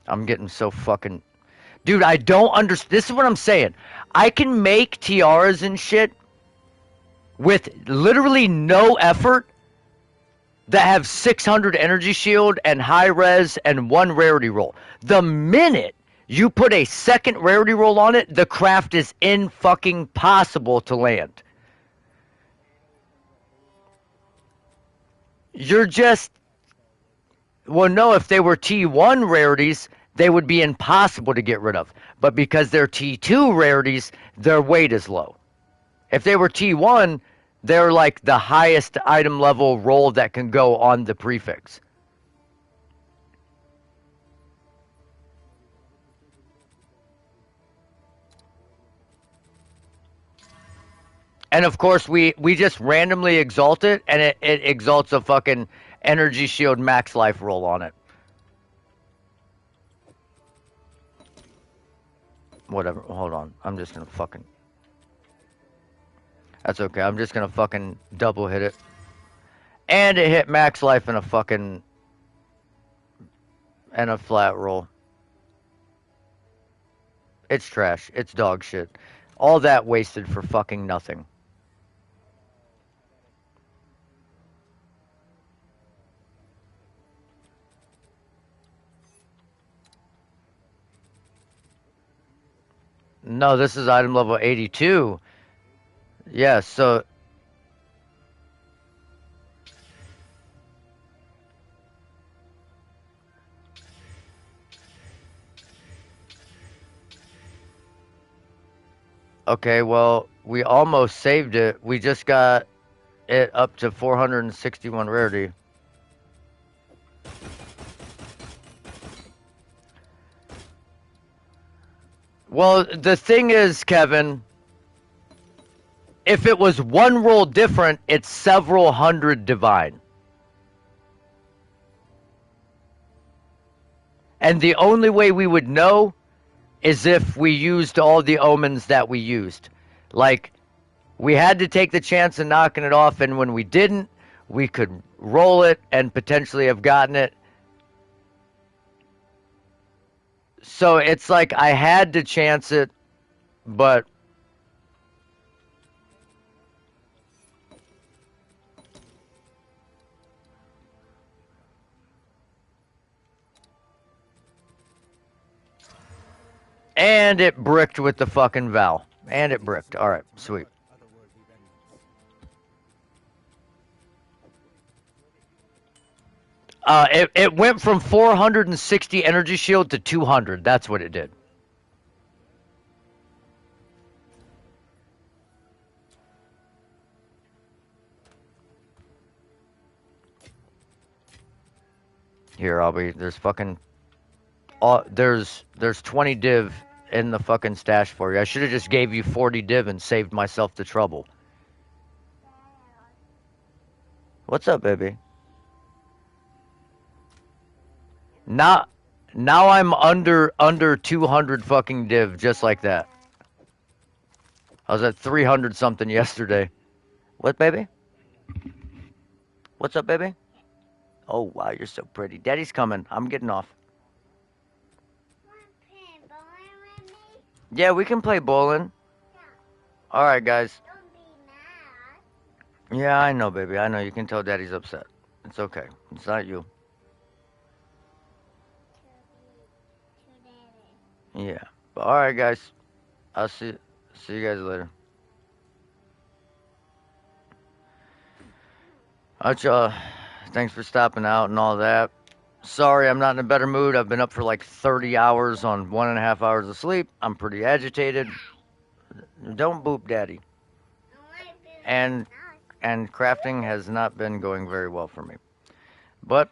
I'm getting so fucking... Dude, I don't understand. This is what I'm saying. I can make tiaras and shit with literally no effort that have 600 energy shield and high res and one rarity roll. The minute you put a second rarity roll on it, the craft is in fucking possible to land. You're just... Well, no, if they were T1 rarities, they would be impossible to get rid of. But because they're T2 rarities, their weight is low. If they were T1, they're like the highest item level roll that can go on the prefix. And of course, we just randomly exalt it, and it exalts a fucking energy shield max life roll on it. Whatever. Hold on. I'm just gonna fucking... That's okay. I'm just gonna fucking double hit it. And it hit max life in a fucking... and a flat roll. It's trash. It's dog shit. All that wasted for fucking nothing. No, this is item level 82. Yeah, so... Okay, well, we almost saved it. We just got it up to 461 rarity. Well, the thing is, Kevin, if it was one roll different, it's several hundred divine. And the only way we would know is if we used all the omens that we used. Like, we had to take the chance of knocking it off, and when we didn't, we could roll it and potentially have gotten it. So it's like I had to chance it, but... And it bricked with the fucking Val. And it bricked. Alright, sweet. It went from 460 energy shield to 200. That's what it did. Here, there's fucking... there's 20 div in the fucking stash for you. I should have just gave you 40 div and saved myself the trouble. What's up, baby? Now I'm under 200 fucking div just like that. I was at 300 something yesterday. What, baby? What's up, baby? Oh, wow, you're so pretty. Daddy's coming. I'm getting off. Yeah, we can play bowling. Alright, guys. Yeah, I know, baby. I know. You can tell Daddy's upset. It's okay. It's not you. Yeah. But all right, guys. I'll see you guys later. All right, y'all. Thanks for stopping out and all that. Sorry, I'm not in a better mood. I've been up for like 30 hours on 1.5 hours of sleep. I'm pretty agitated. Don't boop, Daddy. And and crafting has not been going very well for me. But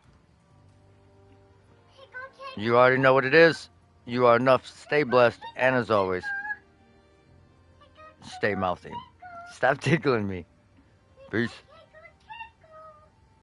you already know what it is. You are enough. Stay blessed, and as always, stay mouthy. Stop tickling me. Peace.